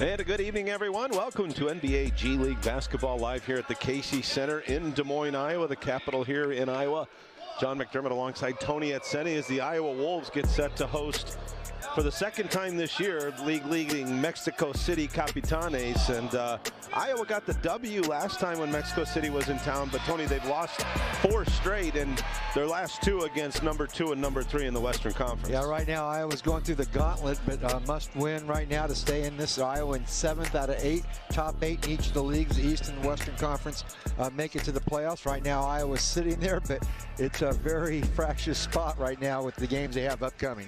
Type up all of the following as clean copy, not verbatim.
And a good evening, everyone. Welcome to NBA G League Basketball live here at the Casey Center in Des Moines, Iowa, the capital here in Iowa. John McDermott alongside Tony Etzeni as the Iowa Wolves get set to host for the second time this year, leading Mexico City Capitanes. And Iowa got the W last time when Mexico City was in town, but Tony, they've lost 4 straight, and their last 2 against number 2 and number 3 in the Western Conference. Yeah, right now Iowa's going through the gauntlet, but must win right now to stay in this. Iowa in 7th out of 8, top 8 in each of the leagues, the East and the Western Conference, make it to the playoffs. Right now Iowa's sitting there, but it's a very fractious spot right now with the games they have upcoming.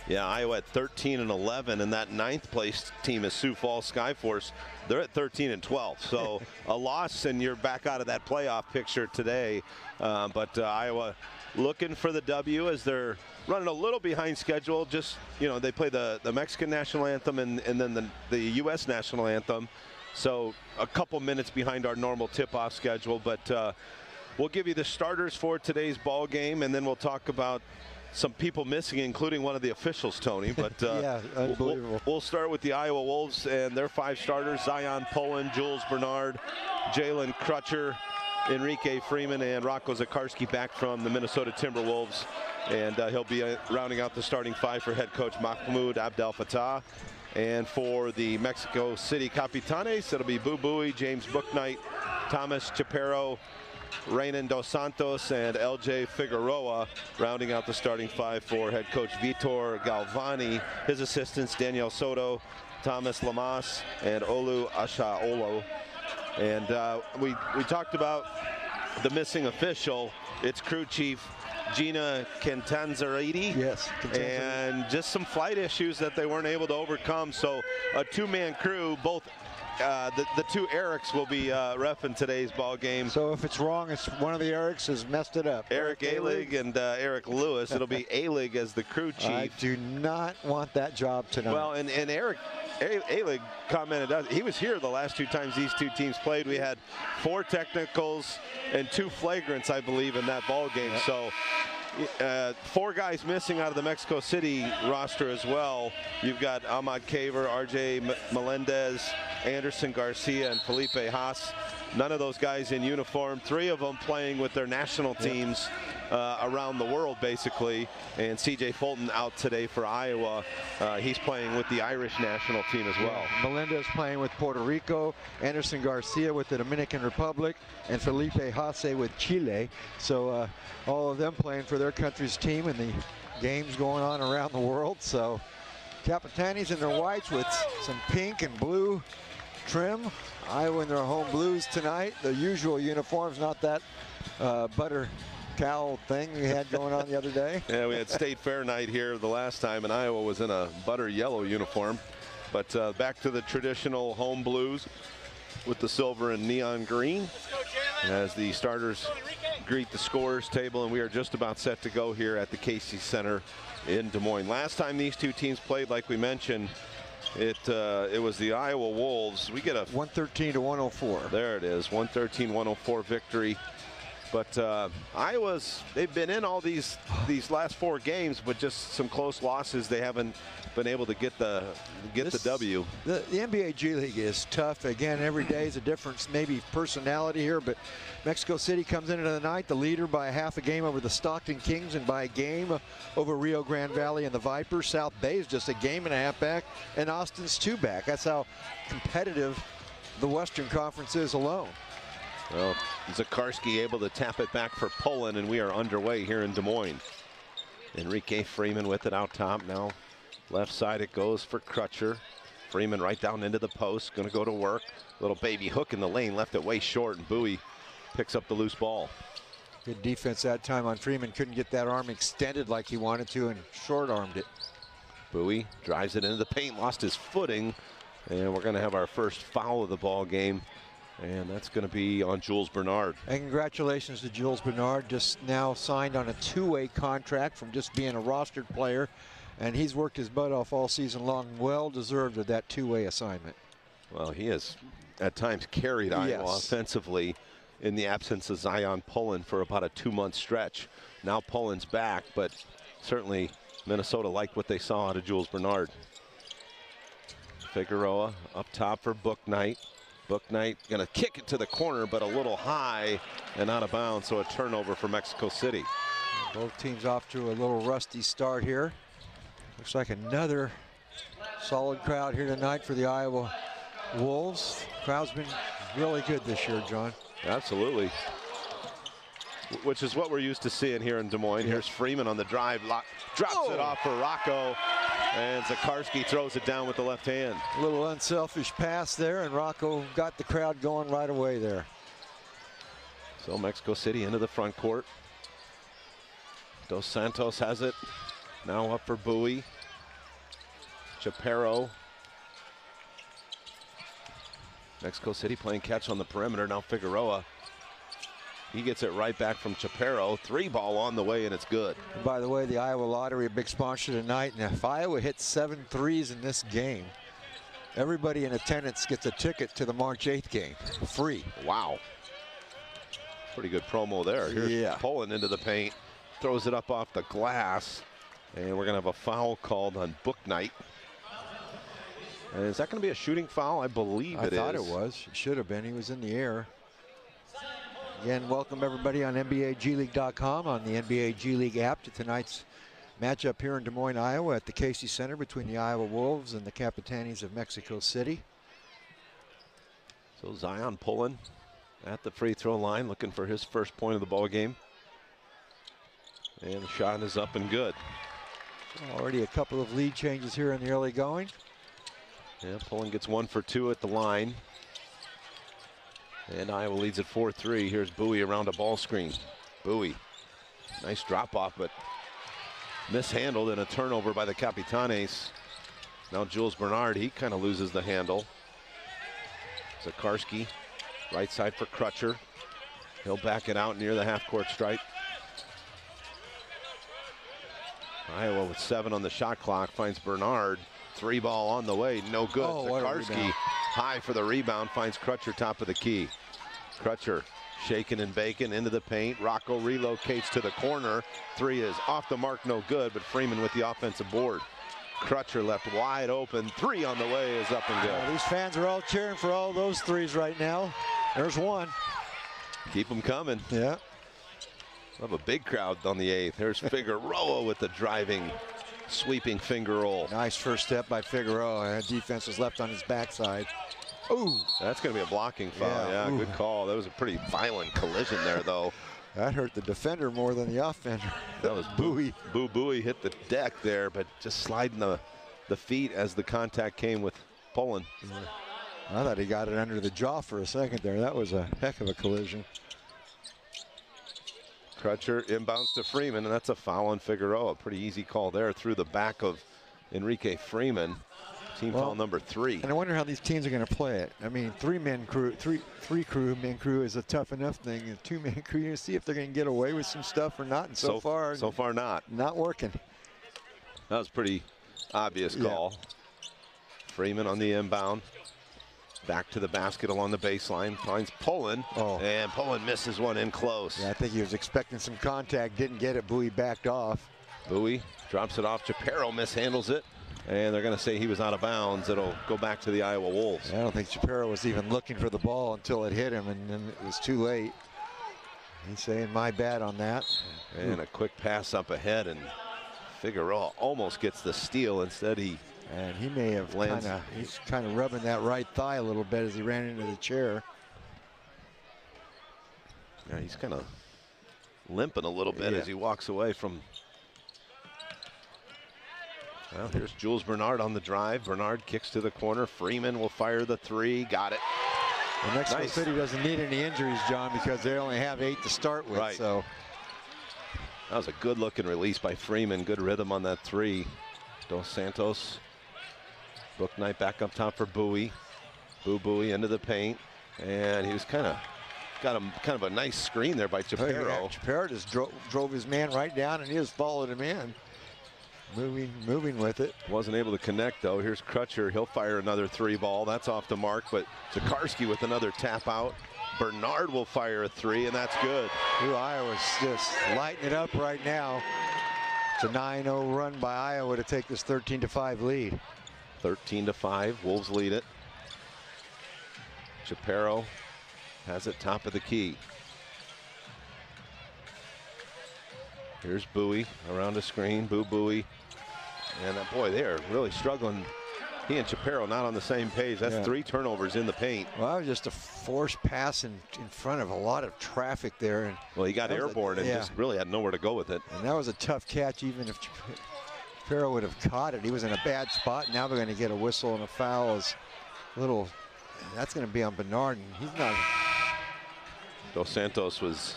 Yeah, Iowa at 13-11, and that 9th place team is Sioux Falls Skyforce. They're at 13-12, so a loss and you're back out of that playoff picture today. But Iowa looking for the W as they're running a little behind schedule. Just, you know, they play the Mexican national anthem and then the U.S. national anthem. So a couple minutes behind our normal tip-off schedule. But we'll give you the starters for today's ball game, and then we'll talk about some people missing, including one of the officials, Tony. But yeah, unbelievable. We'll start with the Iowa Wolves and their 5 starters: Zion Pullen, Jules Bernard, Jalen Crutcher, Enrique Freeman, and Rocco Zakarski back from the Minnesota Timberwolves. And he'll be rounding out the starting 5 for head coach Mahmoud Abdel Fattah. And for the Mexico City Capitanes, it'll be Boo Buie, James Bouknight, Thomas Chaparro, Reynan Dos Santos, and LJ Figueroa, rounding out the starting 5 for head coach Vitor Galvani. His assistants Daniel Soto, Thomas Lamas, and Olu Ashaolo. And we talked about the missing official. It's crew chief Gina Cantanzariti. Yes, and just some flight issues that they weren't able to overcome. So a 2-man crew, both the 2 Erics will be reffing today's ball game. So if it's wrong, it's one of the Erics has messed it up. Eric Alig and Eric Lewis. It'll be Alig as the crew chief. I do not want that job tonight. Well, and Eric Alig commented, he was here the last 2 times these 2 teams played. We had 4 technicals and 2 flagrants, I believe, in that ball game. Yep. So 4 guys missing out of the Mexico City roster as well. You've got Ahmad Kaver, RJ Melendez, Anderson Garcia, and Felipe Haas. None of those guys in uniform. 3 of them playing with their national teams around the world, basically. And CJ Fulton out today for Iowa. He's playing with the Irish national team as well. Yeah. Melendez playing with Puerto Rico, Anderson Garcia with the Dominican Republic, and Felipe Haas with Chile. So all of them playing for their country's team, and the games going on around the world. So Capitanes in their whites with some pink and blue trim. Iowa in their home blues tonight. The usual uniforms, not that butter cowl thing we had going on the other day. Yeah, we had State Fair night here the last time, and Iowa was in a butter yellow uniform. But back to the traditional home blues with the silver and neon green as the starters greet the scorers table, and we are just about set to go here at the Casey Center in Des Moines. Last time these 2 teams played, like we mentioned, it was the Iowa Wolves. We get a 113-104. There it is, 113-104 victory. But they've been in all these last 4 games, but just some close losses. They haven't been able to get the W. The NBA G League is tough. Again, every day is a different, maybe personality here, but Mexico City comes into the night, the leader by half a game over the Stockton Kings and by a game over Rio Grande Valley and the Vipers. South Bay is just a game and a half back, and Austin's 2 back. That's how competitive the Western Conference is alone. Well, Zakarski able to tap it back for Pullen, and we are underway here in Des Moines. Enrique Freeman with it out top now. Left side it goes for Crutcher. Freeman right down into the post, going to go to work. Little baby hook in the lane, left it way short, and Buie picks up the loose ball. Good defense that time on Freeman. Couldn't get that arm extended like he wanted to and short-armed it. Buie drives it into the paint, lost his footing, and we're going to have our first foul of the ball game. And that's going to be on Jules Bernard. And congratulations to Jules Bernard, just now signed on a 2-way contract from just being a rostered player. And he's worked his butt off all season long. Well deserved of that 2-way assignment. Well, he has at times carried Iowa offensively in the absence of Zion Pullen for about a 2-month stretch. Now Pullen's back, but certainly Minnesota liked what they saw out of Jules Bernard. Figueroa up top for Bouknight. Bouknight going to kick it to the corner, but a little high and out of bounds, so a turnover for Mexico City. Both teams off to a little rusty start here. Looks like another solid crowd here tonight for the Iowa Wolves. Crowd's been really good this year, John. Absolutely. Which is what we're used to seeing here in Des Moines. Yeah. Here's Freeman on the drive, drops it off for Rocco, and Zakarski throws it down with the left hand. A little unselfish pass there, and Rocco got the crowd going right away there. So Mexico City into the front court. Dos Santos has it. Now up for Bowie. Chaparro. Mexico City playing catch on the perimeter. Now Figueroa. He gets it right back from Chaparro. 3-ball on the way, and it's good. And by the way, the Iowa Lottery, a big sponsor tonight. And if Iowa hits 7 threes in this game, everybody in attendance gets a ticket to the March 8th game, free. Wow. Pretty good promo there. Here's Poland into the paint. Throws it up off the glass. And we're going to have a foul called on Bouknight. And is that going to be a shooting foul? I believe it is. I thought it was. It should have been. He was in the air. Again, welcome everybody on NBAGleague.com, on the NBA G League app, to tonight's matchup here in Des Moines, Iowa, at the Casey Center between the Iowa Wolves and the Capitanes of Mexico City. So Zion Pullen at the free throw line, looking for his first point of the ball game. And the shot is up and good. Already a couple of lead changes here in the early going. Yeah, Pullen gets 1 for 2 at the line. And Iowa leads at 4-3. Here's Bowie around a ball screen. Bowie, nice drop off, but mishandled, and a turnover by the Capitanes. Now Jules Bernard, he kind of loses the handle. Zakarski, right side for Crutcher. He'll back it out near the half-court stripe. Iowa with 7 on the shot clock finds Bernard. 3-ball on the way, no good. Zakarski high for the rebound, finds Crutcher top of the key. Crutcher shaking and baking into the paint. Rocco relocates to the corner. 3 is off the mark, no good, but Freeman with the offensive board. Crutcher left wide open. 3 on the way is up and good. These fans are all cheering for all those threes right now. There's one. Keep them coming. Yeah. We'll have a big crowd on the 8th. There's Figueroa with the driving, sweeping finger roll. Nice first step by Figueroa. Defense was left on his backside. Ooh. That's going to be a blocking foul. Yeah, good call. That was a pretty violent collision there, though. That hurt the defender more than the offender. That was Bowie. Bowie hit the deck there, but just sliding the feet as the contact came with Poland. I thought he got it under the jaw for a second there. That was a heck of a collision. Crutcher inbounds to Freeman, and that's a foul on Figueroa. Pretty easy call there through the back of Enrique Freeman. Team foul number 3. And I wonder how these teams are going to play it. I mean, three-man crew is a tough enough thing. A 2-man crew, you see if they're going to get away with some stuff or not. And so far not working. That was pretty obvious call. Freeman on the inbound. Back to the basket along the baseline, finds Poland, and Poland misses one in close. Yeah, I think he was expecting some contact, didn't get it. Bowie backed off. Bowie drops it off. Chaparro mishandles it, and they're going to say he was out of bounds. It'll go back to the Iowa Wolves. I don't think Chaparro was even looking for the ball until it hit him, and then it was too late. He's saying my bad on that. And a quick pass up ahead, and Figueroa almost gets the steal. Instead, and he may have he's kind of rubbing that right thigh a little bit as he ran into the chair. Yeah, he's kind of limping a little bit as he walks away from. Well, here's Jules Bernard on the drive. Bernard kicks to the corner. Freeman will fire the 3. Got it. Well, Mexico City doesn't need any injuries, John, because they only have 8 to start with. Right. So that was a good looking release by Freeman. Good rhythm on that 3. Dos Santos. Bouknight back up top for Bowie. Bowie into the paint, and he was kind of a nice screen there by Chaparro. Yeah, Chaparro just drove his man right down, and he just followed him in. Moving with it. Wasn't able to connect though. Here's Crutcher. He'll fire another 3-ball. That's off the mark, but Zakarski with another tap out. Bernard will fire a 3, and that's good. Iowa's just lighting it up right now. It's a 9-0 run by Iowa to take this 13-5 lead. 13-5, Wolves lead it. Chaparro has it top of the key. Here's Bowie around the screen, Bowie. And boy, they're really struggling. He and Chaparro not on the same page. That's 3 turnovers in the paint. Well, that was just a forced pass in front of a lot of traffic there. And well, he got airborne and just really had nowhere to go with it. And that was a tough catch. Even if Chaparro would have caught it, he was in a bad spot. Now they're going to get a whistle and a foul. That's going to be on Bernard, and he's not. Dos Santos was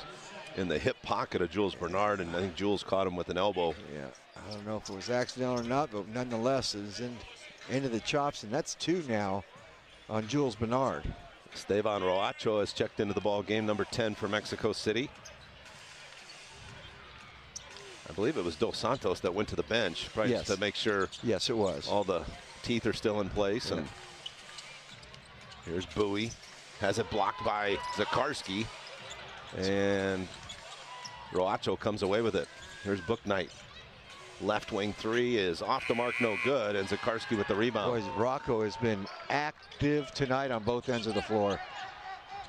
in the hip pocket of Jules Bernard, and I think Jules caught him with an elbow. Yeah, I don't know if it was accidental or not, but nonetheless, it was into the chops, and that's 2 now on Jules Bernard. Esteban Roacho has checked into the ball game, number 10 for Mexico City. I believe it was Dos Santos that went to the bench, right, yes, to make sure. Yes, it was. All the teeth are still in place. Yeah. And here's Bowie, has it blocked by Zakarski, and Roacho comes away with it. Here's Bouknight. Left wing 3 is off the mark, no good, and Zakarski with the rebound. Boys, Rocco has been active tonight on both ends of the floor.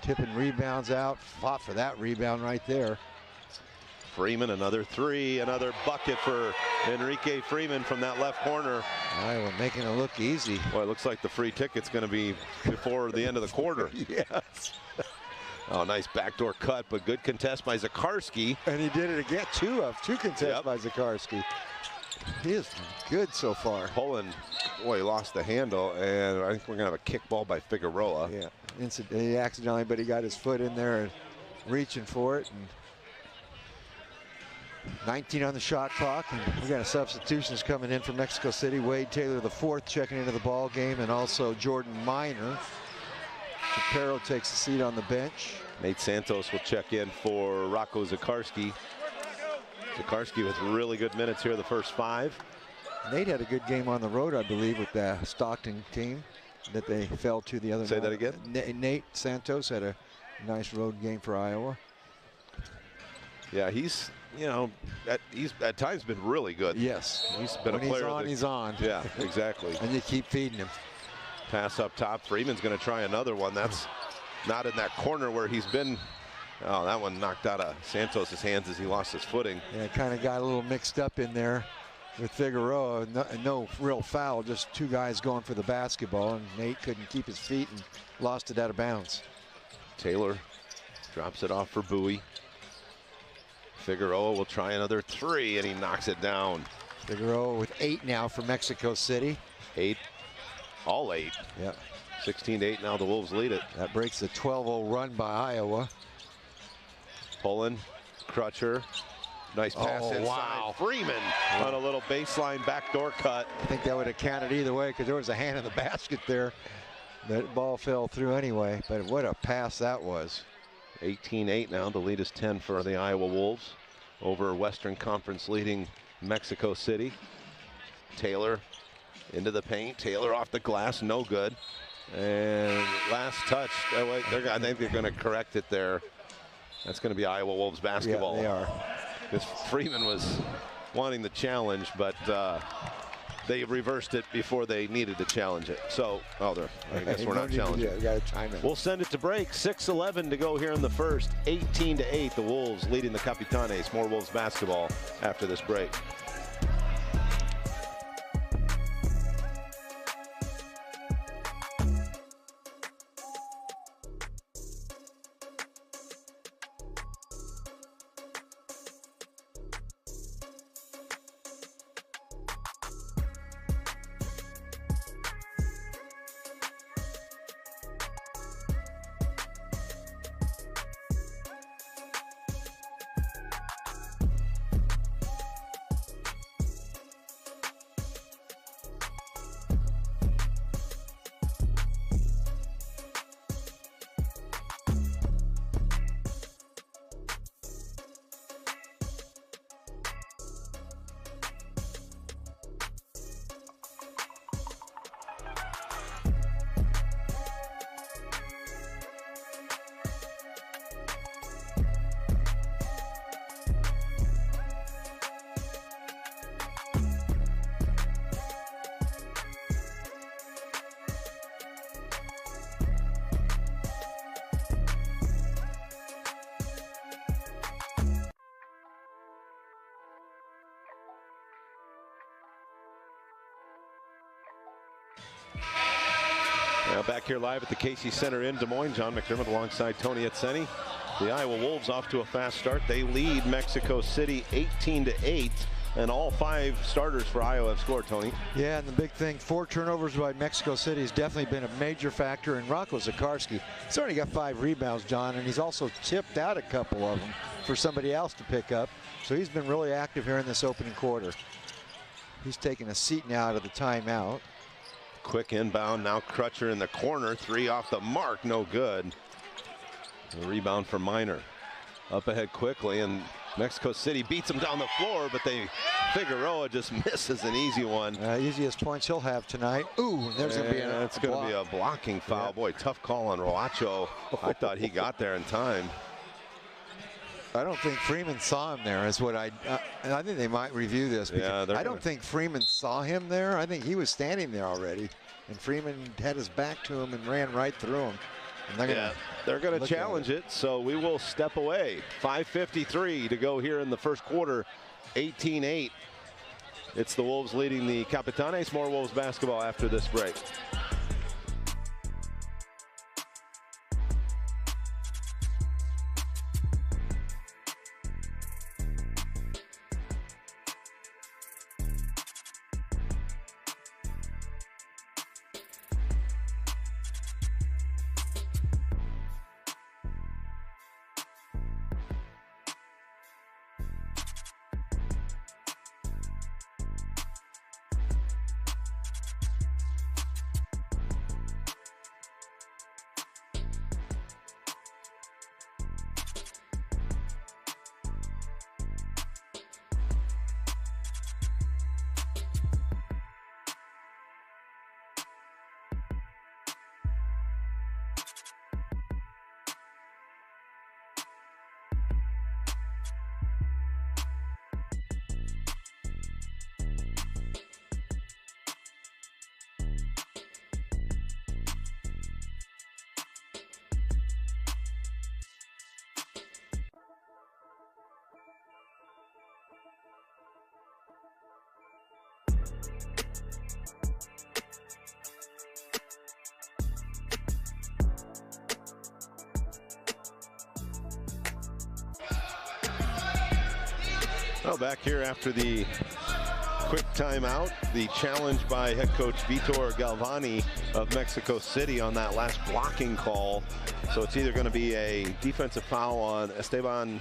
Tipping rebounds out, fought for that rebound right there. Freeman, another 3, another bucket for Enrique Freeman from that left corner. Iowa making it look easy. Well, it looks like the free ticket's going to be before the end of the quarter. Yes. Oh, nice backdoor cut, but good contest by Zakarski. And he did it again, 2 contests by Zakarski. He is good so far. Poland, boy, he lost the handle, and I think we're going to have a kick ball by Figueroa. Yeah, he accidentally, but he got his foot in there and reaching for it. And 19 on the shot clock, and we got substitutions coming in from Mexico City. Wade Taylor, the 4th, checking into the ball game, and also Jordan Minor. Chaparro takes a seat on the bench. Nate Santos will check in for Rocco Zakarski. Zakarski with really good minutes here the first 5. Nate had a good game on the road, I believe, with the Stockton team that they fell to the other night. Say that again? Nate Santos had a nice road game for Iowa. Yeah, he's, he's at times been really good. Yes. He's been a player. He's on. Yeah, exactly. And you keep feeding him. Pass up top. Freeman's going to try another one. That's not in that corner where he's been. Oh, that one knocked out of Santos' hands as he lost his footing. Yeah, kind of got a little mixed up in there with Figueroa. No real foul, just 2 guys going for the basketball, and Nate couldn't keep his feet and lost it out of bounds. Taylor drops it off for Bowie. Figueroa will try another 3, and he knocks it down. Figueroa with 8 now for Mexico City. 8, all 8. Yep. 16-8 now the Wolves lead it. That breaks the 12-0 run by Iowa. Pullen, Crutcher, nice pass inside. Wow. Freeman on a little baseline backdoor cut. I think that would have counted either way because there was a hand in the basket there. That ball fell through anyway, but what a pass that was. 18-8 now, the lead is 10 for the Iowa Wolves over Western Conference leading Mexico City. Taylor into the paint, Taylor off the glass, no good. And last touch, I think they're going to correct it there. That's going to be Iowa Wolves basketball. Yeah, they are. Because Freeman was wanting the challenge, but they reversed it before they needed to challenge it. So, I guess we're not challenging. We got to time it. We'll send it to break. 6:11 to go here in the first. 18-8, the Wolves leading the Capitanes. More Wolves basketball after this break. Now back here live at the Casey Center in Des Moines, John McDermott alongside Tony Etzeni. The Iowa Wolves off to a fast start. They lead Mexico City 18-8, and all 5 starters for Iowa have scored, Tony. Yeah, and the big thing, 4 turnovers by Mexico City has definitely been a major factor. And Rocco Zakarski, he's already got 5 rebounds, John, and he's also tipped out a couple of them for somebody else to pick up. So he's been really active here in this opening quarter. He's taking a seat now out of the timeout. Quick inbound, now Crutcher in the corner, 3 off the mark, no good. The rebound for Minor. Up ahead quickly, and Mexico City beats them down the floor, but Figueroa just misses an easy one. Easiest points he'll have tonight. Ooh, there's going to be it's going to be a blocking foul. Yeah. Boy, tough call on Roacho. I thought he got there in time. I don't think Freeman saw him there, is what I think they might review this. Yeah, I don't think Freeman saw him there. I think he was standing there already, and Freeman had his back to him and ran right through him. And they're going to challenge it, so we will step away. 5:53 to go here in the first quarter, 18-8. It's the Wolves leading the Capitanes. More Wolves basketball after this break. Well, back here after the quick timeout, the challenge by head coach Vitor Galvani of Mexico City on that last blocking call. So it's either going to be a defensive foul on Esteban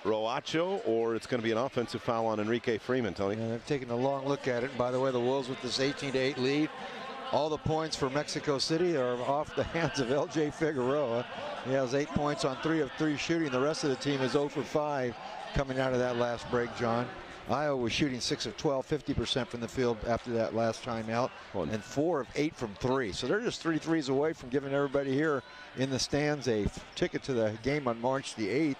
Roacho, or it's going to be an offensive foul on Enrique Freeman, Tony. Yeah, they've taken a long look at it. And by the way, the Wolves with this 18-8 lead. All the points for Mexico City are off the hands of LJ Figueroa. He has 8 points on 3 of 3 shooting. The rest of the team is 0 for 5 coming out of that last break, John. Iowa was shooting 6 of 12, 50% from the field after that last timeout, and 4 of 8 from 3. So they're just 3 threes away from giving everybody here in the stands a ticket to the game on March the 8th.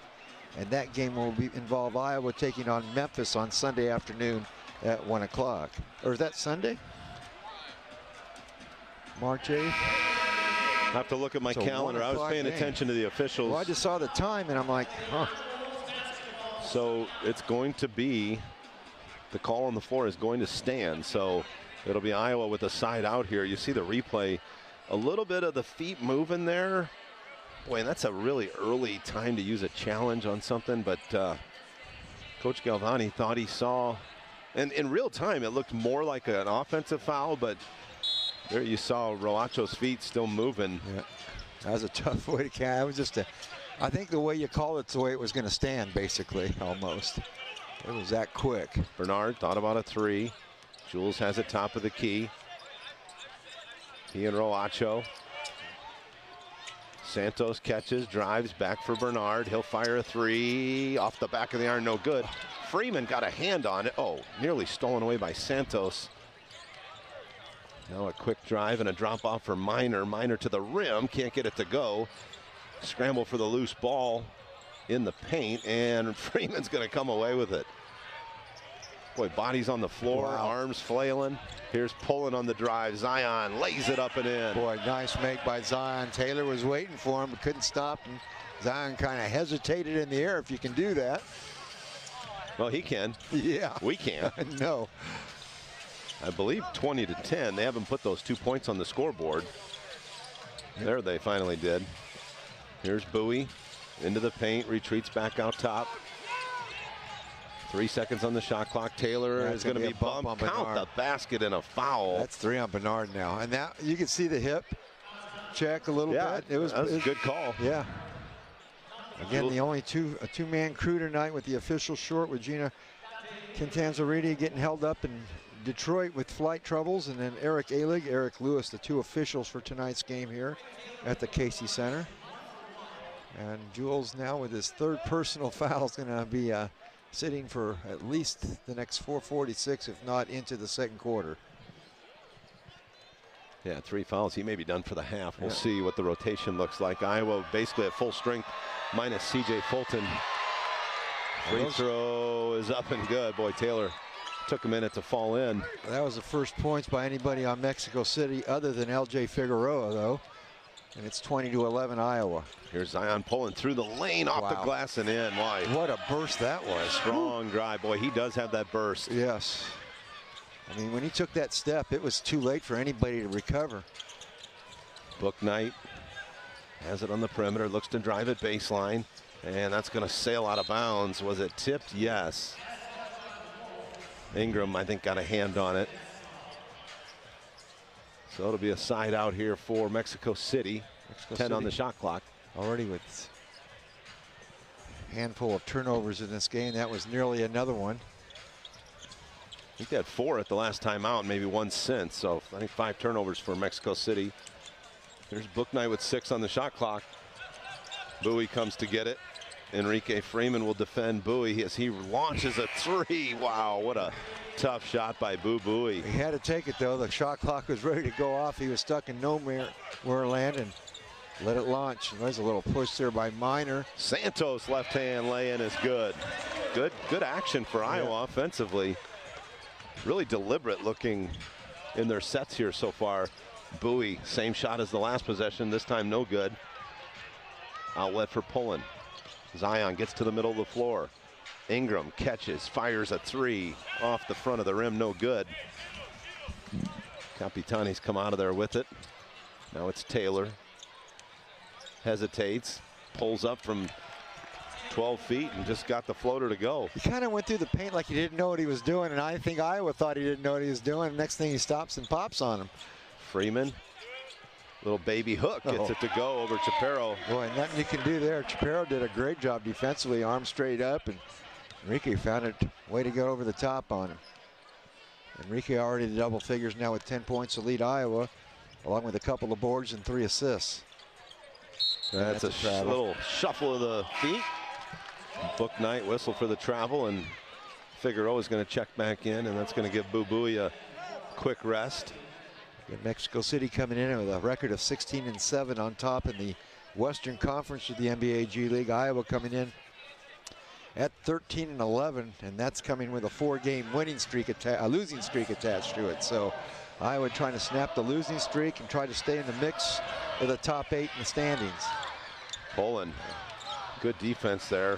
And that game will involve Iowa taking on Memphis on Sunday afternoon at 1 o'clock. Or is that Sunday? March 8th? I have to look at my calendar. I was paying attention to the officials. Well, I just saw the time, and I'm like, huh. So it's going to be, the call on the floor is going to stand. So it'll be Iowa with a side out here. You see the replay, a little bit of the feet moving there. Boy, and that's a really early time to use a challenge on something. But Coach Galvani thought he saw, and in real time, it looked more like an offensive foul, but there you saw Roacho's feet still moving. Yeah, that was a tough way to catch. It was just I think the way you call it's the way it was going to stand, basically, almost. It was that quick. Bernard thought about a 3. Jules has it top of the key. He and Roacho. Santos catches, drives back for Bernard. He'll fire a 3 off the back of the iron, no good. Freeman got a hand on it. Oh, nearly stolen away by Santos. Now a quick drive and a drop off for Minor. Minor to the rim, can't get it to go. Scramble for the loose ball in the paint, and Freeman's going to come away with it. Boy, bodies on the floor, arms flailing. Here's pulling on the drive. Zion lays it up and in. Boy, nice make by Zion. Taylor was waiting for him, but couldn't stop him. Zion kind of hesitated in the air, if you can do that. Well, he can. Yeah. We can. No. I believe 20-10. They haven't put those 2 points on the scoreboard. There they finally did. Here's Bowie into the paint, retreats back out top. 3 seconds on the shot clock. Taylor is going to be bumped. Count the basket and a foul. That's 3 on Bernard now. And now you can see the hip check a little bit. It was a good call. Yeah. Again, the only a two-man crew tonight with the official short, with Gina Quintanzariti getting held up in Detroit with flight troubles, and then Eric Alig, Eric Lewis, the 2 officials for tonight's game here at the Casey Center. And Jules now with his 3rd personal foul is going to be sitting for at least the next 4:46, if not into the 2nd quarter. Yeah, 3 fouls. He may be done for the half. We'll see what the rotation looks like. Iowa basically at full strength, minus C.J. Fulton. Free throw is up and good. Boy, Taylor took a minute to fall in. That was the first points by anybody on Mexico City other than L.J. Figueroa, though. And it's 20-11 Iowa. Here's Zion pulling through the lane, off the glass and in. Why? What a burst that was. Strong drive. Boy, he does have that burst. Yes. I mean, when he took that step, it was too late for anybody to recover. Bouknight has it on the perimeter, looks to drive it baseline, and that's going to sail out of bounds. Was it tipped? Yes. Ingram, I think, got a hand on it. So it'll be a side out here for Mexico City. 10 on the shot clock. Already with a handful of turnovers in this game. That was nearly another one. I think they had 4 at the last time out, maybe 1 since. So I think 5 turnovers for Mexico City. There's Bouknight with 6 on the shot clock. Bowie comes to get it. Enrique Freeman will defend Bowie as he launches a 3. Wow, what a tough shot by Bowie. He had to take it, though. The shot clock was ready to go off. He was stuck in nowhere land and let it launch. There's a little push there by Minor. Santos left hand lay-in is good. Good action for Iowa offensively. Really deliberate looking in their sets here so far. Bowie, same shot as the last possession, this time no good. Outlet for Pullen. Zion gets to the middle of the floor. Ingram catches, fires a 3 off the front of the rim, no good. Capitani's come out of there with it. Now it's Taylor. Hesitates, pulls up from 12 feet and just got the floater to go. He kind of went through the paint like he didn't know what he was doing, and I think Iowa thought he didn't know what he was doing. Next thing, he stops and pops on him. Freeman, little baby hook, gets it to go over Chaparro. Boy, nothing you can do there. Chaparro did a great job defensively, arm straight up, and Enrique found a way to go over the top on him. Enrique already in double figures now with 10 points to lead Iowa, along with a couple of boards and 3 assists. That's a little shuffle of the feet. Bouknight whistle for the travel, and Figueroa is going to check back in, and that's going to give Bowie a quick rest. Mexico City coming in with a record of 16-7 on top in the Western Conference of the NBA G League. Iowa coming in at 13-11, and that's coming with a 4-game winning streak, a losing streak attached to it. So Iowa trying to snap the losing streak and try to stay in the mix of the top 8 in the standings. Pullen, good defense there.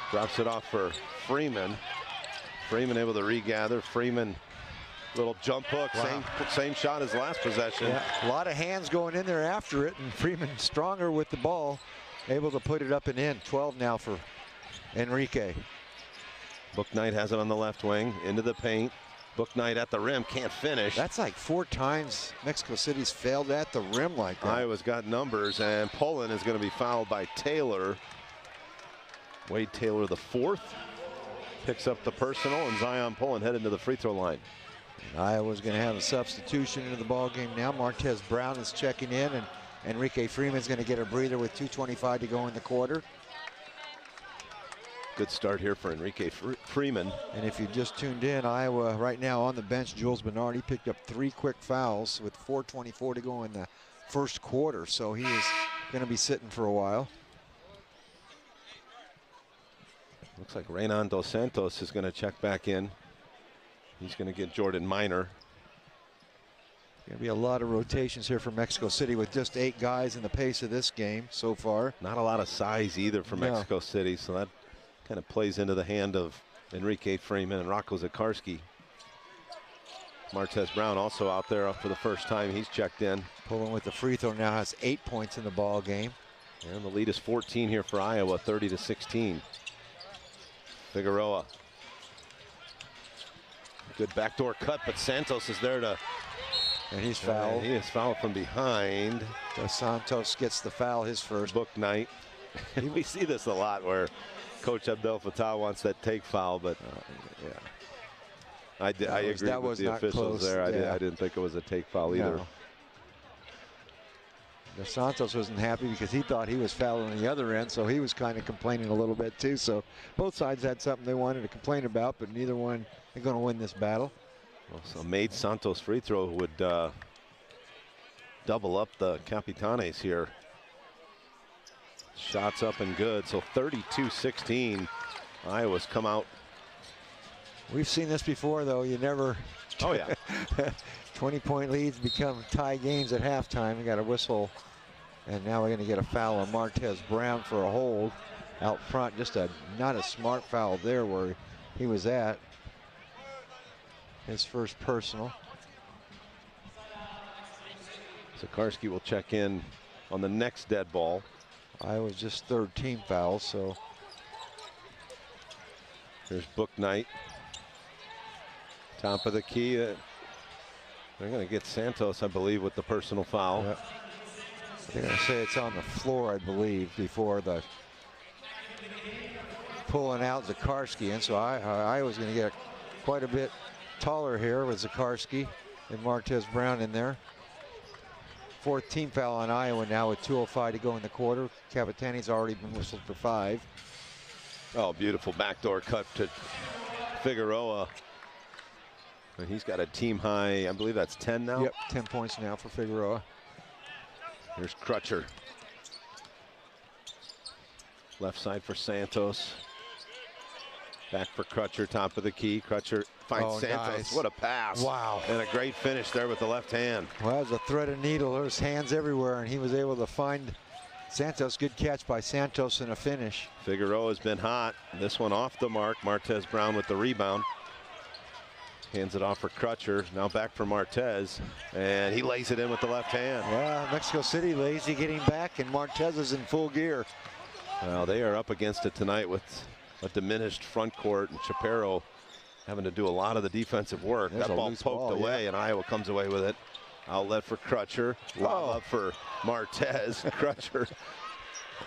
Drops it off for Freeman. Freeman able to regather. Freeman, little jump hook, same shot as last possession. Yeah, a lot of hands going in there after it, and Freeman stronger with the ball, able to put it up and in. 12 now for Enrique. Bouknight has it on the left wing, into the paint. Bouknight at the rim, can't finish. That's like 4 times Mexico City's failed at the rim like that. Iowa's got numbers, and Pullen is going to be fouled by Taylor. Wade Taylor, the 4th, picks up the personal, and Zion Pullen headed to the free throw line. Iowa's going to have a substitution into the ball game now. Martez Brown is checking in, and Enrique Freeman's going to get a breather with 2:25 to go in the quarter. Good start here for Enrique Freeman. And if you just tuned in, Iowa right now on the bench, Jules Bernard, he picked up 3 quick fouls with 4:24 to go in the first quarter. So he is going to be sitting for a while. Looks like Reynan Dos Santos is going to check back in. He's going to get Jordan Minor. Going to be a lot of rotations here for Mexico City with just 8 guys in the pace of this game so far. Not a lot of size either for Mexico City, so that kind of plays into the hand of Enrique Freeman and Rocco Zakarski. Martez Brown also out there for the first time. He's checked in. Pulling with the free throw now has 8 points in the ball game. And the lead is 14 here for Iowa, 30-16. Figueroa. Good backdoor cut, but Santos is there to. And he's fouled. He is fouled from behind. Dos Santos gets the foul, his first. Book night. We see this a lot where Coach Abdel Fattah wants that take foul, but yeah. I agree with the officials close. there. Yeah. I didn't think it was a take foul either. No. Dos Santos wasn't happy because he thought he was fouled on the other end, so he was kind of complaining a little bit too. So both sides had something they wanted to complain about, but neither one is going to win this battle. Well, so made Santos free throw would double up the Capitanes here. Shots up and good. So 32-16. Iowa's come out. We've seen this before, though. You never. Oh yeah. 20-point leads become tie games at halftime. You got a whistle, and now we're going to get a foul on Martez Brown for a hold out front. Just not a smart foul there where he was at. His first personal. Zakarski will check in on the next dead ball. Iowa's just third team foul, so. Here's Book Knight. Top of the key. They're going to get Santos, I believe, with the personal foul. Yep. They're going to say it's on the floor, I believe, before the pulling out Zakarski. And so Iowa's going to get quite a bit taller here with Zakarski and Martez Brown in there. Fourth team foul on Iowa now with 2:05 to go in the quarter. Capitane's already been whistled for 5. Oh, beautiful backdoor cut to Figueroa. And he's got a team high, I believe that's 10 now. Yep, 10 points now for Figueroa. Here's Crutcher. Left side for Santos. Back for Crutcher, top of the key. Crutcher finds Santos. Nice. What a pass. Wow. And a great finish there with the left hand. Well, it was a thread of needle. There's hands everywhere, and he was able to find Santos. Good catch by Santos and a finish. Figueroa's been hot. This one off the mark. Martez Brown with the rebound. Hands it off for Crutcher. Now back for Martez. And he lays it in with the left hand. Well, Mexico City lazy getting back, and Martez is in full gear. Well, they are up against it tonight with a diminished front court, and Chaparro having to do a lot of the defensive work. There's that ball loose poked ball, away, yeah. and Iowa comes away with it. Outlet for Crutcher. Lob up for Martez. Crutcher.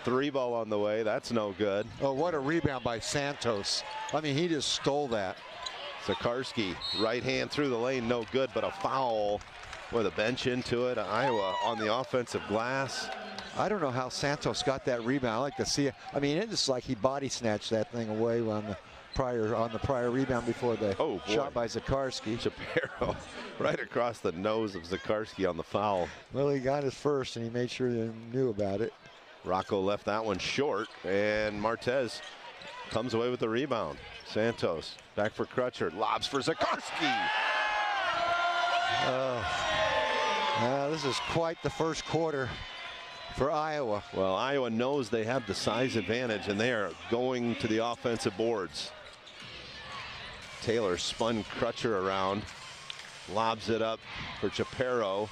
3-ball on the way. That's no good. Oh, what a rebound by Santos. I mean, he just stole that. Zakarski, right hand through the lane, no good, but a foul with a bench into it. Iowa on the offensive glass. I don't know how Santos got that rebound. I like to see it. I mean, it's like he body snatched that thing away on the prior rebound before the shot by Zakarski. Chaparro right across the nose of Zakarski on the foul. Well, he got his first, and he made sure they knew about it. Rocco left that one short, and Martez comes away with the rebound. Santos back for Crutcher, lobs for Zakarski. This is quite the first quarter for Iowa. Well, Iowa knows they have the size advantage, and they are going to the offensive boards. Taylor spun Crutcher around, lobs it up for Chaparro,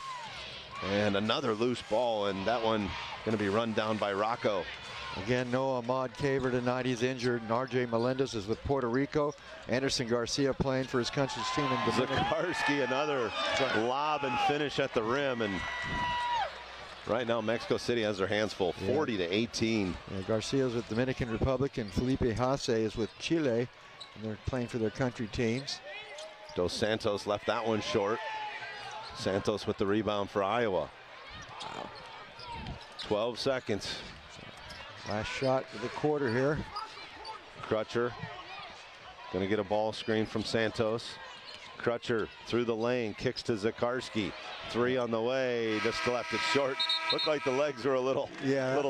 and another loose ball, and that one going to be run down by Rocco. Again, no Ahmad Caver tonight. He's injured, and R.J. Melendez is with Puerto Rico. Anderson Garcia playing for his country's team in Dominican. Zakarski, another lob and finish at the rim, and right now Mexico City has their hands full, 40-18. Yeah, Garcia's with Dominican Republic, and Felipe Haase is with Chile, and they're playing for their country teams. Dos Santos left that one short. Santos with the rebound for Iowa. Wow. 12 seconds. Last shot of the quarter here. Crutcher gonna get a ball screen from Santos. Crutcher through the lane, kicks to Zakarski. 3 on the way, just left it short. Looked like the legs were a little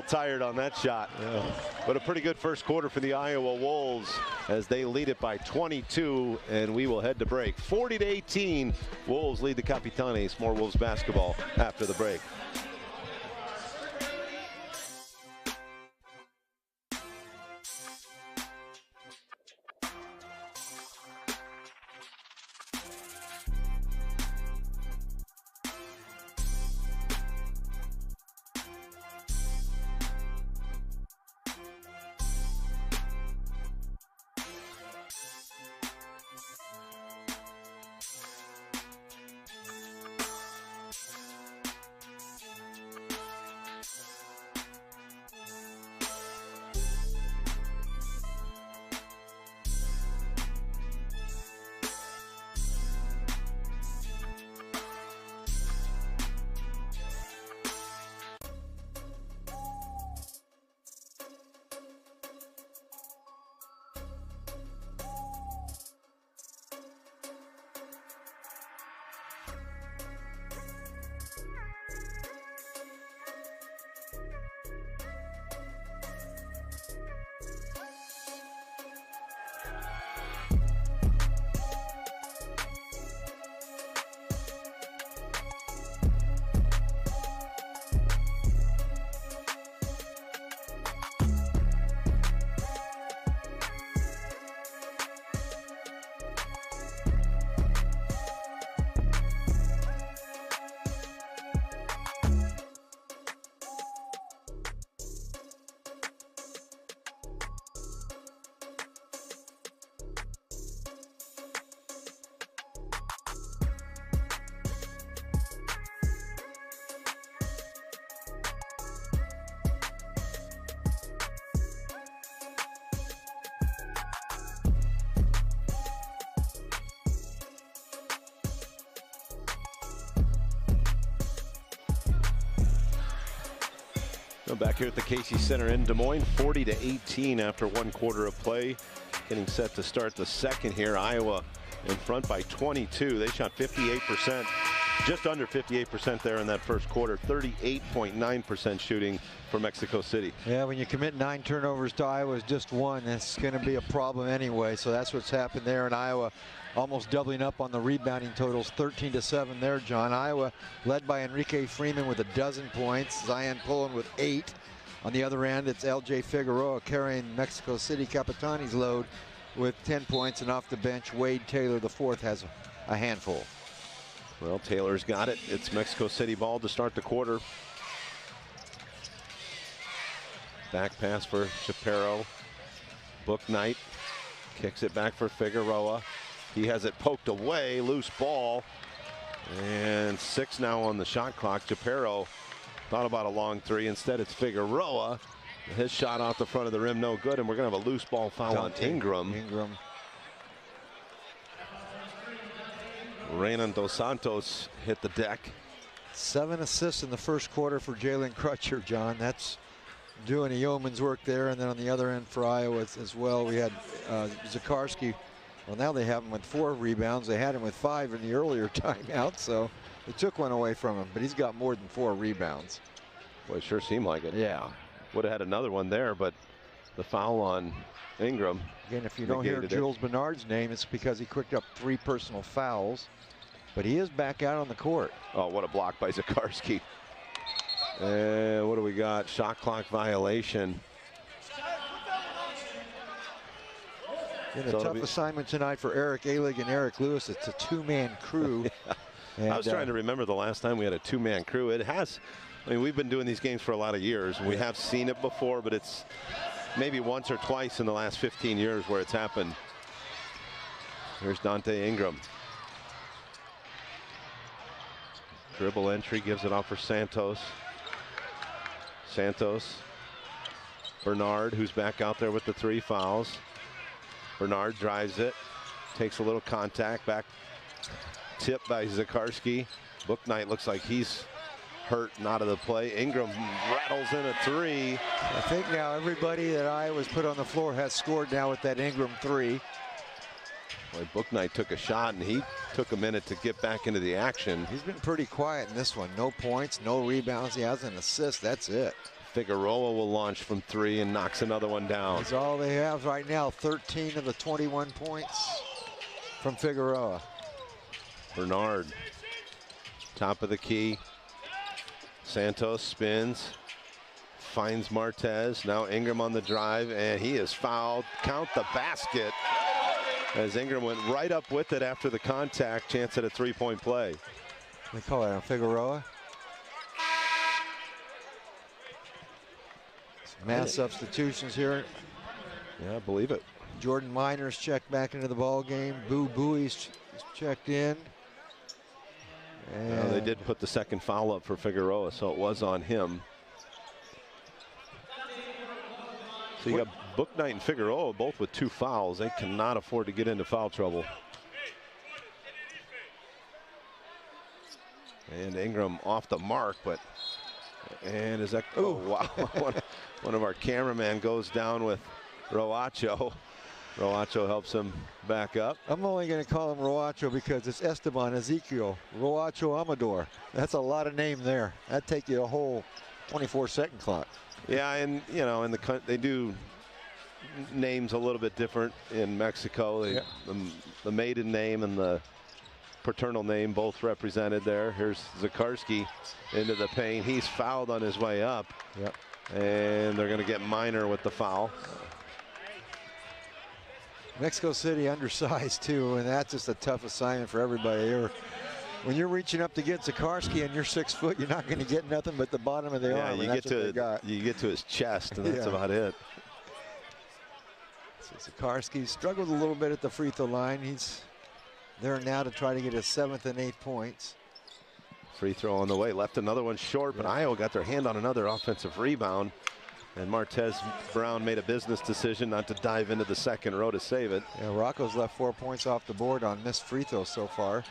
tired on that shot. Yeah. But a pretty good first quarter for the Iowa Wolves as they lead it by 22, and we will head to break. 40-18, Wolves lead the Capitanes. More Wolves basketball after the break. I'm back here at the Casey Center in Des Moines, 40-18 after 1 quarter of play. Getting set to start the second here. Iowa in front by 22. They shot 58%, just under 58% there in that first quarter. 38.9% shooting for Mexico City. Yeah, when you commit 9 turnovers to Iowa's just 1, that's going to be a problem anyway. So that's what's happened there in Iowa. Almost doubling up on the rebounding totals, 13-7 there, John. Iowa led by Enrique Freeman with 12 points. Zion Pullen with 8. On the other end, it's LJ Figueroa carrying Mexico City Capitani's load with 10 points. And off the bench, Wade Taylor, the fourth, has a handful. Well, Taylor's got it. It's Mexico City ball to start the quarter. Back pass for Shapiro. Bouknight kicks it back for Figueroa. He has it poked away, loose ball. And 6 now on the shot clock. Shapiro thought about a long 3. Instead, it's Figueroa. His shot off the front of the rim, no good. And we're going to have a loose ball foul on Ingram. Renan Dos Santos hit the deck. 7 assists in the first quarter for Jalen Crutcher, John. That's doing a yeoman's work there. And then on the other end for Iowa as well, we had Zakarski. Well, now they have him with 4 rebounds. They had him with 5 in the earlier timeout, so they took one away from him. But he's got more than 4 rebounds. Well, it sure seemed like it. Yeah. Would have had another one there, but the foul on Ingram. Again, if you don't hear Jules Bernard's name, it's because he picked up 3 personal fouls. But he is back out on the court. Oh, what a block by Zakarski. And what do we got? Shot clock violation. A tough assignment tonight for Eric Alig and Eric Lewis. It's a 2-man crew. Yeah. And, I was trying to remember the last time we had a 2-man crew. It has, I mean, we've been doing these games for a lot of years. And we have seen it before, but it's maybe once or twice in the last 15 years where it's happened. Here's Dante Ingram. Dribble entry, gives it off for Santos. Bernard, who's back out there with the 3 fouls. Bernard drives it, takes a little contact, back tip by Zakarski. Bouknight looks like he's hurt and out of the play. Ingram rattles in a 3. I think now everybody that Iowa's put on the floor has scored now with that Ingram 3. Boy, Bouknight took a shot and he took a minute to get back into the action. He's been pretty quiet in this one. No points, no rebounds. He has an assist. That's it. Figueroa will launch from 3 and knocks another one down. That's all they have right now. 13 of the 21 points from Figueroa. Bernard, top of the key. Santos spins, finds Martez. Now Ingram on the drive, and he is fouled. Count the basket. As Ingram went right up with it after the contact. Chance at a 3-point play. They call it on Figueroa. Mass substitutions here. Yeah, I believe it. Jordan Miner's checked back into the ball game. Boo Buie's checked in. And they did put the second foul up for Figueroa, so it was on him. So you got Bouknight and Figueroa both with 2 fouls. They cannot afford to get into foul trouble. And Ingram off the mark, but and is that, oh wow, one of our cameramen goes down with Roacho. Roacho helps him back up. I'm only going to call him Roacho because it's Esteban Ezequiel Roacho Amador. That's a lot of name there. That'd take you a whole 24-second clock. Yeah, and you know, in they do names a little bit different in Mexico. The maiden name and the paternal name both represented there. Here's Zakarski into the paint. He's fouled on his way up. Yep. And they're going to get Miner with the foul. Mexico City undersized too, and that's just a tough assignment for everybody. When you're reaching up to get Zakarski and you're 6 foot, you're not going to get nothing but the bottom of the arm. You get to his chest, and that's about it. So Zakarski struggled a little bit at the free throw line. He's there now to try to get his 7th and 8th points. Free throw on the way. Left another one short, but Iowa got their hand on another offensive rebound. And Martez Brown made a business decision not to dive into the second row to save it. Yeah, Rocco's left 4 points off the board on missed free throws so far.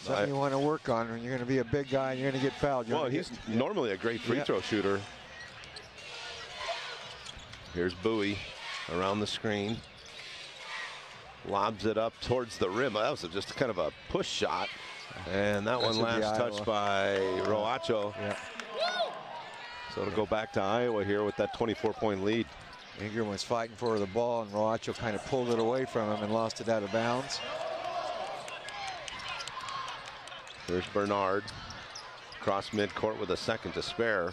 Something you want to work on when you're going to be a big guy and you're going to get fouled. Well, he's normally a great free throw shooter. Here's Bowie around the screen. Lobs it up towards the rim. That was just kind of a push shot. And that one last touched by Roacho. Yeah. So it'll go back to Iowa here with that 24-point lead. Ingram was fighting for the ball, and Roacho kind of pulled it away from him and lost it out of bounds. Here's Bernard. Cross midcourt with a second to spare.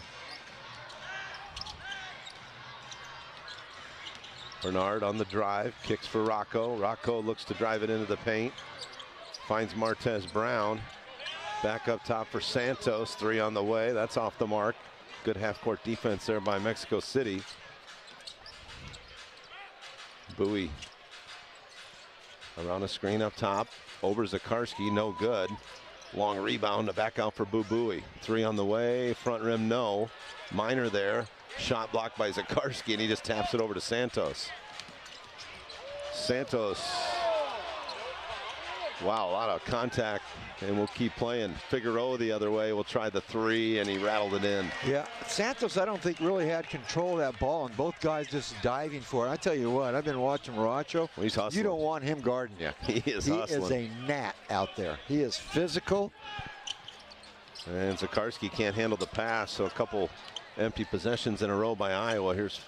Bernard on the drive, kicks for Rocco. Rocco looks to drive it into the paint. Finds Martez Brown. Back up top for Santos. 3 on the way. That's off the mark. Good half-court defense there by Mexico City. Bowie around the screen up top. Over Zakarski, no good. Long rebound to back out for Bowie. 3 on the way. Front rim, no. Minor there. Shot blocked by Zakarski, and he just taps it over to Santos. Santos. Wow, a lot of contact, and we'll keep playing. Figueroa the other way will try the 3, and he rattled it in. Yeah, Santos, I don't think really had control of that ball, and both guys just diving for it. I tell you what, I've been watching Roacho. Well, he's hustling. You don't want him guarding you. He is hustling. He is a gnat out there. He is physical. And Zakarski can't handle the pass, so a couple empty possessions in a row by Iowa. Here's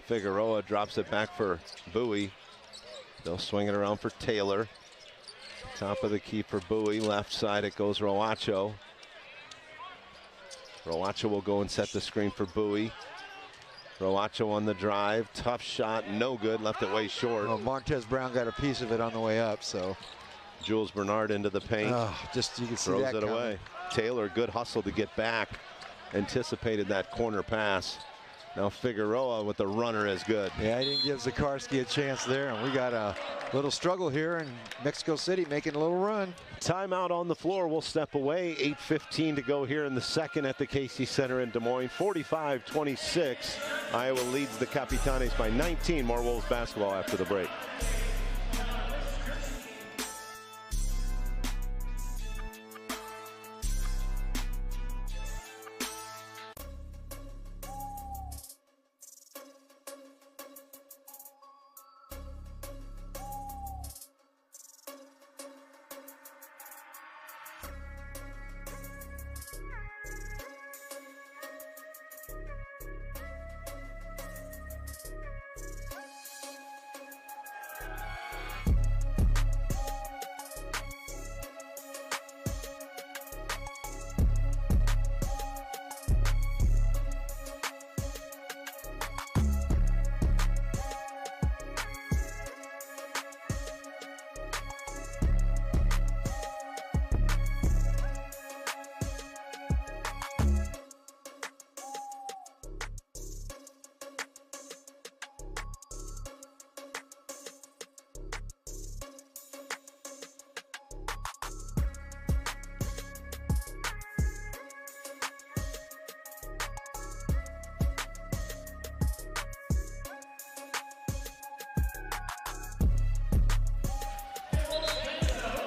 Figueroa, drops it back for Bowie. They'll swing it around for Taylor. Top of the key for Bowie. Left side it goes Roacho. Roacho will go and set the screen for Bowie. Roacho on the drive. Tough shot, no good. Left it way short. Well, Martez Brown got a piece of it on the way up, so. Jules Bernard into the paint. Just you can see throws that it coming. away. Taylor, good hustle to get back. Anticipated that corner pass. Now Figueroa with the runner is good. Yeah, he didn't give Zakarski a chance there, and we got a little struggle here in Mexico City making a little run. Timeout on the floor. We'll step away. 8:15 to go here in the second at the Casey Center in Des Moines. 45-26. Iowa leads the Capitanes by 19. More Wolves basketball after the break.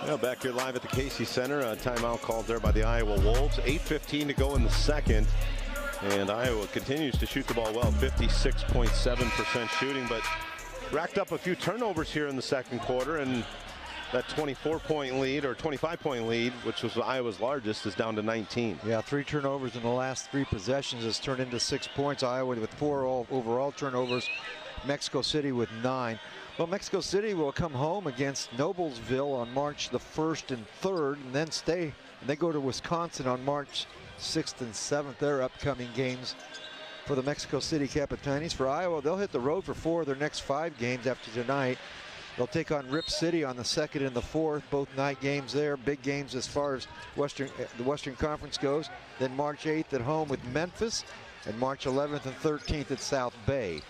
Now back here live at the Casey Center. A timeout called there by the Iowa Wolves. 8:15 to go in the second. And Iowa continues to shoot the ball well. 56.7% shooting, but racked up a few turnovers here in the second quarter. And that 24-point lead or 25-point lead, which was Iowa's largest, is down to 19. Yeah, 3 turnovers in the last 3 possessions has turned into 6 points. Iowa with 4 overall turnovers. Mexico City with 9. Well, Mexico City will come home against Noblesville on March the 1st and 3rd, and then stay. And they go to Wisconsin on March 6th and 7th. Their upcoming games for the Mexico City Capitanes. For Iowa, they'll hit the road for 4 of their next 5 games after tonight. They'll take on Rip City on the 2nd and the 4th, both night games there. Big games as far as the Western Conference goes. Then March 8th at home with Memphis, and March 11th and 13th at South Bay.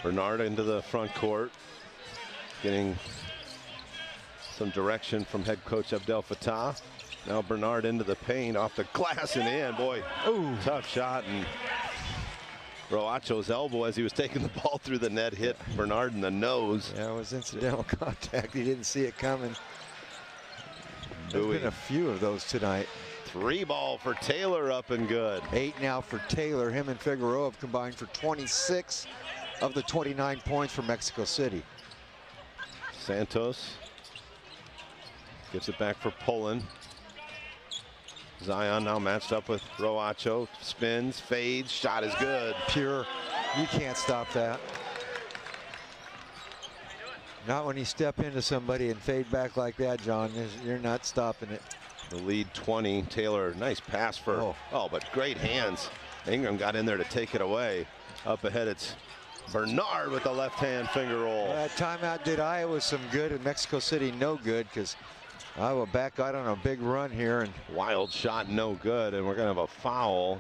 Bernard into the front court, getting some direction from head coach Abdel Fattah. Now Bernard into the paint, off the glass and in. Boy, ooh, tough shot. And Roacho's elbow as he was taking the ball through the net hit Bernard in the nose. Yeah, it was incidental contact. He didn't see it coming. Bowie. There's been a few of those tonight. 3 ball for Taylor, up and good. 8 now for Taylor. Him and Figueroa have combined for 26 of the 29 points for Mexico City. Santos gives it back for Poland. Zion now matched up with Roacho. Spins, fades, shot is good. Pure. You can't stop that. Not when you step into somebody and fade back like that, John. You're not stopping it. The lead 20. Taylor, nice pass for, but great hands. Ingram got in there to take it away. Up ahead, it's Bernard with the left-hand finger roll. That timeout did Iowa some good, and Mexico City no good, because Iowa back out on a big run here. And wild shot, no good, and we're going to have a foul.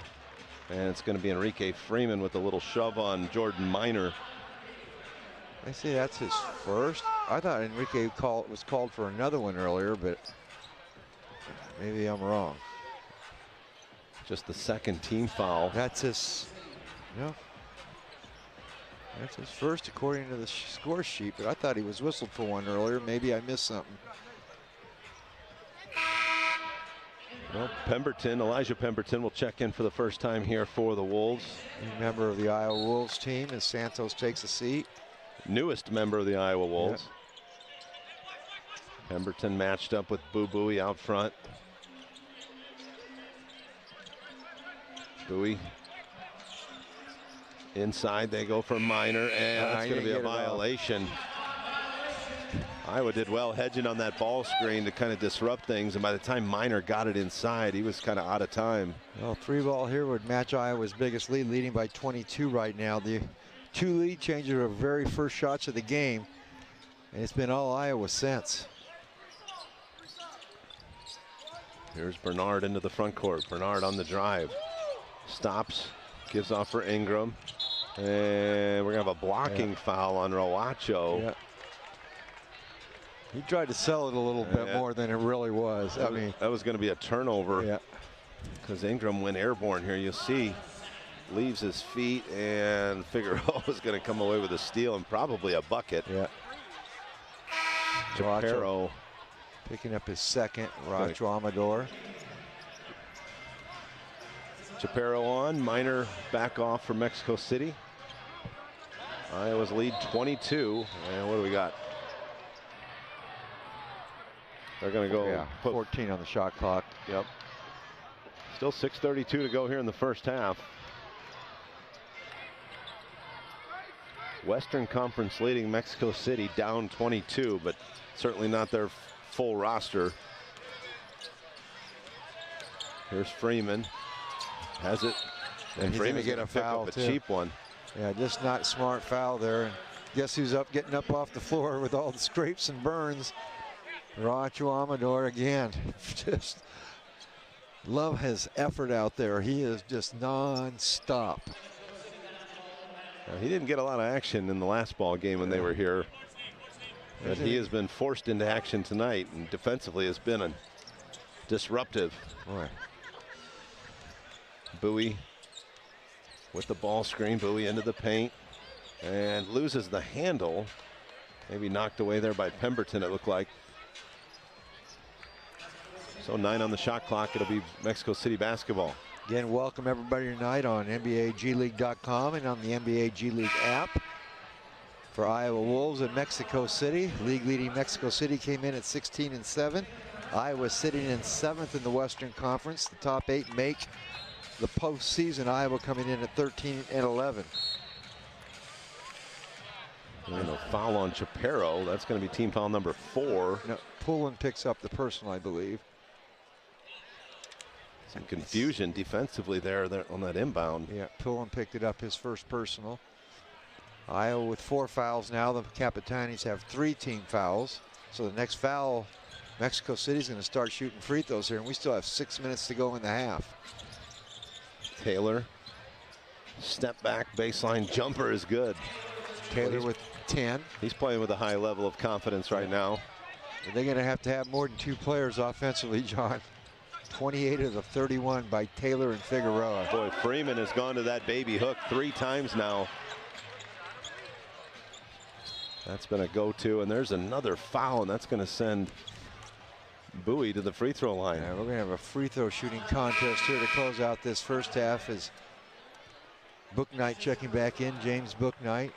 And it's going to be Enrique Freeman with a little shove on Jordan Minor. I see that's his first. I thought Enrique was called for another one earlier, but maybe I'm wrong. Just the second team foul. That's his, that's his first according to the score sheet, but I thought he was whistled for one earlier. Maybe I missed something. Well, Pemberton, Elijah Pemberton will check in for the first time here for the Wolves. New member of the Iowa Wolves team as Santos takes a seat. Newest member of the Iowa Wolves. Yep. Pemberton matched up with Boo Buie out front. Buie inside, they go for Minor, and that's going to be a violation. Iowa did well hedging on that ball screen to kind of disrupt things, and by the time Minor got it inside, he was kind of out of time. Well, 3 ball here would match Iowa's biggest lead, leading by 22 right now. The 2 lead changes are very first shots of the game, and it's been all Iowa since. Here's Bernard into the front court. Bernard on the drive. Stops, gives off for Ingram. And we're going to have a blocking foul on Roacho. Yeah. He tried to sell it a little bit more than it really was. That was going to be a turnover. Yeah. Because Ingram went airborne here. You'll see, leaves his feet, and Figueroa is going to come away with a steal and probably a bucket. Yeah. Chaparro picking up his second. Roacho Amador. Chaparro on. Minor back off for Mexico City. Iowa's lead 22. And what do we got? They're going to go put 14 on the shot clock. Yep. Still 6:32 to go here in the first half. Western Conference leading Mexico City down 22, but certainly not their full roster. Here's Freeman. Has it. And Freeman get a foul, a cheap one. Yeah, just not smart foul there. And guess who's getting up off the floor with all the scrapes and burns? Roacho Amador again. Just love his effort out there. He is just non-stop. He didn't get a lot of action in the last ball game when they were here. But he has been forced into action tonight, and defensively has been a disruptive. Boy. Buie with the ball screen. Buie into the paint and loses the handle. Maybe knocked away there by Pemberton, it looked like. So 9 on the shot clock. It'll be Mexico City basketball. Again, welcome everybody tonight on NBAGleague.com and on the NBA G League app. For Iowa Wolves in Mexico City, league leading Mexico City came in at 16-7. Iowa sitting in 7th in the Western Conference. The top 8 make the postseason. Iowa coming in at 13-11. And a foul on Chaparro. That's going to be team foul number 4. No, Pullen picks up the personal, I believe. Some confusion defensively there on that inbound. Yeah, Pullen picked it up, his first personal. Iowa with 4 fouls now. The Capitanes have 3 team fouls. So the next foul, Mexico City's going to start shooting free throws here, and we still have 6 minutes to go in the half. Taylor, step back, baseline jumper is good. Taylor with 10. He's playing with a high level of confidence right now. They're going to have more than 2 players offensively, John. 28 of the 31 by Taylor and Figueroa. Boy, Freeman has gone to that baby hook 3 times now. That's been a go-to, and there's another foul, and that's going to send Bowie to the free throw line. Yeah, we're going to have a free throw shooting contest here to close out this first half as Bouknight checking back in, James Bouknight.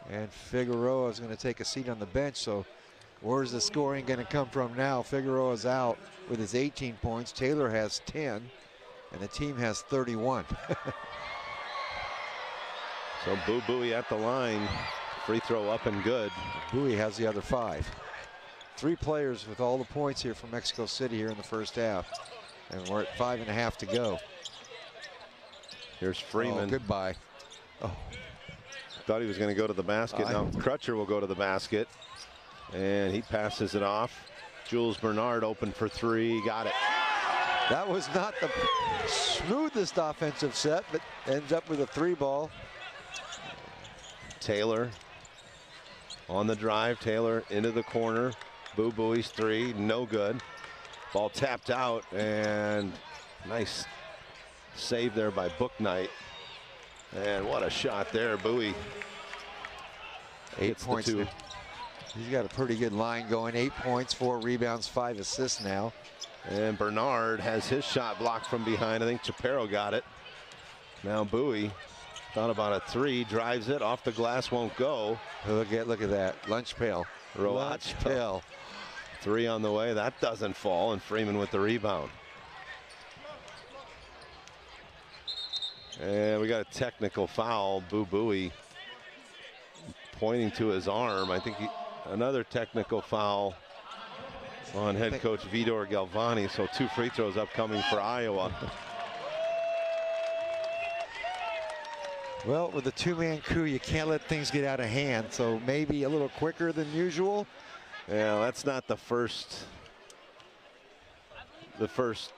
And Figueroa is going to take a seat on the bench. So where's the scoring going to come from now? Figueroa's out with his 18 points. Taylor has 10, and the team has 31. So Bowie at the line. Free throw up and good. Bowie has the other 5. 3 players with all the points here from Mexico City here in the first half. And we're at 5.5 to go. Here's Freeman. Oh, goodbye. Oh. Thought he was going to go to the basket. Now Crutcher will go to the basket. And he passes it off. Jules Bernard open for 3. Got it. That was not the smoothest offensive set, but ends up with a 3 ball. Taylor on the drive. Taylor into the corner. Bowie's 3, no good. Ball tapped out, and nice save there by Bouknight. And what a shot there. Bowie 8 points. He's got a pretty good line going. 8 points, 4 rebounds, 5 assists now. And Bernard has his shot blocked from behind. I think Chaparro got it. Now Bowie thought about a 3, drives it off the glass, won't go. Look at that lunch pail. Lunch pail. 3 on the way. That doesn't fall, and Freeman with the rebound. And we got a technical foul. Bowie pointing to his arm. I think another technical foul on head coach Vidor Galvani. So 2 free throws upcoming for Iowa. Well, with a 2-man crew, you can't let things get out of hand. So maybe a little quicker than usual. Yeah, that's not the first,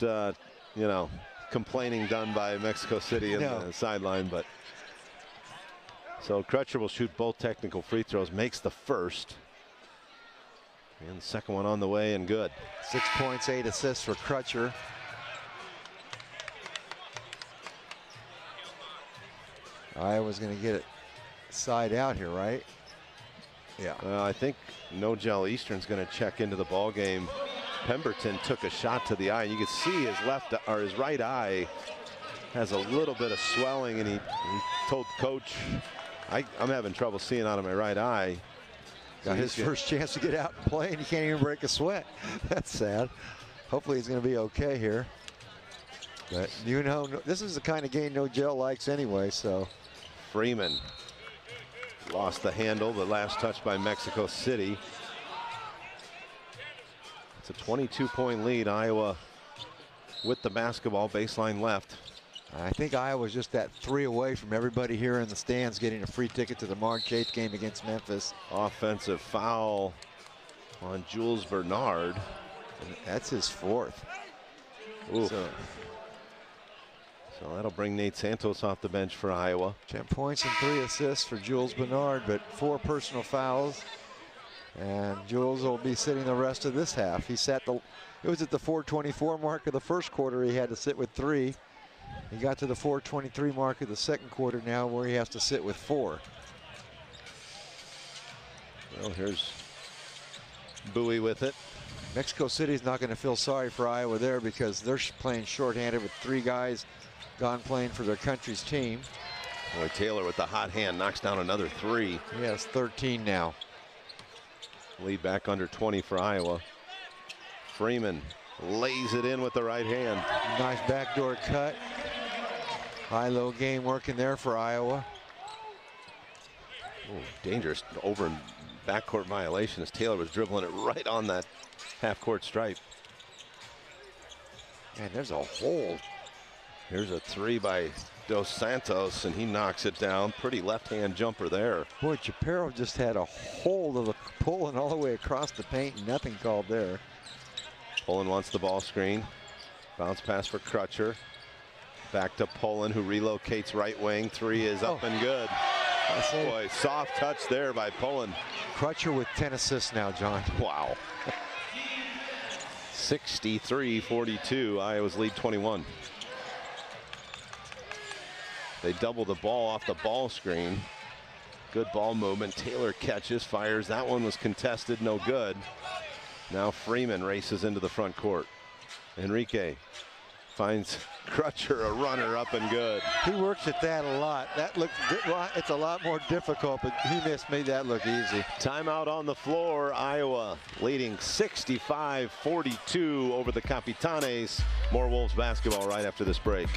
you know, complaining done by Mexico City in the sideline. But so Crutcher will shoot both technical free throws, makes the first. And the second one on the way and good. 6 points, 8 assists for Crutcher. Iowa's going to get it side out here, right? Yeah. I think No-Gel Eastern's going to check into the ball game. Pemberton took a shot to the eye. You can see his his right eye has a little bit of swelling, and he told coach, I'm having trouble seeing out of my right eye. Got his first chance to get out and play, and he can't even break a sweat. That's sad. Hopefully he's going to be okay here. But you know, this is the kind of game No-Gel likes anyway, so. Freeman lost the handle, the last touch by Mexico City. It's a 22-point lead. Iowa with the basketball, baseline left. I think Iowa's just that 3 away from everybody here in the stands getting a free ticket to the March 8th game against Memphis. Offensive foul on Jules Bernard. And that's his 4th. So that'll bring Nate Santos off the bench for Iowa. 10 points and 3 assists for Jules Bernard, but 4 personal fouls. And Jules will be sitting the rest of this half. He sat it was at the 4:24 mark of the first quarter. He had to sit with 3. He got to the 4:23 mark of the second quarter now, where he has to sit with 4. Well, here's Bowie with it. Mexico City's not going to feel sorry for Iowa there, because they're playing shorthanded with 3 guys gone playing for their country's team. Boy, Taylor with the hot hand knocks down another 3. He has 13 now. Lead back under 20 for Iowa. Freeman lays it in with the right hand. Nice backdoor cut. High-low game working there for Iowa. Ooh, dangerous over and backcourt violation as Taylor was dribbling it right on that half-court stripe. Man, there's a hole. Here's a 3 by Dos Santos, and he knocks it down. Pretty left-hand jumper there. Boy, Chaparro just had a hold of the pulling all the way across the paint. Nothing called there. Pullen wants the ball screen. Bounce pass for Crutcher. Back to Pullen, who relocates right wing. 3 is up and good. Boy, soft touch there by Pullen. Crutcher with 10 assists now, John. Wow. 63-42. Iowa's lead 21. They double the ball off the ball screen. Good ball movement. Taylor catches, fires. That one was contested, no good. Now Freeman races into the front court. Enrique finds Crutcher, a runner, up and good. He works at that a lot. That looks, it's a lot more difficult, but he made that look easy. Timeout on the floor. Iowa leading 65-42 over the Capitanes. More Wolves basketball right after this break.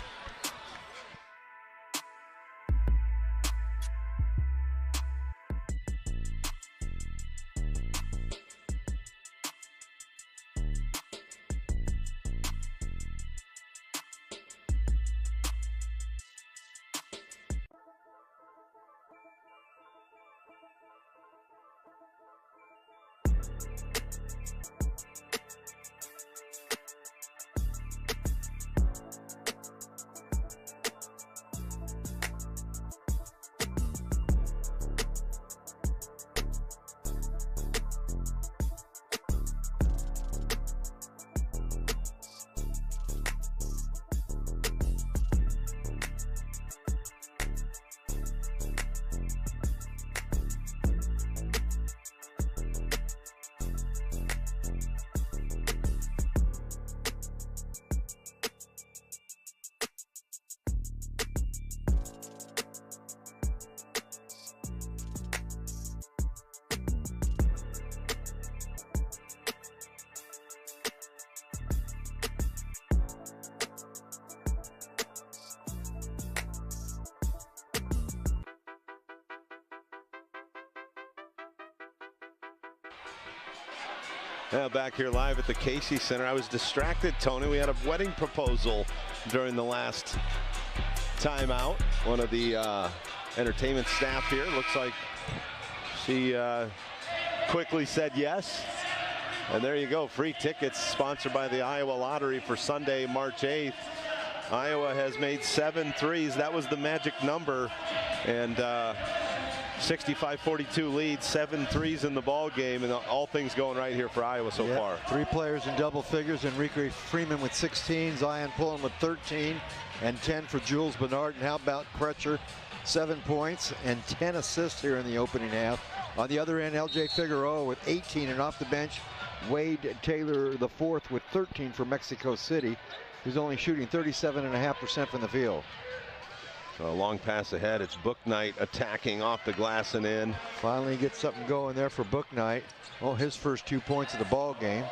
Yeah, back here live at the Casey Center. I was distracted, Tony. We had a wedding proposal during the last timeout. One of the entertainment staff here, looks like she quickly said yes. And there you go, free tickets sponsored by the Iowa Lottery for Sunday, March 8th. Iowa has made 7 threes. That was the magic number. And 65-42 lead, 7 threes in the ball game, and all things going right here for Iowa so far. 3 players in double figures. Enrique Freeman with 16, Zion Pullen with 13, and 10 for Jules Bernard. And how about Crutcher? 7 points and 10 assists here in the opening half. On the other end, LJ Figueroa with 18, and off the bench, Wade Taylor IV with 13 for Mexico City, who's only shooting 37.5% from the field. So a long pass ahead. It's Bouknight attacking off the glass and in. Finally gets something going there for Bouknight. Oh, his first 2 points of the ball game.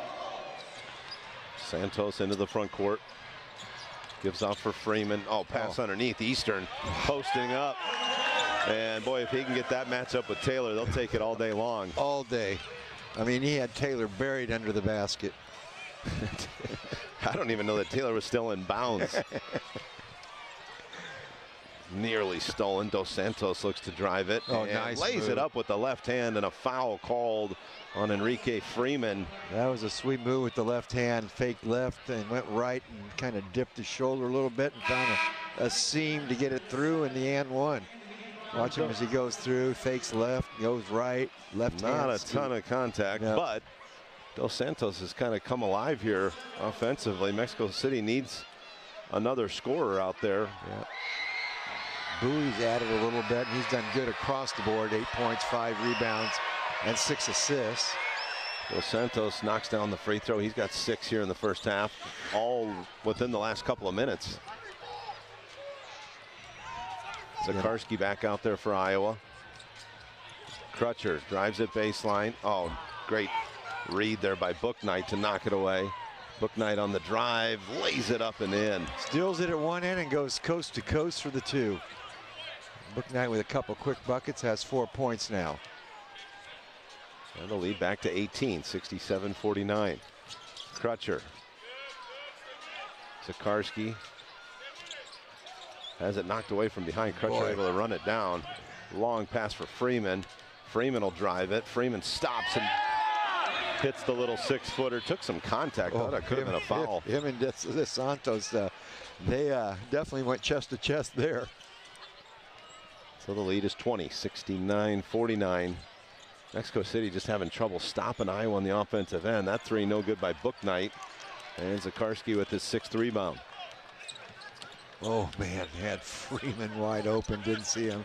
Santos into the front court. Gives off for Freeman. Oh, pass underneath. Eastern posting up. And boy, if he can get that matchup with Taylor, they'll take it all day long. All day. I mean, he had Taylor buried under the basket. I don't even know that Taylor was still in bounds. Nearly stolen. Dos Santos looks to drive it. Oh, and nice lays move. it up with the left hand, and a foul called on Enrique Freeman. That was a sweet move with the left hand, faked left and went right and kind of dipped his shoulder a little bit and found a seam to get it through in the and one. Watch him as he goes through, fakes left, goes right, left hand. Not a ton of contact, but Dos Santos has kind of come alive here offensively. Mexico City needs another scorer out there. Yeah. Bowie's added a little bit, and he's done good across the board. 8 points, 5 rebounds, and 6 assists. Dos Santos knocks down the free throw. He's got 6 here in the first half, all within the last couple of minutes. Zakarski back out there for Iowa. Crutcher drives it baseline. Oh, great read there by Bouknight to knock it away. Bouknight on the drive, lays it up and in. Steals it at one end and goes coast to coast for the 2. Bouknight with a couple quick buckets has 4 points now. And the lead back to 18, 67-49. Crutcher. Zakarski has it knocked away from behind. Crutcher able to run it down. Long pass for Freeman. Freeman will drive it. Freeman stops and hits the little 6-footer. Took some contact. Oh, that could have been a foul. Him and Dos Santos, they definitely went chest to chest there. So the lead is 20, 69-49. Mexico City just having trouble stopping Iowa on the offensive end. That 3 no good by Bouknight. And Zakarski with his 6th rebound. Oh man, had Freeman wide open, didn't see him.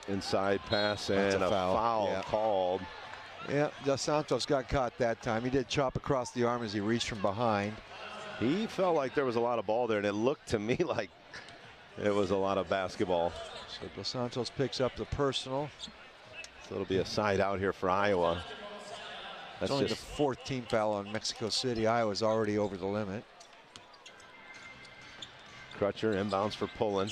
Inside pass and a foul called. Yeah, Dos Santos got caught that time. He did chop across the arm as he reached from behind. He felt like there was a lot of ball there, and it looked to me like it was a lot of basketball. So Dos Santos picks up the personal. So it'll be a side out here for Iowa. That's only the 4th team foul on Mexico City. Iowa's already over the limit. Crutcher inbounds for Pullen.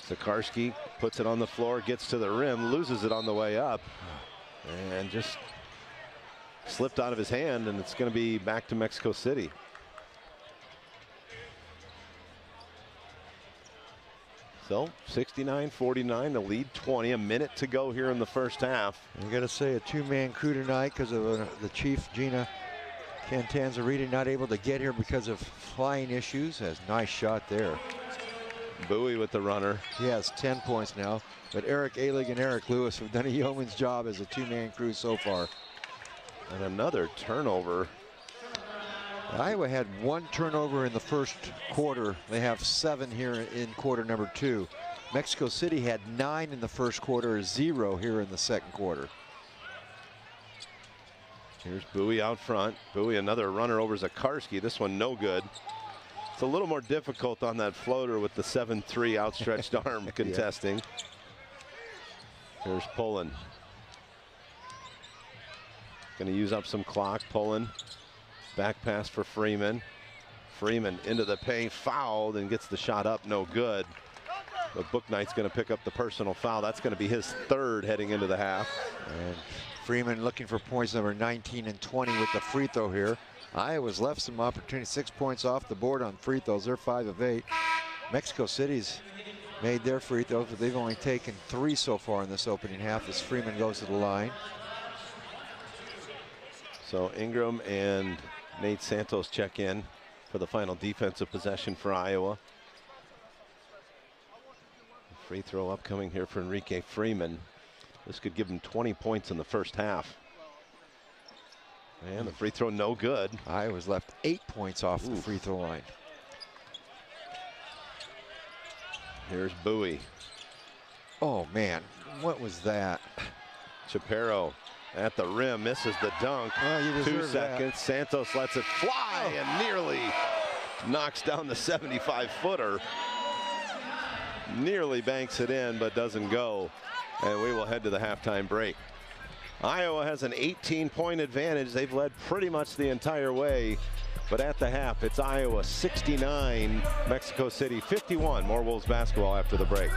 Zakarski puts it on the floor, gets to the rim, loses it on the way up, and just slipped out of his hand, and it's going to be back to Mexico City. So 69-49, the lead 20, a minute to go here in the first half. You got to say a 2-man crew tonight because of the chief, Gina Cantanzarita, not able to get here because of flying issues. Has nice shot there. Bowie with the runner. He has 10 points now, but Eric Alig and Eric Lewis have done a yeoman's job as a 2-man crew so far. And another turnover. Iowa had 1 turnover in the first quarter. They have 7 here in quarter number 2. Mexico City had 9 in the first quarter, 0 here in the second quarter. Here's Bowie out front. Bowie, another runner over Zakarski. This one no good. It's a little more difficult on that floater with the 7-3 outstretched arm contesting. Here's Pullen. Going to use up some clock. Pullen. Back pass for Freeman. Freeman into the paint, fouled, and gets the shot up, no good. But Bouknight's going to pick up the personal foul. That's going to be his 3rd heading into the half. And Freeman looking for points number 19 and 20 with the free throw here. Iowa's left some opportunity, 6 points off the board on free throws. They're 5 of 8. Mexico City's made their free throws, but they've only taken 3 so far in this opening half as Freeman goes to the line. So Ingram and Nate Santos check in for the final defensive possession for Iowa. Free throw upcoming here for Enrique Freeman. This could give him 20 points in the first half. And the free throw no good. Iowa's left 8 points off the free throw line. Here's Bowie. Oh man, what was that? Chaparro at the rim, misses the dunk. Oh, 2 seconds. That. Santos lets it fly and nearly knocks down the 75-footer. Nearly banks it in, but doesn't go. And we will head to the halftime break. Iowa has an 18-point advantage. They've led pretty much the entire way. But at the half, it's Iowa 69, Mexico City 51. More Wolves basketball after the break.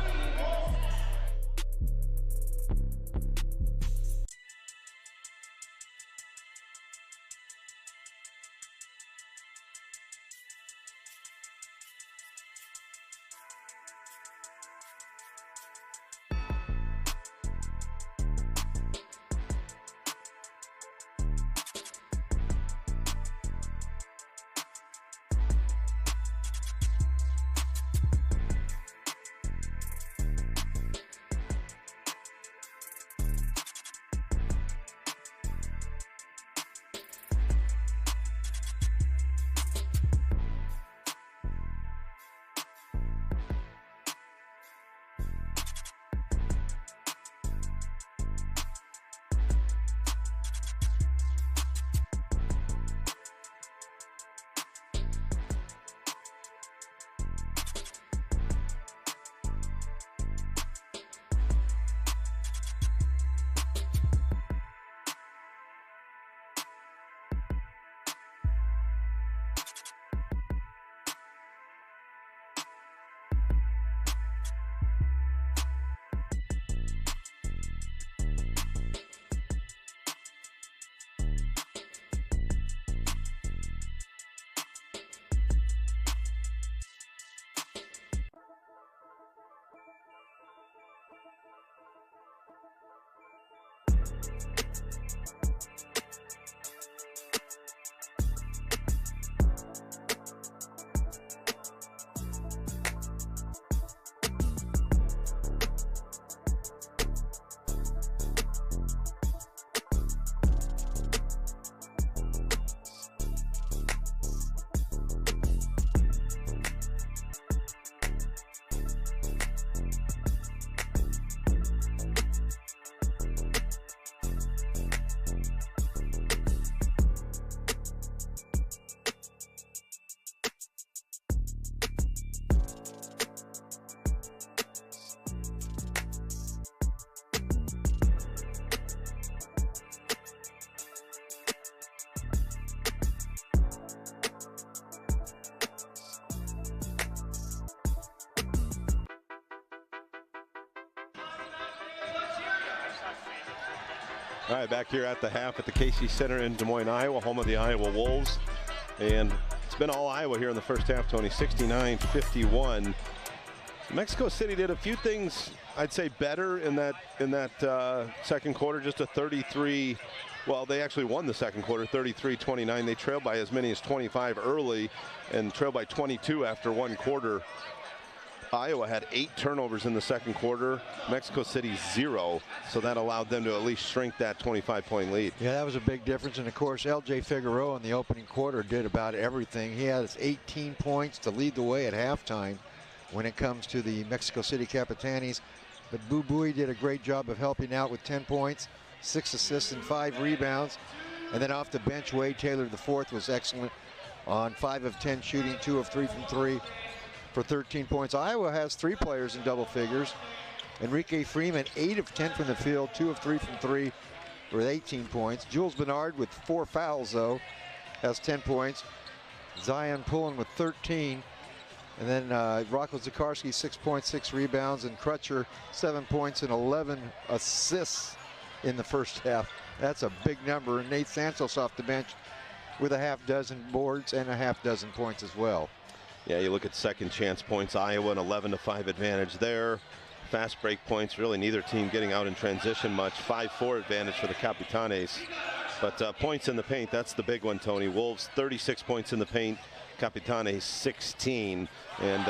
All right, back here at the half at the Casey Center in Des Moines, Iowa, home of the Iowa Wolves. And it's been all Iowa here in the first half, Tony, 69-51. Mexico City did a few things, I'd say, better in that second quarter. Just a 33, well, they actually won the second quarter, 33-29. They trailed by as many as 25 early and trailed by 22 after one quarter. Iowa had 8 turnovers in the second quarter. Mexico City 0, so that allowed them to at least shrink that 25-point lead. Yeah, that was a big difference. And of course, L.J. Figueroa in the opening quarter did about everything. He has 18 points to lead the way at halftime when it comes to the Mexico City Capitanes. But Boo Buie did a great job of helping out with 10 points, 6 assists, and 5 rebounds. And then off the bench, Wade Taylor IV was excellent on 5 of 10 shooting, 2 of 3 from 3. For 13 points. Iowa has 3 players in double figures. Enrique Freeman, 8 of 10 from the field, 2 of 3 from 3 with 18 points. Jules Bernard with 4 fouls, though, has 10 points. Zion Pullen with 13. And then Rocco Zakarski, 6.6 rebounds, and Crutcher, 7 points and 11 assists in the first half. That's a big number. And Nate Santos off the bench with a half dozen boards and a half dozen points as well. Yeah, you look at second chance points, Iowa an 11-5 advantage there. Fast break points, really neither team getting out in transition much. 5-4 advantage for the Capitanes. But points in the paint, that's the big one, Tony. Wolves 36 points in the paint, Capitanes 16. And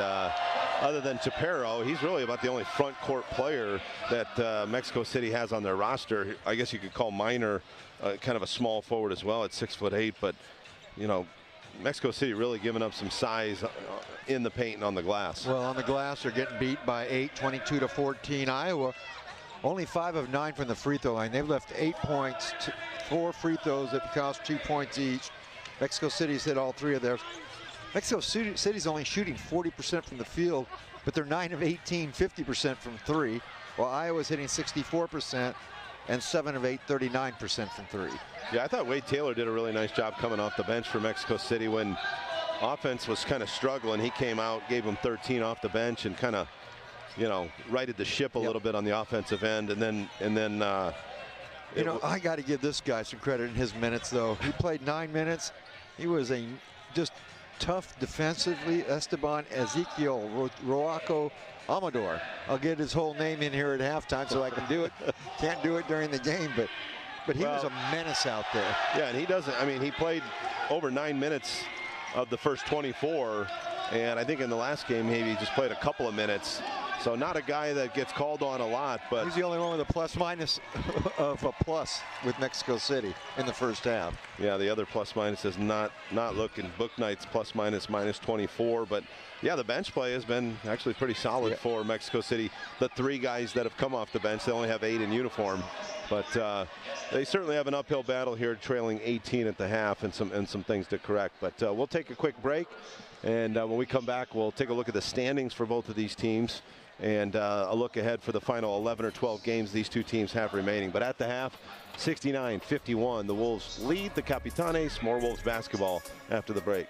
other than Chaparro, he's really about the only front court player that Mexico City has on their roster. I guess you could call Minor kind of a small forward as well at 6'8", but you know, Mexico City really giving up some size in the paint and on the glass. Well, on the glass, they're getting beat by 8, 22-14. Iowa only 5 of 9 from the free throw line. They've left 8 points, 4 free throws that cost 2 points each. Mexico City's hit all 3 of theirs. Mexico City's only shooting 40% from the field, but they're 9 of 18, 50% from 3, while Iowa's hitting 64% and 7 of 8, 39% from 3. Yeah, I thought Wade Taylor did a really nice job coming off the bench for Mexico City when offense was kind of struggling. He came out, gave them 13 off the bench, and kind of, you know, righted the ship a little bit on the offensive end. And then you know, I got to give this guy some credit in his minutes, though. He played 9 minutes. He was just tough defensively. Esteban Ezequiel Roaco Amador. I'll get his whole name in here at halftime so I can do it. Can't do it during the game, but he was a menace out there. Yeah, and he doesn't, I mean, he played over 9 minutes of the first 24, and I think in the last game maybe he just played a couple of minutes. So not a guy that gets called on a lot, but he's the only one with a plus-minus of a plus with Mexico City in the first half. Yeah, the other plus-minus is not looking. Bouknight's plus-minus -24, but yeah, the bench play has been actually pretty solid for Mexico City. The 3 guys that have come off the bench, they only have 8 in uniform, but they certainly have an uphill battle here, trailing 18 at the half, and some things to correct. But we'll take a quick break, and when we come back, we'll take a look at the standings for both of these teams and a look ahead for the final 11 or 12 games these 2 teams have remaining. But at the half, 69-51, the Wolves lead the Capitanes. More Wolves basketball after the break.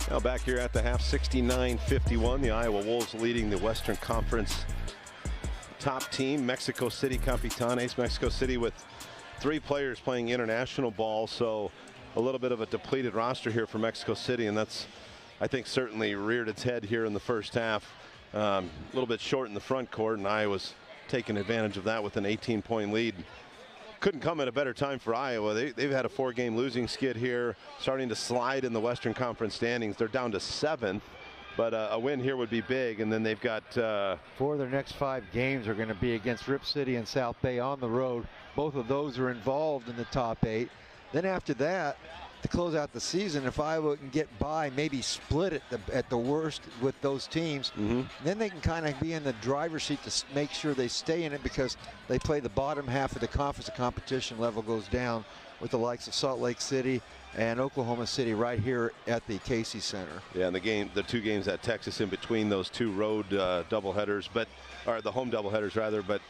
Now back here at the half, 69-51. The Iowa Wolves leading the Western Conference top team, Mexico City Capitanes. Mexico City with 3 players playing international ball, so a little bit of a depleted roster here for Mexico City, and that's, I think, certainly reared its head here in the first half. A little bit short in the front court, and Iowa's taking advantage of that with an 18-point lead. Couldn't come at a better time for Iowa. They've had a 4-game losing skid here, starting to slide in the Western Conference standings. They're down to 7th, but a win here would be big. And then they've got 4 of their next 5 games are going to be against Rip City and South Bay on the road. Both of those are involved in the top 8. Then after that, to close out the season, if Iowa can get by, maybe split at the worst with those teams, then they can kind of be in the driver's seat to make sure they stay in it, because they play the bottom half of the conference. The competition level goes down with the likes of Salt Lake City and Oklahoma City right here at the Casey Center. Yeah, and the 2 games at Texas in between those 2 road doubleheaders, or the home doubleheaders rather. But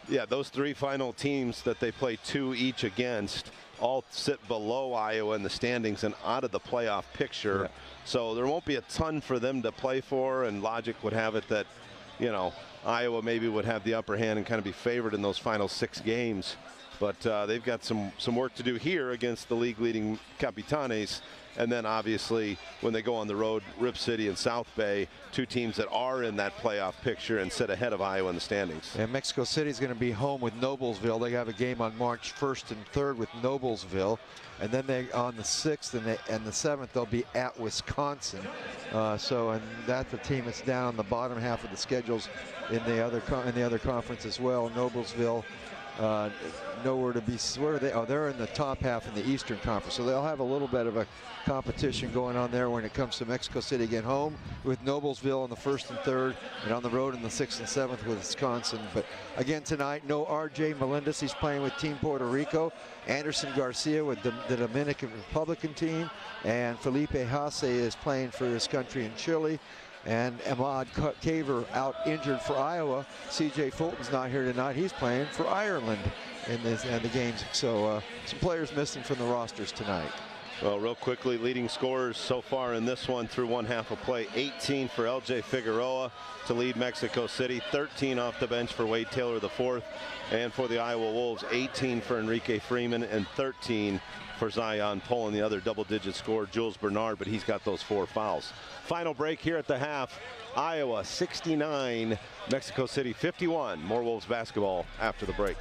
yeah, those 3 final teams that they play 2 each against all sit below Iowa in the standings and out of the playoff picture. Yeah. So there won't be a ton for them to play for, and logic would have it that, you know, Iowa maybe would have the upper hand and kind of be favored in those final 6 games. But they've got some work to do here against the league-leading Capitanes. And then obviously when they go on the road, Rip City and South Bay, 2 teams that are in that playoff picture and sit ahead of Iowa in the standings. And Mexico City is going to be home with Noblesville. They have a game on March 1st and 3rd with Noblesville. And then they on the 6th and the 7th they'll be at Wisconsin. And that's a team that's down on the bottom half of the schedules in the other conference as well. Noblesville. Nowhere to be. Where are they? Oh, they're in the top half in the Eastern Conference, so they'll have a little bit of a competition going on there when it comes to Mexico City. Again, home with Noblesville on the 1st and 3rd, and on the road in the 6th and 7th with Wisconsin. But again tonight, no R.J. Melendez. He's playing with Team Puerto Rico. Anderson Garcia with the Dominican Republican team, and Felipe Haase is playing for his country in Chile. And Ahmad Caver out injured for Iowa. C.J. Fulton's not here tonight. He's playing for Ireland in the games. So some players missing from the rosters tonight. Well, real quickly, leading scorers so far in this one through 1 half of play. 18 for L.J. Figueroa to lead Mexico City. 13 off the bench for Wade Taylor IV. And for the Iowa Wolves, 18 for Enrique Freeman and 13 for Zion Pullen, the other double-digit scorer, Jules Bernard, but he's got those 4 fouls. Final break here at the half. Iowa 69, Mexico City 51. More Wolves basketball after the break.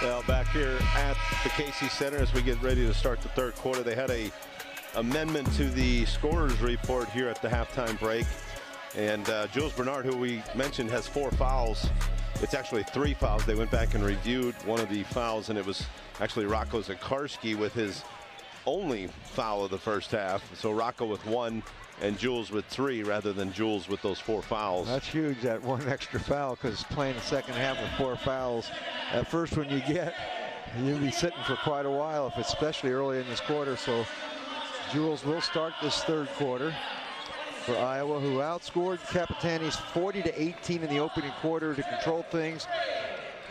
Well, back here at the Casey Center as we get ready to start the third quarter, they had a amendment to the scorers report here at the halftime break. And Jules Bernard, who we mentioned, has 4 fouls. It's actually 3 fouls. They went back and reviewed one of the fouls, and it was actually Rocco Zakarski with his only foul of the first half. So Rocco with 1 and Jules with 3 rather than Jules with those 4 fouls. That's huge, that 1 extra foul, because playing the second half with 4 fouls, that first one you get, you'll be sitting for quite a while, if especially early in this quarter. So Jules will start this third quarter for Iowa, who outscored Capitanes 40-18 in the opening quarter to control things.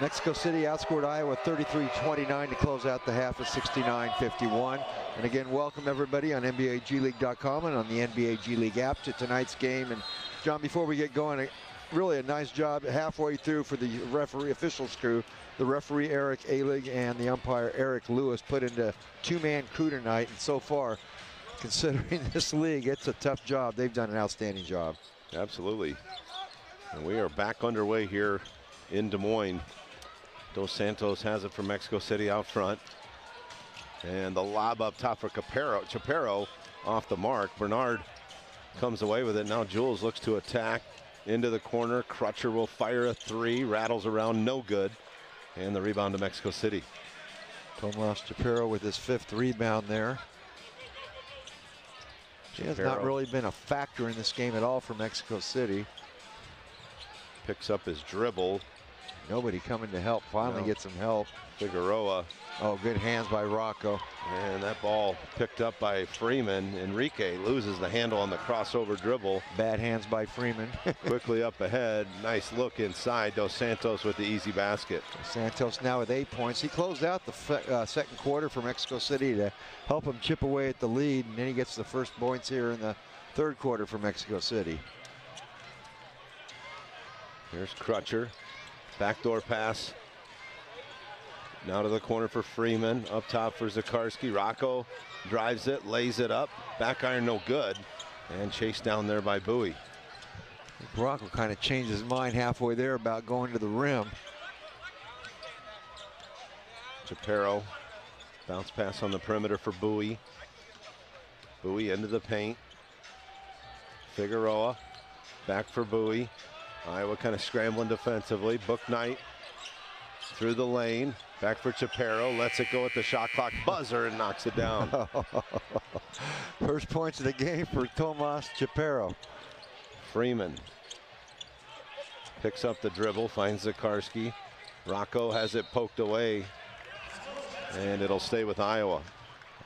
Mexico City outscored Iowa 33-29 to close out the half at 69-51. And again, welcome everybody on NBAGleague.com and on the NBA G League app to tonight's game. And John, before we get going, really a nice job halfway through for the referee officials crew. The referee Eric Alig and the umpire Eric Lewis put into 2-man crew tonight, and so far, considering this league, it's a tough job. They've done an outstanding job. Absolutely. And we are back underway here in Des Moines. Dos Santos has it for Mexico City out front. And the lob up top for Chaparro off the mark. Bernard comes away with it. Now Jules looks to attack into the corner. Crutcher will fire a 3, rattles around, no good. And the rebound to Mexico City. Tomas Chaparro with his 5th rebound there. He has not really been a factor in this game at all for Mexico City. Picks up his dribble. Nobody coming to help. Finally gets some help. Figueroa. Oh, good hands by Rocco. And that ball picked up by Freeman. Enrique loses the handle on the crossover dribble. Bad hands by Freeman. Quickly up ahead. Nice look inside. Dos Santos with the easy basket. Santos now with 8 points. He closed out the second quarter for Mexico City to help him chip away at the lead. And then he gets the first points here in the third quarter for Mexico City. Here's Crutcher. Backdoor pass. Now to the corner for Freeman. Up top for Zakarski. Rocco drives it, lays it up. Back iron no good. And chased down there by Bowie. Rocco kind of changed his mind halfway there about going to the rim. Chaparro. Bounce pass on the perimeter for Bowie. Bowie into the paint. Figueroa. Back for Bowie. Iowa kind of scrambling defensively. Bouknight through the lane. Back for Chaparro. Lets it go at the shot clock buzzer and knocks it down. First points of the game for Tomas Chaparro. Freeman picks up the dribble, finds Zakarski. Rocco has it poked away, and it'll stay with Iowa.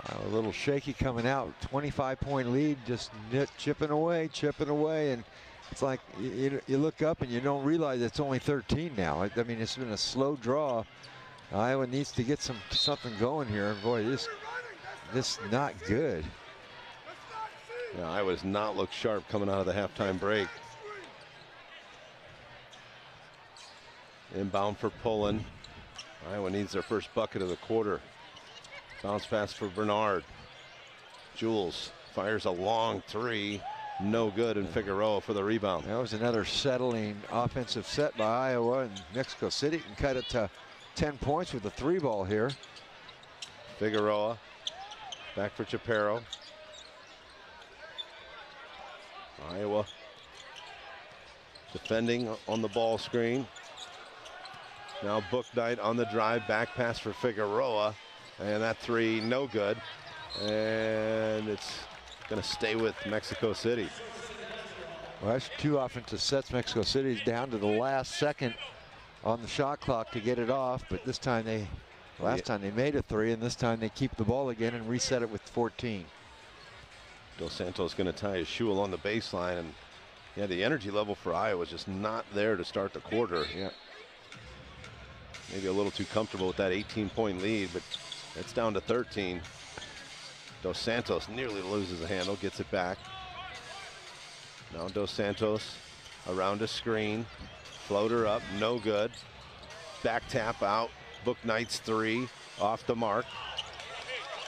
A little shaky coming out. 25-point lead, just chipping away, and it's like you look up and you don't realize it's only 13 now. I mean, it's been a slow draw. Iowa needs to get something going here. Boy, this is not good. Yeah, Iowa's not looked sharp coming out of the halftime break. Inbound for Pullen. Iowa needs their first bucket of the quarter. Bounce pass for Bernard. Jules fires a long 3. No good, and Figueroa for the rebound. That was another settling offensive set by Iowa, and Mexico City can cut it to 10 points with the 3 ball here. Figueroa back for Chaparro. Iowa defending on the ball screen. Now Bouknight on the drive, back pass for Figueroa, and that 3 no good, and it's going to stay with Mexico City. Well, that's 2 offensive sets. Mexico City's down to the last second on the shot clock to get it off, but this time last time they made a 3, and this time they keep the ball again and reset it with 14. Dos Santos going to tie his shoe along the baseline, and yeah, the energy level for Iowa is just not there to start the quarter. Yeah. Maybe a little too comfortable with that 18-point lead, but it's down to 13. Dos Santos nearly loses the handle, gets it back. Now Dos Santos around a screen. Floater up, no good. Back tap out. Bouknight's 3 off the mark.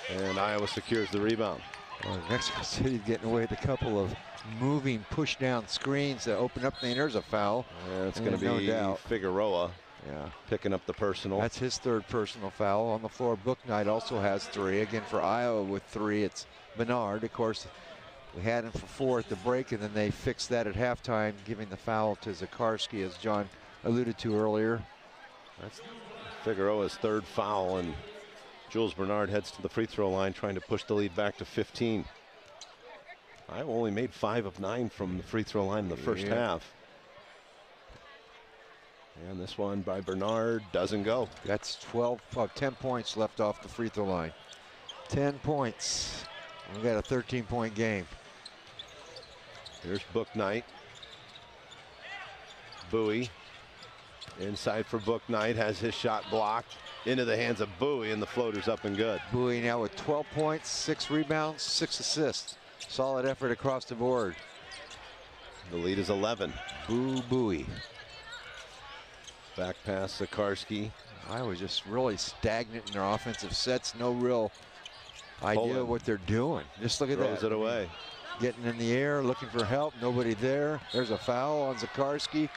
And Iowa secures the rebound. Well, Mexico City getting away with a couple of moving push down screens that open up. There's a foul. Yeah, it's going to be Figueroa. Yeah. Picking up the personal. That's his third personal foul. On the floor, Bouknight also has 3. Again, for Iowa with 3, it's Bernard. Of course, we had him for 4 at the break, and then they fixed that at halftime, giving the foul to Zakarski, as John alluded to earlier. That's Figueroa's third foul, and Jules Bernard heads to the free throw line, trying to push the lead back to 15. Iowa only made 5 of 9 from the free throw line in the first half. And this one by Bernard doesn't go. That's 10 points left off the free throw line. 10 points. We got a 13-point game. Here's Bouknight. Bowie inside for Bouknight, has his shot blocked into the hands of Bowie, and the floater's up and good. Bowie now with 12 points, 6 rebounds, 6 assists. Solid effort across the board. The lead is 11. Bowie. Back pass Zakarski. Iowa just really stagnant in their offensive sets. No real idea what they're doing. Just look at that. Throws it away. Getting in the air, looking for help. Nobody there. There's a foul on Zakarski.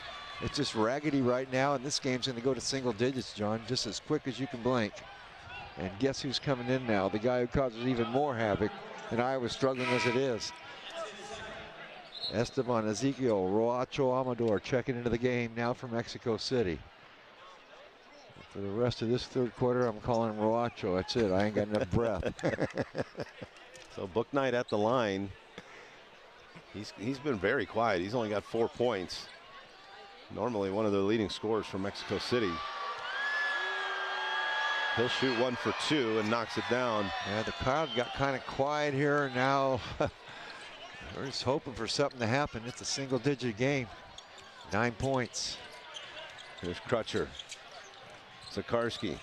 It's just raggedy right now, and this game's going to go to single digits, John, just as quick as you can blink. And guess who's coming in now? The guy who causes even more havoc, and Iowa's struggling as it is. Esteban Ezequiel Roacho Amador checking into the game now for Mexico City. For the rest of this third quarter, I'm calling him Roacho. That's it. I ain't got enough breath. So Bouknight at the line. He's been very quiet. He's only got 4 points. Normally one of the leading scorers for Mexico City. He'll shoot 1 for 2 and knocks it down. Yeah, the crowd got kind of quiet here. Now we're just hoping for something to happen. It's a single-digit game. 9 points. Here's Crutcher. Zakarski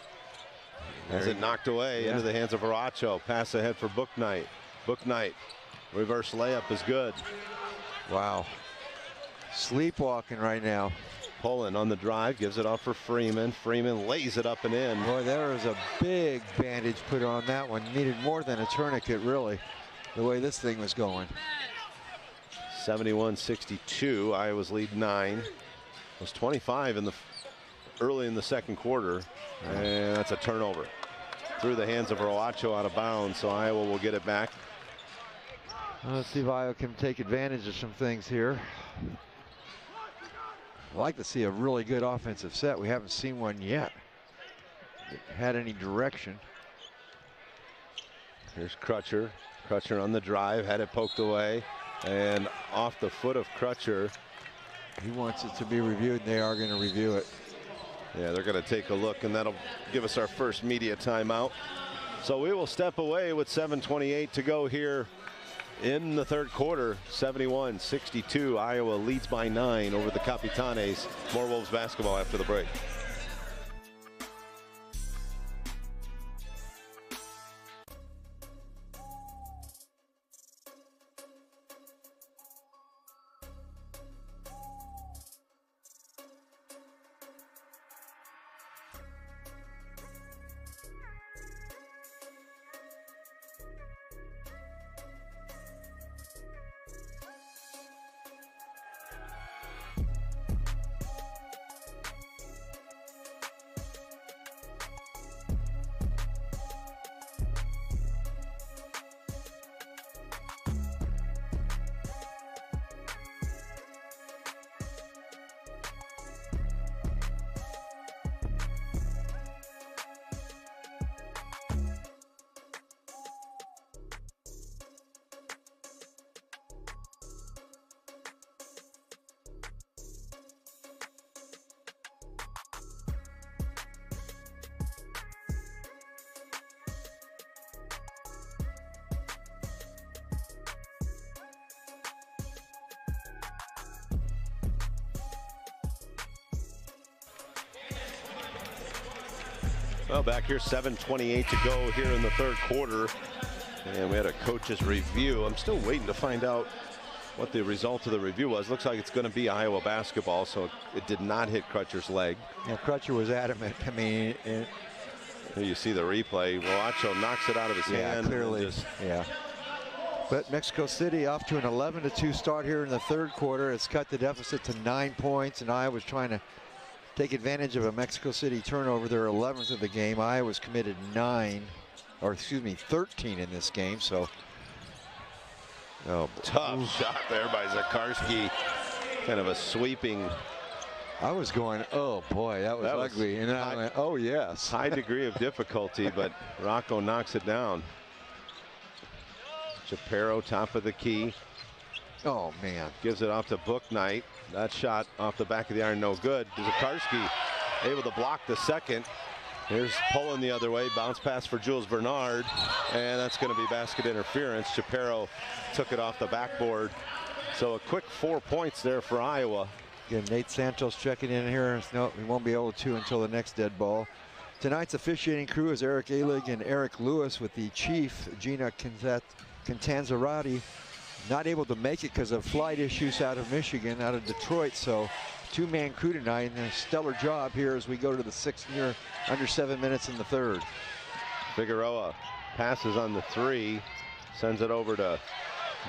has it knocked away into the hands of Roacho. Pass ahead for Bouknight. Bouknight, reverse layup is good. Wow. Sleepwalking right now. Poland on the drive, gives it off for Freeman. Freeman lays it up and in. Boy, there was a big bandage put on that one. Needed more than a tourniquet, really, the way this thing was going. 71-62. Iowa's lead 9. It was 25 early in the second quarter, and that's a turnover through the hands of Roacho, out of bounds, so Iowa will get it back. Let's see if Iowa can take advantage of some things here. I'd like to see a really good offensive set. We haven't seen one yet. It had any direction. Here's Crutcher. Crutcher on the drive, had it poked away, and off the foot of Crutcher. He wants it to be reviewed, and they are going to review it. Yeah, they're going to take a look, and that'll give us our first media timeout. So we will step away with 7:28 to go here in the third quarter. 71-62. Iowa leads by 9 over the Capitanes. More Wolves basketball after the break. Well, back here, 7:28 to go here in the third quarter. And we had a coach's review. I'm still waiting to find out what the result of the review was. Looks like it's going to be Iowa basketball, so it did not hit Crutcher's leg. Yeah, Crutcher was adamant. I mean, here you see the replay. Roacho knocks it out of his hand. Clearly. But Mexico City off to an 11-2 start here in the third quarter. It's cut the deficit to 9 points, and Iowa's trying to take advantage of a Mexico City turnover. Their 11th of the game. Iowa's committed 13 in this game. So, tough shot there by Zakarski. Kind of a sweeping. I was going, oh boy, that was ugly. And then I went, oh yes. High degree of difficulty, but Rocco knocks it down. Shapiro, top of the key. Oh man. Gives it off to Bouknight. That shot off the back of the iron, no good. Zakarski able to block the second. Here's Pullen the other way. Bounce pass for Jules Bernard. And that's going to be basket interference. Shapiro took it off the backboard. So a quick 4 points there for Iowa. Again, Nate Santos checking in here. No, we won't be able to until the next dead ball. Tonight's officiating crew is Eric Alig and Eric Lewis, with the chief, Gina Cantanzarati, not able to make it because of flight issues out of Michigan, out of Detroit. So two-man crew tonight, and a stellar job here as we go to the sixth year, under 7 minutes in the third. Figueroa passes on the three, sends it over to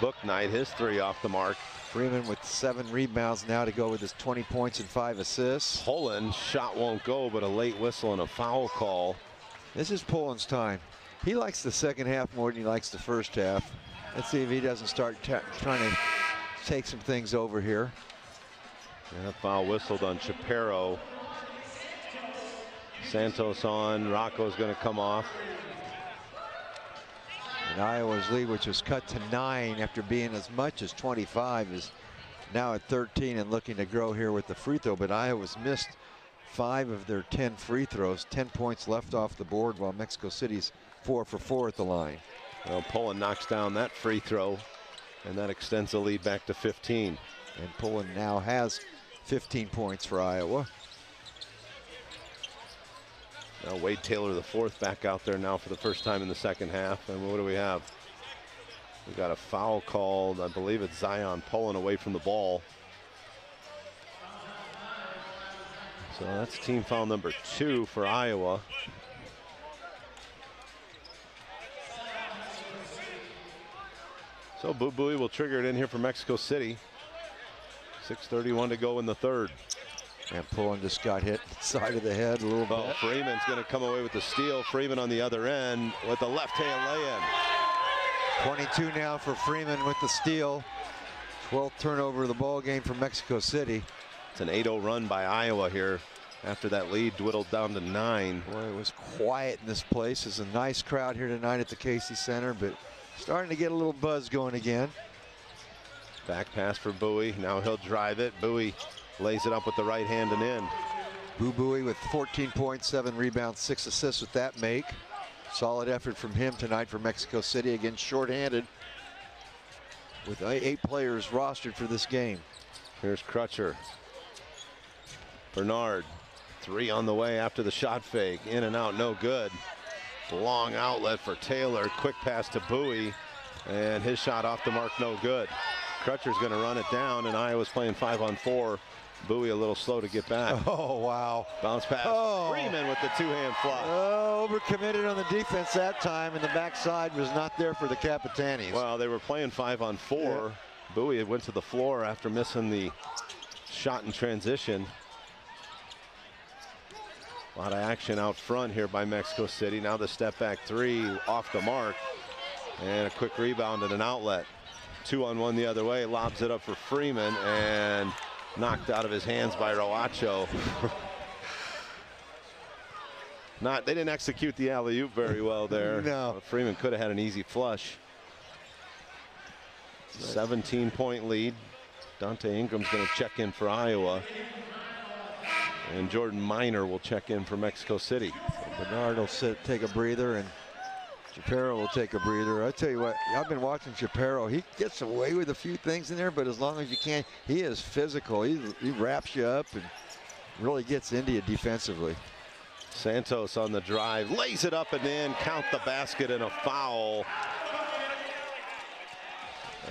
Bouknight, his three off the mark. Freeman with 7 rebounds now to go with his 20 points and 5 assists. Pullen, shot won't go, but a late whistle and a foul call. This is Pullen's time. He likes the second half more than he likes the first half. Let's see if he doesn't start trying to take some things over here. And a foul whistled on Shapiro. Santos on, Rocco's going to come off. And Iowa's lead, which was cut to 9 after being as much as 25, is now at 13 and looking to grow here with the free throw. But Iowa's missed 5 of their 10 free throws, 10 points left off the board, while Mexico City's 4 for 4 at the line. Well, Pullen knocks down that free throw, and that extends the lead back to 15. And Pullen now has 15 points for Iowa. Now Wade Taylor the fourth back out there now for the first time in the second half. And what do we have? We got a foul called. I believe it's Zion Pullen away from the ball. So that's team foul number 2 for Iowa. So Boo Buie will trigger it in here for Mexico City. 6:31 to go in the third. And Pullen just got hit side of the head a little bit. Oh, Freeman's going to come away with the steal. Freeman on the other end with the left hand lay-in. 22 now for Freeman with the steal. 12th turnover of the ball game for Mexico City. It's an 8-0 run by Iowa here after that lead dwindled down to 9. Boy, it was quiet in this place. There's a nice crowd here tonight at the Casey Center, but starting to get a little buzz going again. Back pass for Buie. Now he'll drive it. Buie lays it up with the right hand and in. Boo Buie with 14 points, 7 rebounds, 6 assists with that make. Solid effort from him tonight for Mexico City. Again, shorthanded with 8 players rostered for this game. Here's Crutcher. Bernard, 3 on the way after the shot fake. In and out, no good. Long outlet for Taylor. Quick pass to Buie. And his shot off the mark, no good. Crutcher's going to run it down, and Iowa's playing 5-on-4. Buie a little slow to get back. Oh, wow. Bounce pass. Oh. Freeman with the two-hand flush. Overcommitted on the defense that time, and the backside was not there for the Capitanis. Well, they were playing 5-on-4. Yeah. Buie went to the floor after missing the shot in transition. A lot of action out front here by Mexico City. Now the step back 3 off the mark. And a quick rebound and an outlet. 2-on-1 the other way, lobs it up for Freeman and knocked out of his hands by Roacho. They didn't execute the alley-oop very well there. No. Freeman could have had an easy flush. 17-point lead. Dante Ingram's going to check in for Iowa. And Jordan Minor will check in for Mexico City. Bernard will take a breather, and Shapiro will take a breather. I tell you what, I've been watching Shapiro. He gets away with a few things in there, but as long as you can, he is physical. He wraps you up and really gets into you defensively. Santos on the drive, lays it up and in, count the basket and a foul.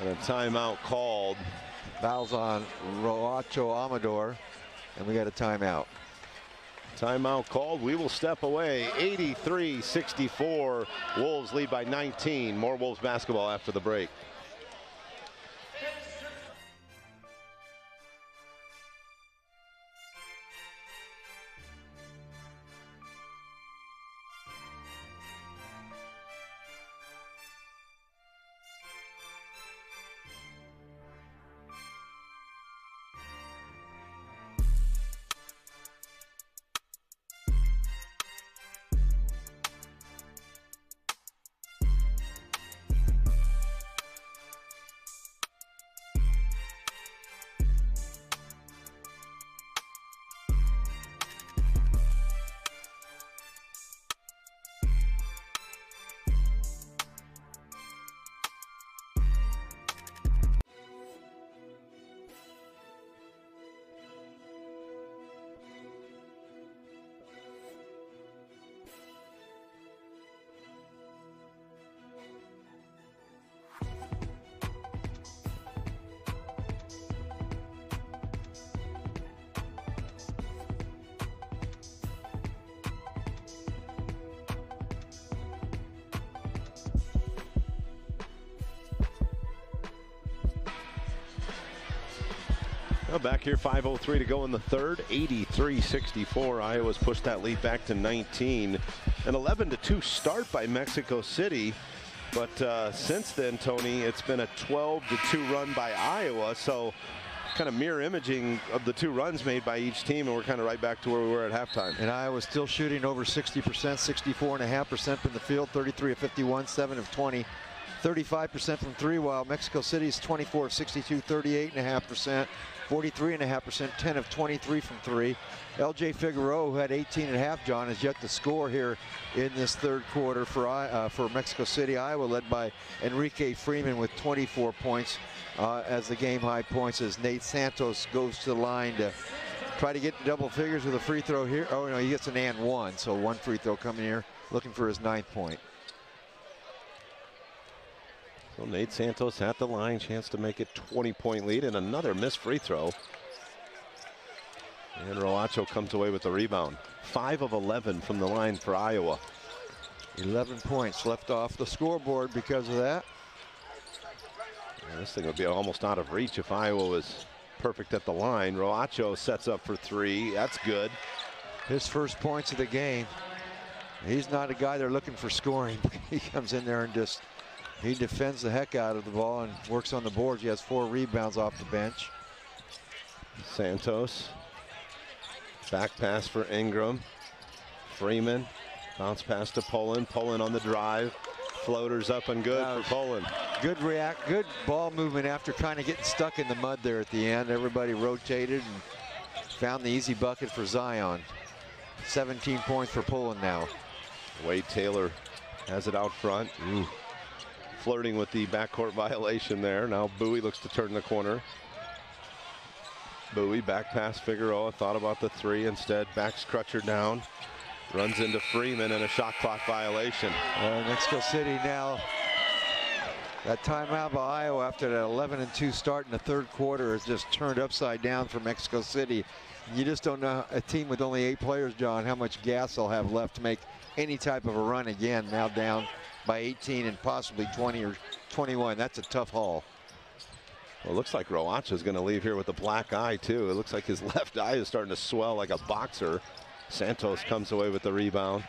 And a timeout called. Fouls on Roacho Amador, and we got a timeout. Timeout called. We will step away. 83-64. Wolves lead by 19. More Wolves basketball after the break. Well, back here, 5:03 to go in the third. 83-64. Iowa's pushed that lead back to 19. An 11-2 start by Mexico City. But since then, Tony, it's been a 12-2 run by Iowa. So kind of mirror imaging of the 2 runs made by each team, and we're kind of right back to where we were at halftime. And Iowa's still shooting over 60%, 64.5% from the field, 33 of 51, 7 of 20, 35% from 3, while Mexico City's 24 of 62, 38.5%, 43.5%, 10 of 23 from 3. LJ Figueroa, who had 18.5, John, has yet to score here in this third quarter for Mexico City. Iowa led by Enrique Freeman with 24 points as the game high points, as Nate Santos goes to the line to try to get double figures with a free throw here. Oh no, he gets an and one, so 1 free throw coming here, looking for his 9th point. So Nate Santos at the line, chance to make it 20-point lead, and another missed free throw. And Roacho comes away with the rebound. 5 of 11 from the line for Iowa. 11 points left off the scoreboard because of that. And this thing would be almost out of reach if Iowa was perfect at the line. Roacho sets up for 3. That's good. His first points of the game. He's not a guy they're looking for scoring. He comes in there and just, he defends the heck out of the ball and works on the boards. He has 4 rebounds off the bench. Santos. Back pass for Ingram. Freeman. Bounce pass to Poland. Poland on the drive. Floaters up and good for Poland. Good ball movement after kind of getting stuck in the mud there at the end. Everybody rotated and found the easy bucket for Zion. 17 points for Poland now. Wade Taylor has it out front. Ooh. Flirting with the backcourt violation there. Now Bowie looks to turn the corner. Bowie back pass Figueroa, thought about the 3, instead backs Crutcher down. Runs into Freeman and a shot clock violation. Mexico City now, that timeout by Iowa after that 11-2 start in the third quarter is just turned upside down for Mexico City. You just don't know, a team with only 8 players, John, how much gas they'll have left to make any type of a run again. Now down by 18 and possibly 20 or 21. That's a tough haul. Well, it looks like Roacho is going to leave here with a black eye, too. It looks like his left eye is starting to swell like a boxer. Santos comes away with the rebound.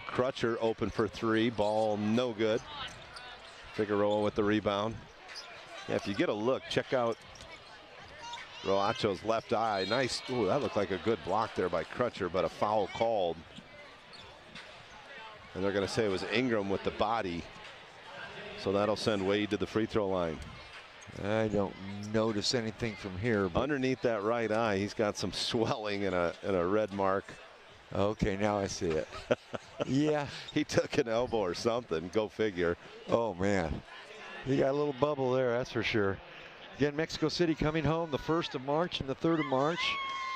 Crutcher open for 3. Ball no good. Figueroa with the rebound. Yeah, if you get a look, check out Roacho's left eye. Nice. Ooh, that looked like a good block there by Crutcher, but a foul called. And they're going to say it was Ingram with the body. So that'll send Wade to the free throw line. I don't notice anything from here. But underneath that right eye, he's got some swelling and a red mark. Okay, now I see it. Yeah. He took an elbow or something. Go figure. Oh, man. He got a little bubble there, that's for sure. Again, Mexico City coming home the 1st of March and the 3rd of March.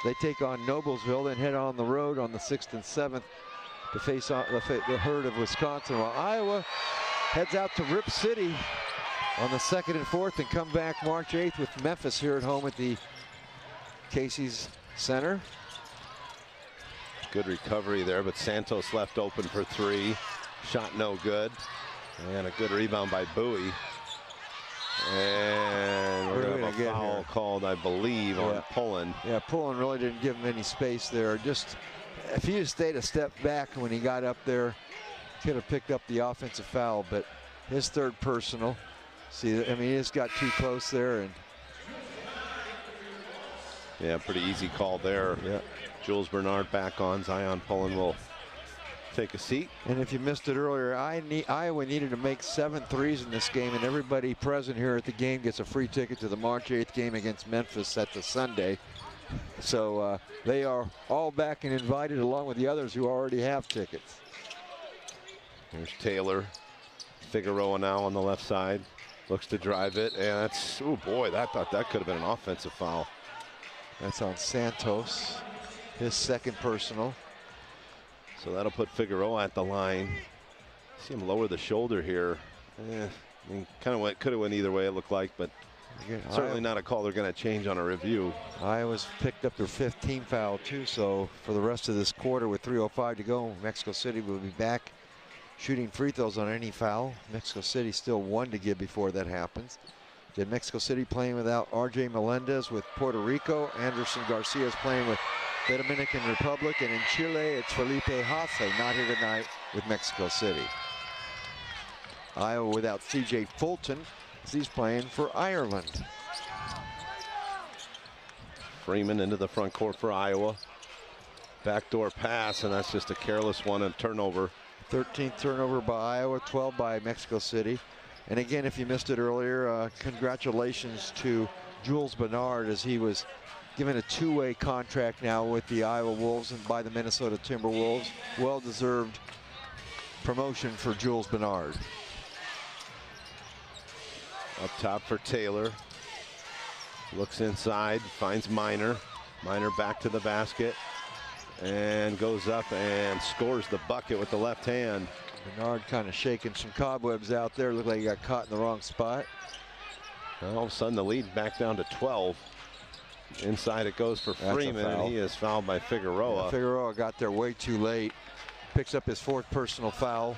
They take on Noblesville, then head on the road on the 6th and 7th to face on the Herd of Wisconsin, while Iowa heads out to Rip City on the 2nd and 4th and come back March 8th with Memphis here at home at the Casey's Center. Good recovery there, but Santos left open for 3. Shot no good. And a good rebound by Bowie. And we're going to have a foul called, I believe, on Poland. Yeah, Poland really didn't give him any space there. Just, if he had stayed a step back when he got up there, could have picked up the offensive foul, but his 3rd personal. See, I mean, he just got too close there. And yeah, pretty easy call there. Yeah. Jules Bernard back on. Zion Poland will take a seat. And if you missed it earlier, Iowa needed to make 7 threes in this game, and everybody present here at the game gets a free ticket to the March 8th game against Memphis. That's a Sunday. So they are all back and invited along with the others who already have tickets. There's Taylor. Figueroa now on the left side. Looks to drive it, and that's, oh boy, that could have been an offensive foul. That's on Santos, his 2nd personal. So that'll put Figueroa at the line. See him lower the shoulder here. I mean, kind of could have went either way, it looked like, but again, certainly not a call they're going to change on a review. Iowa's picked up their 5th team foul too, so for the rest of this quarter with 3:05 to go, Mexico City will be back shooting free throws on any foul. Mexico City still 1 to give before that happens. Then Mexico City playing without R.J. Melendez with Puerto Rico. Anderson Garcia is playing with the Dominican Republic. And in Chile, it's Felipe Haase, not here tonight with Mexico City. Iowa without C.J. Fulton, as he's playing for Ireland. Freeman into the front court for Iowa. Backdoor pass, and that's just a careless one and turnover. 13th turnover by Iowa, 12 by Mexico City. And again, if you missed it earlier, congratulations to Jules Bernard, as he was given a two-way contract now with the Iowa Wolves and by the Minnesota Timberwolves. Well-deserved promotion for Jules Bernard. Up top for Taylor. Looks inside, finds Minor. Minor back to the basket and goes up and scores the bucket with the left hand. Bernard kind of shaking some cobwebs out there. Looked like he got caught in the wrong spot. All of a sudden the lead back down to 12. Inside it goes for Freeman, and he is fouled by Figueroa. Yeah, Figueroa got there way too late. Picks up his 4th personal foul.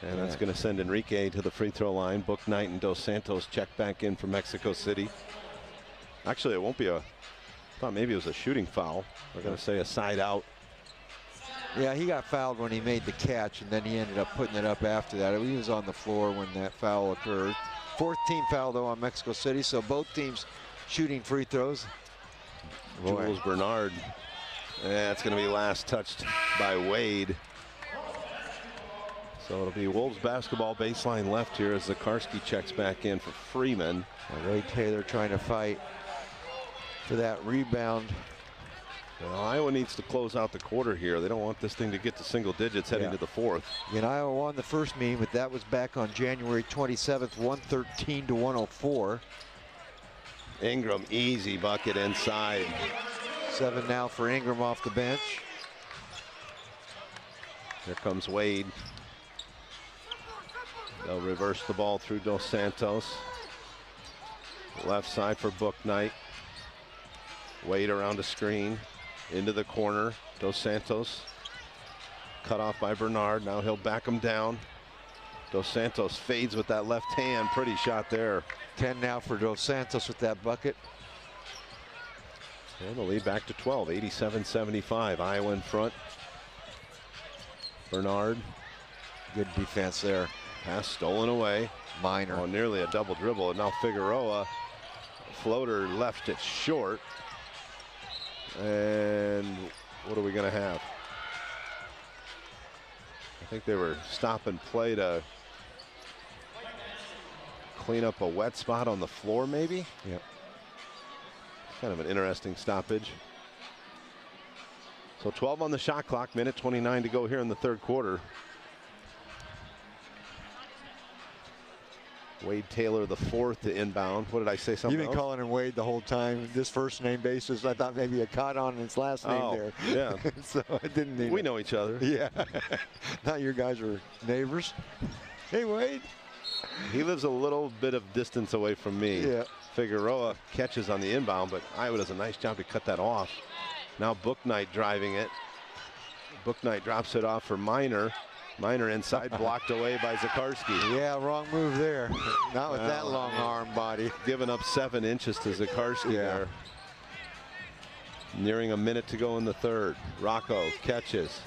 And that's going to send Enrique to the free throw line. Bouknight and Dos Santos check back in for Mexico City. Actually, it won't be a, I thought maybe it was a shooting foul. We're going to say a side out. Yeah, he got fouled when he made the catch, and then he ended up putting it up after that. He was on the floor when that foul occurred. 4th team foul, though, on Mexico City, so both teams shooting free throws. Jules Bernard. That's going to be last touched by Wade. So it'll be Wolves basketball baseline left here as Zakarski checks back in for Freeman. And Wade Taylor trying to fight for that rebound. Well, Iowa needs to close out the quarter here. They don't want this thing to get to single digits heading to the 4th. And Iowa won the first meeting, but that was back on January 27th, 113 to 104. Ingram, easy bucket inside. 7 now for Ingram off the bench. Here comes Wade. They'll reverse the ball through Dos Santos. Left side for Bouknight. Wade around a screen. Into the corner. Dos Santos. Cut off by Bernard. Now he'll back him down. Dos Santos fades with that left hand. Pretty shot there. 10 now for Dos Santos with that bucket. And the lead back to 12. 87-75. Iowa in front. Bernard. Good defense there. Pass stolen away. Minor. Oh, nearly a double dribble. And now Figueroa. Floater left it short. And what are we going to have? I think they were stopping play to clean up a wet spot on the floor, maybe? Yep. Kind of an interesting stoppage. So 12 on the shot clock, minute 29 to go here in the 3rd quarter. Wade Taylor, the 4th to inbound. What did I say? Something You've been calling him Wade the whole time. This first name basis, I thought maybe you caught on his last name there. Yeah. So I didn't mean we know each other. Yeah. Now your guys are neighbors. Hey, Wade. He lives a little bit of distance away from me. Yeah. Figueroa catches on the inbound, but Iowa does a nice job to cut that off. Now Bouknight driving it. Bouknight drops it off for Minor. Minor inside, blocked away by Zakarski. Yeah, wrong move there. Not with that long arm body. Giving up 7 inches to Zakarski there. Nearing a minute to go in the 3rd. Rocco catches,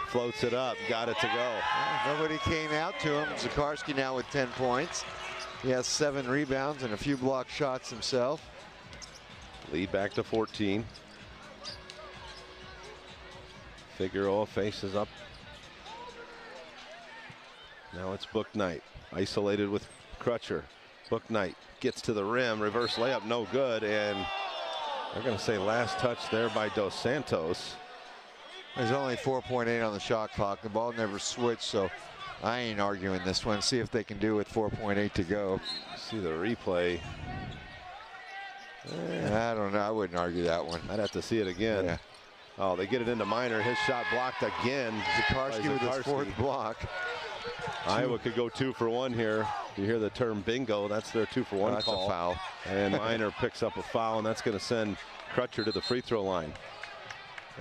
floats it up, got it to go. Yeah, nobody came out to him. Zakarski now with 10 points. He has 7 rebounds and a few block shots himself. Lead back to 14. Figueroa faces up. Now it's Bouknight, isolated with Crutcher. Bouknight gets to the rim, reverse layup, no good, and they're going to say last touch there by Dos Santos. There's only 4.8 on the shot clock. The ball never switched, so I ain't arguing this one. See if they can do with 4.8 to go. See the replay. I don't know. I wouldn't argue that one. I'd have to see it again. Yeah. Oh, they get it into Minor. His shot blocked again. Zakarski with his 4th block. Iowa could go 2 for 1 here. You hear the term bingo. That's their 2 for 1 that's call. A foul. And Minor picks up a foul, and that's going to send Crutcher to the free throw line.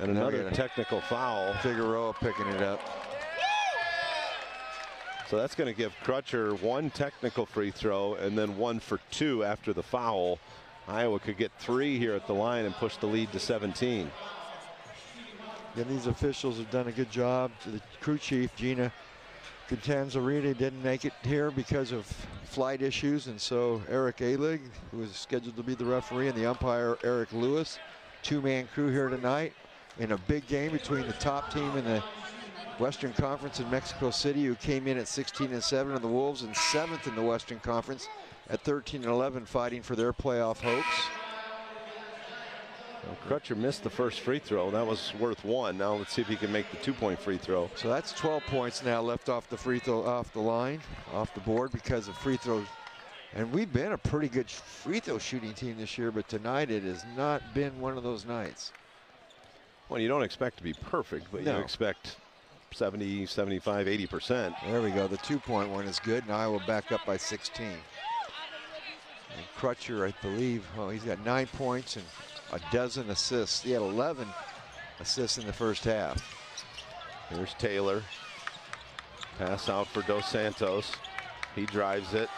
And another technical foul. Figueroa picking it up. So that's going to give Crutcher 1 technical free throw and then 1 for 2 after the foul. Iowa could get 3 here at the line and push the lead to 17. And these officials have done a good job. The crew chief, Gina Catanzarita, didn't make it here because of flight issues, and so Eric Alig, who was scheduled to be the referee, and the umpire Eric Lewis, 2-man crew here tonight in a big game between the top team in the Western Conference in Mexico City, who came in at 16-7, and the Wolves in 7th in the Western Conference at 13-11, fighting for their playoff hopes. Well, Crutcher missed the first free throw. That was worth 1. Now let's see if he can make the 2-point free throw. So that's 12 points now left off the free throw, off the line, off the board because of free throws. And we've been a pretty good free throw shooting team this year, but tonight it has not been one of those nights. Well, you don't expect to be perfect, but you expect 70, 75, 80%. There we go. The 2-point one is good, and Iowa back up by 16. And Crutcher, I believe, he's got 9 points and a dozen assists. He had 11 assists in the first half. Here's Taylor. Pass out for Dos Santos. He drives it.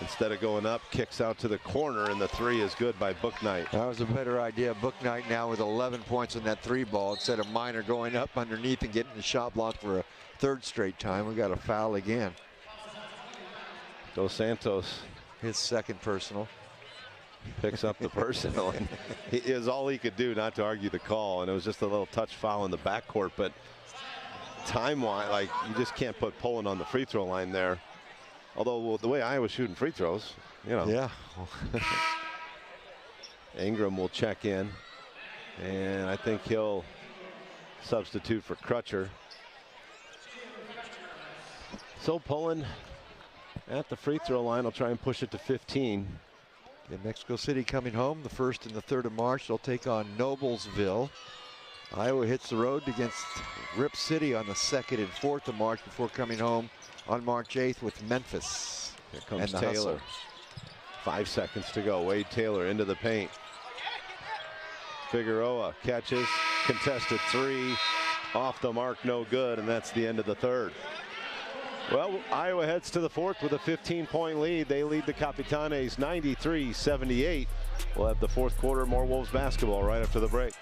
Instead of going up, kicks out to the corner, and the 3 is good by Bouknight. That was a better idea. Bouknight now with 11 points on that 3 ball instead of Minor going up underneath and getting the shot blocked for a 3rd straight time. We got a foul again. Dos Santos. His 2nd personal. Picks up the personal, and it is all he could do not to argue the call, and it was just a little touch foul in the backcourt, but time-wise, like, you just can't put Poland on the free throw line there. Although the way Iowa's shooting free throws, you know. Yeah. Ingram will check in, and I think he'll substitute for Crutcher. So Poland at the free throw line will try and push it to 15. In Mexico City coming home the 1st and the 3rd of March. They'll take on Noblesville. Iowa hits the road against Rip City on the 2nd and 4th of March before coming home on March 8th with Memphis. Here comes and Taylor. Hustle. 5 seconds to go. Wade Taylor into the paint. Figueroa catches, contested 3, off the mark, no good, and that's the end of the 3rd. Well, Iowa heads to the 4th with a 15-point lead. They lead the Capitanes 93-78. We'll have the 4th quarter, more Wolves basketball right after the break.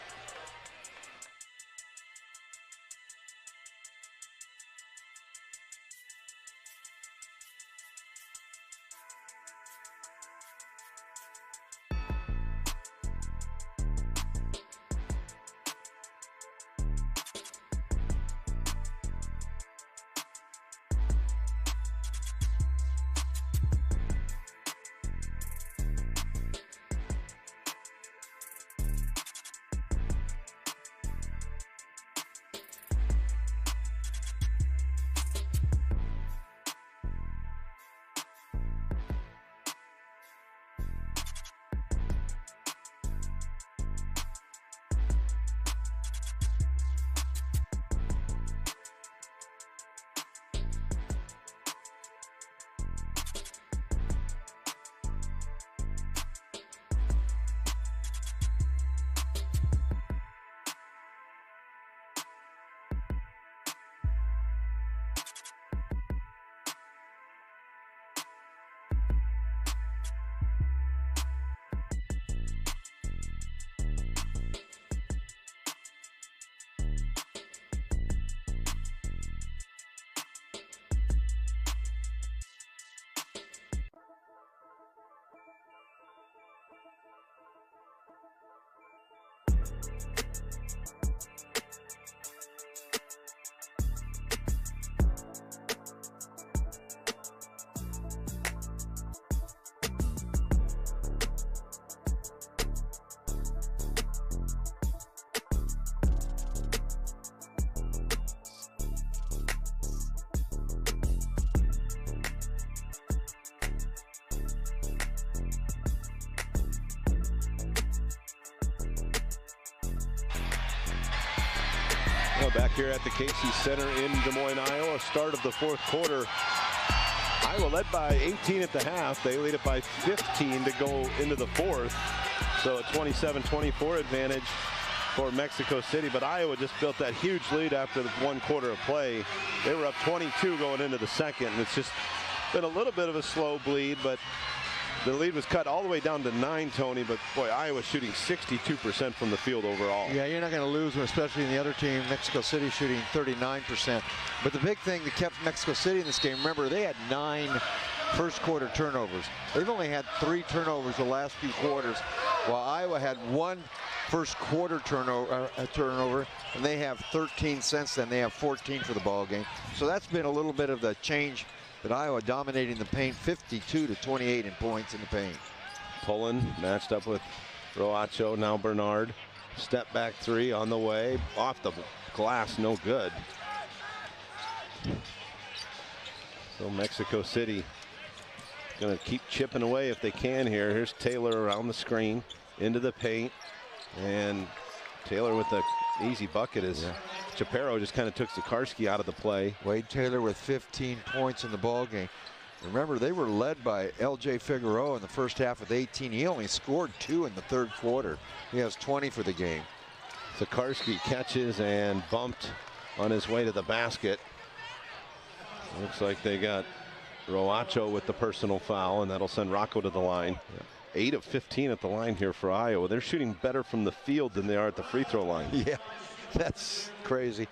Back here at the Casey Center in Des Moines, Iowa. Start of the 4th quarter. Iowa led by 18 at the half. They lead it by 15 to go into the 4th. So a 27-24 advantage for Mexico City, but Iowa just built that huge lead after the 1 quarter of play. They were up 22 going into the second, and it's just been a little bit of a slow bleed, but the lead was cut all the way down to 9, Tony, but boy, Iowa shooting 62% from the field overall. Yeah, you're not going to lose, especially in the other team, Mexico City shooting 39%. But the big thing that kept Mexico City in this game, remember, they had 9 first quarter turnovers. They've only had 3 turnovers the last few quarters, while Iowa had 1 first quarter turnover, and they have 13 since then. They have 14 for the ball game. So that's been a little bit of the change. But Iowa dominating the paint, 52-28 in points in the paint. Pullen matched up with Roacho, now Bernard. Step back 3 on the way, off the glass, no good. So Mexico City gonna keep chipping away if they can here. Here's Taylor around the screen, into the paint, and Taylor with the easy bucket is Chaparro just kind of took Sikorsky out of the play. Wade Taylor with 15 points in the ball game. Remember, they were led by L.J. Figueroa in the first half with 18. He only scored 2 in the third quarter. He has 20 for the game. Sikorsky catches and bumped on his way to the basket. Looks like they got Roacho with the personal foul, and that'll send Rocco to the line. 8 of 15 at the line here for Iowa. They're shooting better from the field than they are at the free throw line. Yeah, that's crazy.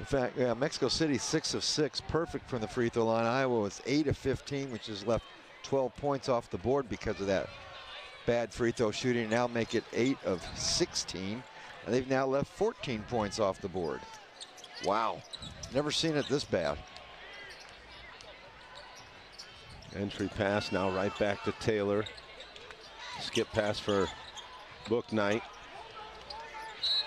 In fact, Mexico City 6 of 6, perfect from the free throw line. Iowa was 8 of 15, which has left 12 points off the board because of that bad free throw shooting. Now make it 8 of 16, and they've now left 14 points off the board. Wow, never seen it this bad. Entry pass now right back to Taylor. Skip pass for Bouknight.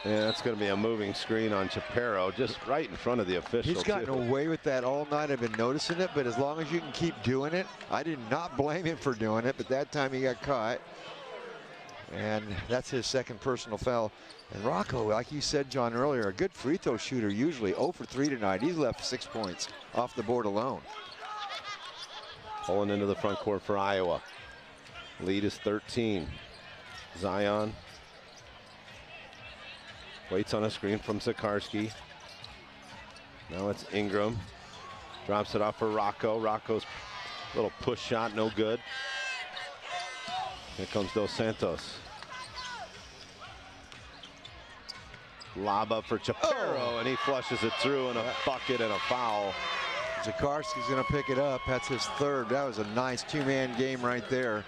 And that's going to be a moving screen on Chaparro, just right in front of the official. He's gotten away with that all night. I've been noticing it, but as long as you can keep doing it, I did not blame him for doing it, but that time he got caught. And that's his second personal foul. And Rocco, like you said, John, earlier, a good free throw shooter usually. 0 for 3 tonight. He's left 6 points off the board alone. Pulling into the front court for Iowa. Lead is 13. Zion waits on a screen from Sikorsky. Now it's Ingram. Drops it off for Rocco. Rocco's little push shot, no good. Here comes Dos Santos. Lob up for Chaparro, and he flushes it through, and a bucket and a foul. Sikorsky's going to pick it up. That's his third. That was a nice 2-man game right there.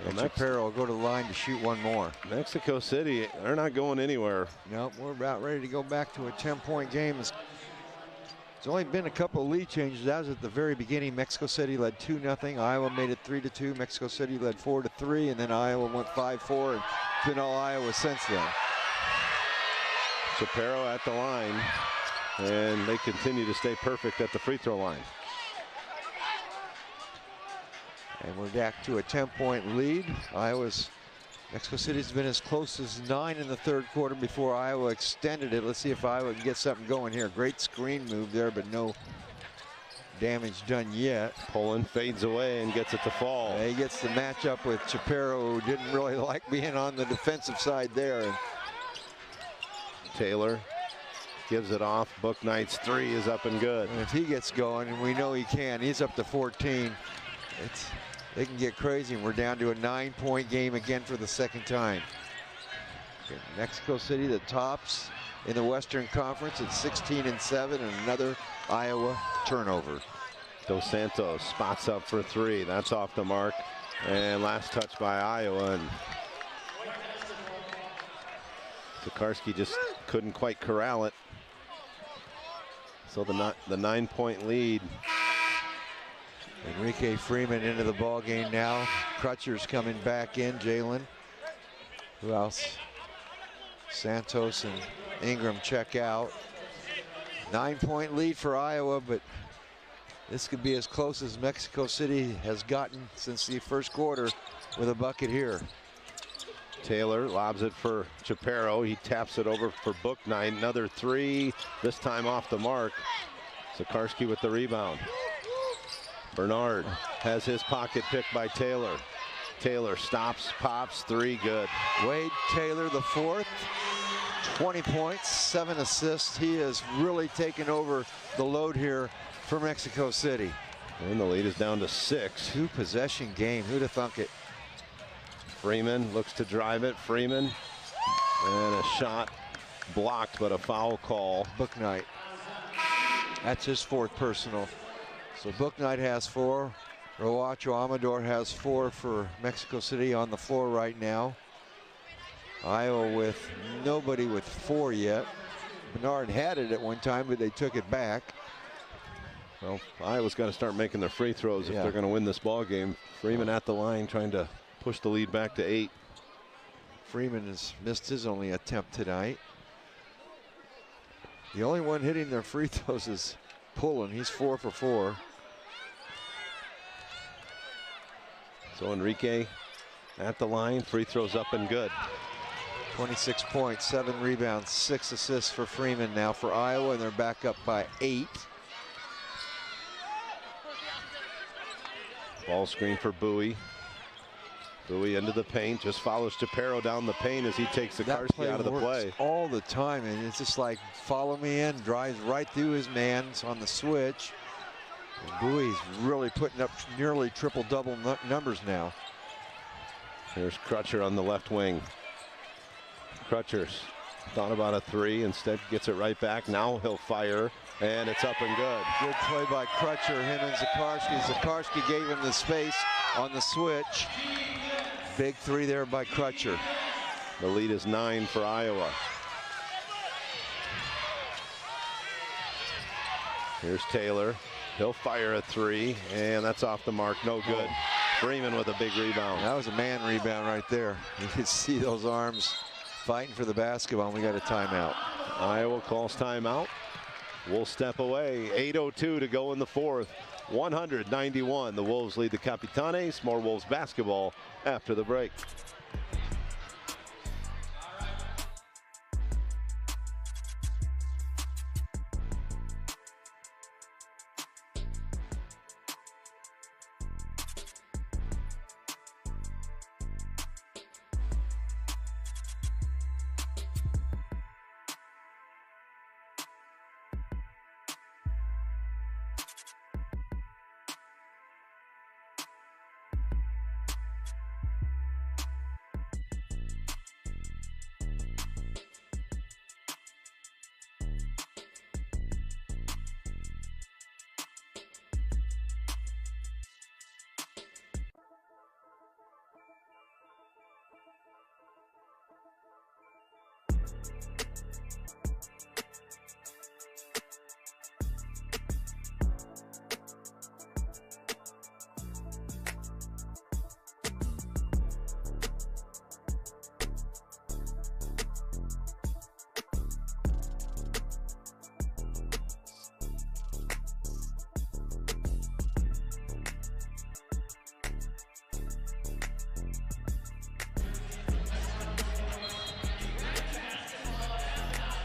And Chaparro will go to the line to shoot one more. Mexico City, they're not going anywhere. No, we're about ready to go back to a 10-point game. It's only been a couple of lead changes. That was at the very beginning. Mexico City led 2-0. Iowa made it 3-2. Mexico City led 4-3, and then Iowa went 5-4, and it's been all Iowa since then. Chaparro at the line, and they continue to stay perfect at the free throw line. And we're back to a 10-point lead. Mexico City's been as close as 9 in the third quarter before Iowa extended it. Let's see if Iowa can get something going here. Great screen move there, but no damage done yet. Pullen fades away and gets it to fall. He gets the matchup with Chaparro, who didn't really like being on the defensive side there. And Taylor gives it off. Bouknight's 3 is up and good. And if he gets going, and we know he can, he's up to 14. They can get crazy, and we're down to a 9-point game again for the second time. Okay, Mexico City, the tops in the Western Conference at 16-7, and another Iowa turnover. Dos Santos spots up for 3. That's off the mark. And last touch by Iowa. And Sikorsky just couldn't quite corral it. So the 9-point lead. Enrique Freeman into the ball game now. Crutcher's coming back in. Jalen. Who else? Santos and Ingram check out. 9-point lead for Iowa, but this could be as close as Mexico City has gotten since the first quarter with a bucket here. Taylor lobs it for Chaparro. He taps it over for Bouknight. Another 3, this time off the mark. Sikorsky with the rebound. Bernard has his pocket picked by Taylor. Taylor stops, pops, 3, good. Wade Taylor, the 4th, 20 points, 7 assists. He has really taken over the load here for Mexico City. And the lead is down to 6. 2-possession game. Who'd have thunk it? Freeman looks to drive it. Freeman. And a shot blocked, but a foul call. Bouknight. That's his 4th personal. So Bouknight has 4. Roacho Amador has 4 for Mexico City on the floor right now. Iowa with nobody with 4 yet. Bernard had it at one time, but they took it back. Well, Iowa's got to start making their free throws if they're going to win this ball game. Freeman at the line trying to push the lead back to 8. Freeman has missed his only attempt tonight. The only one hitting their free throws is Pullen. He's 4 for 4. So Enrique at the line, free throws up and good. 26 points, 7 rebounds, 6 assists for Freeman now for Iowa, and they're back up by 8. Ball screen for Bowie. Bowie into the paint, just follows Chaparro down the paint as he takes Zakarski out of the play. All the time, and it's just like, follow me in, drives right through his man's on the switch. And Bowie's really putting up nearly triple-double numbers now. Here's Crutcher on the left wing. Crutcher's thought about a 3, instead gets it right back. Now he'll fire, and it's up and good. Good play by Crutcher, him and Zakarski. Zakarski gave him the space on the switch. Big 3 there by Crutcher. The lead is 9 for Iowa. Here's Taylor. He'll fire a 3, and that's off the mark. No good. Freeman with a big rebound. That was a man rebound right there. You could see those arms fighting for the basketball, and we got a timeout. Iowa calls timeout. We'll step away. 8:02 to go in the 4th. 191. The Wolves lead the Capitanes. More Wolves basketball after the break.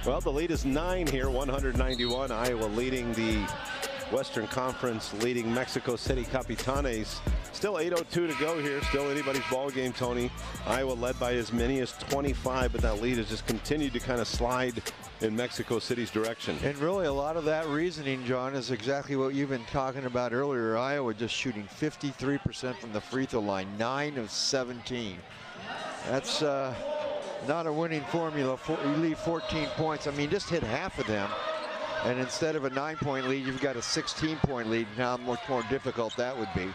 Well, the lead is 9 here, 191. Iowa leading the Western Conference, leading Mexico City Capitanes. Still 8:02 to go here. Still anybody's ball game, Tony. Iowa led by as many as 25, but that lead has just continued to kind of slide in Mexico City's direction. And really a lot of that reasoning, John, is exactly what you've been talking about earlier. Iowa just shooting 53% from the free throw line, 9 of 17. That's not a winning formula. You leave 14 points. I mean, just hit half of them. And instead of a 9-point lead, you've got a 16-point lead. Now, much more difficult that would be.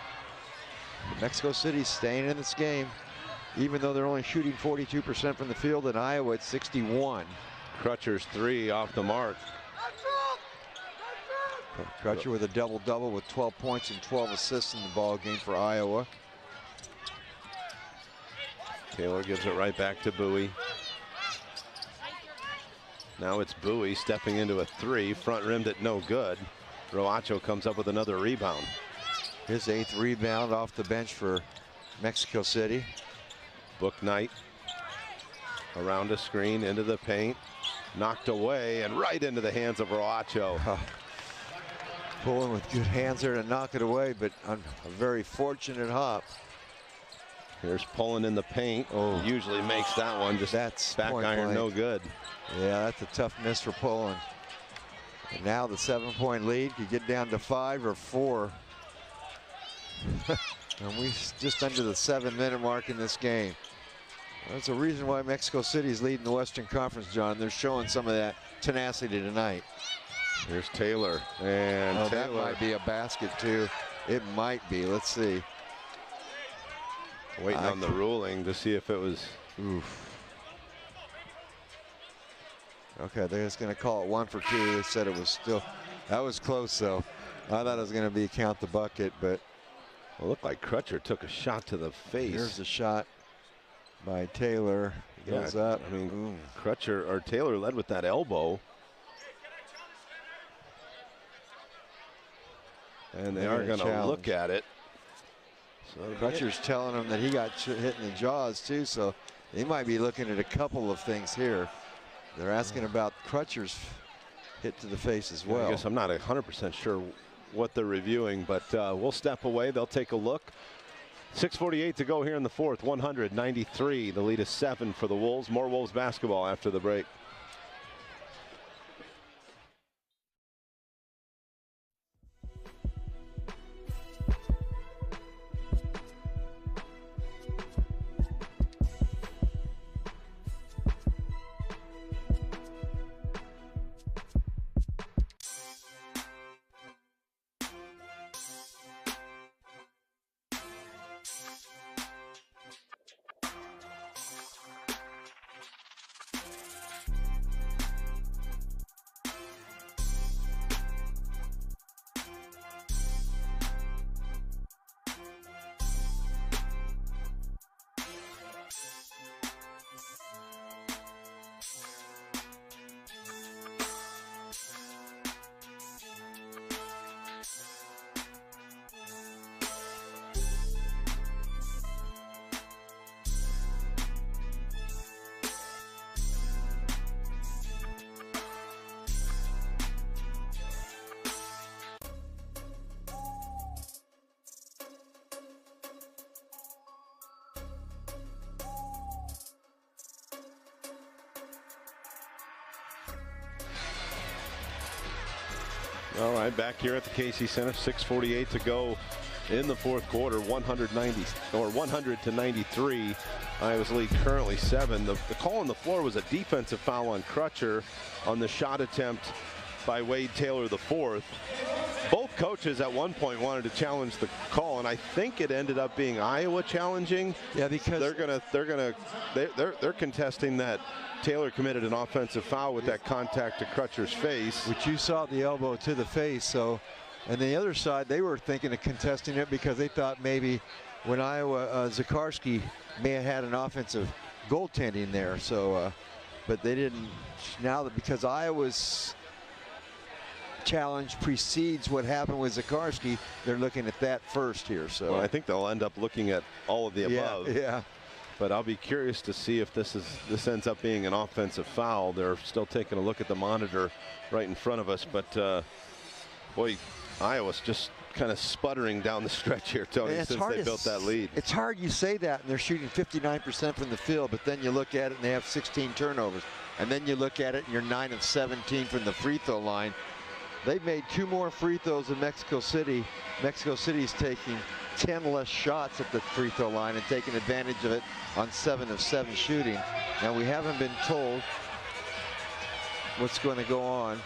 Mexico City's staying in this game, even though they're only shooting 42% from the field, and Iowa at 61. Crutcher's 3 off the mark. Crutcher with a double-double with 12 points and 12 assists in the ball game for Iowa. Taylor gives it right back to Bowie. Now it's Bowie stepping into a 3, front rimmed it no good. Roacho comes up with another rebound. His 8th rebound off the bench for Mexico City. Bouknight around a screen into the paint, knocked away and right into the hands of Roacho. Pulling with good hands there to knock it away, but on a very fortunate hop. Here's Pullen in the paint. Oh, usually makes that one. Just that's back iron, no good. Yeah, that's a tough miss for Pullen. And now the 7-point lead could get down to 5 or 4. And we just under the 7-minute mark in this game. That's a reason why Mexico City is leading the Western Conference, John. They're showing some of that tenacity tonight. Here's Taylor, and Taylor. That might be a basket too. It might be. Let's see. Waiting on the ruling to see if it was. Oof. Okay, they're just going to call it 1 for 2. They said it was still. That was close, though. I thought it was going to be count the bucket, but. It looked like Crutcher took a shot to the face. Here's a shot by Taylor. He goes up. I mean, Crutcher or Taylor led with that elbow. And they are going to look at it. So Crutcher's telling him that he got hit in the jaws too, so they might be looking at a couple of things here. They're asking about Crutcher's hit to the face as well. I guess I'm not 100% sure what they're reviewing, but we'll step away. They'll take a look. 6:48 to go here in the fourth. 193. The lead is 7 for the Wolves. More Wolves basketball after the break. All right, back here at the Casey Center, 6:48 to go in the fourth quarter. 100-93. Iowa's lead currently 7. The call on the floor was a defensive foul on Crutcher on the shot attempt by Wade Taylor IV. Both coaches at one point wanted to challenge the call, and I think it ended up being Iowa challenging. Yeah, because they're contesting that Taylor committed an offensive foul with that contact to Crutcher's face. Which you saw the elbow to the face. So, and the other side, they were thinking of contesting it because they thought maybe when Iowa, Zakarski may have had an offensive goaltending there. So, but they didn't. Now that because Iowa's challenge precedes what happened with Zakarski, they're looking at that first here. So well, I think they'll end up looking at all of the above. Yeah. But I'll be curious to see if this ends up being an offensive foul. They're still taking a look at the monitor right in front of us. But boy, Iowa's just kind of sputtering down the stretch here, Tony, since they built that lead. It's hard you say that, and they're shooting 59% from the field, but then you look at it and they have 16 turnovers. And then you look at it and you're 9 of 17 from the free throw line. They've made 2 more free throws than Mexico City. Mexico City's taking 10 less shots at the free throw line and taking advantage of it on 7 of 7 shooting. Now we haven't been told what's going to go on.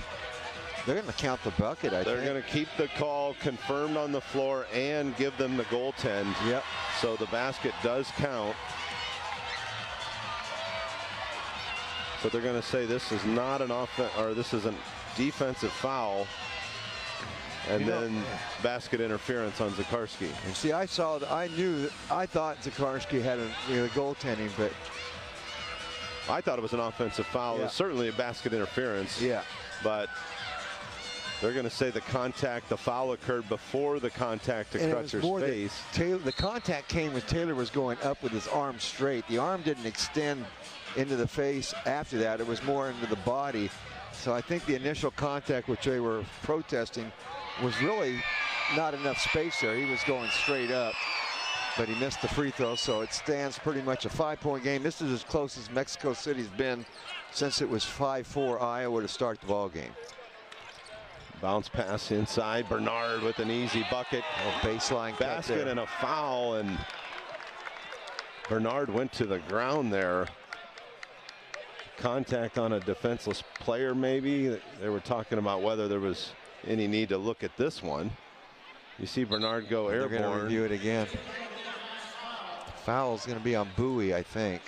They're going to count the bucket, I think. They're going to keep the call confirmed on the floor and give them the goaltend. Yep. So the basket does count. So they're going to say this is not an this is a defensive foul. And then basket interference on Zakarski. And see, I thought Zakarski had a goaltending, but I thought it was an offensive foul. Yeah. It was certainly a basket interference. Yeah. But they're going to say the foul occurred before the contact to Crutcher's face. The contact came when Taylor was going up with his arm straight. The arm didn't extend into the face after that. It was more into the body. So I think the initial contact, which they were protesting, was really not enough space there. He was going straight up. but he missed the free throw, so it stands pretty much a 5-point game. This is as close as Mexico City's been since it was 5-4 Iowa to start the ball game. Bounce pass inside. Bernard with an easy bucket. Baseline basket and a foul, and Bernard went to the ground there. Contact on a defenseless player, maybe. They were talking about whether there was any need to look at this one. You see Bernard go airborne. They're going to review it again. Foul's going to be on Bowie, I think.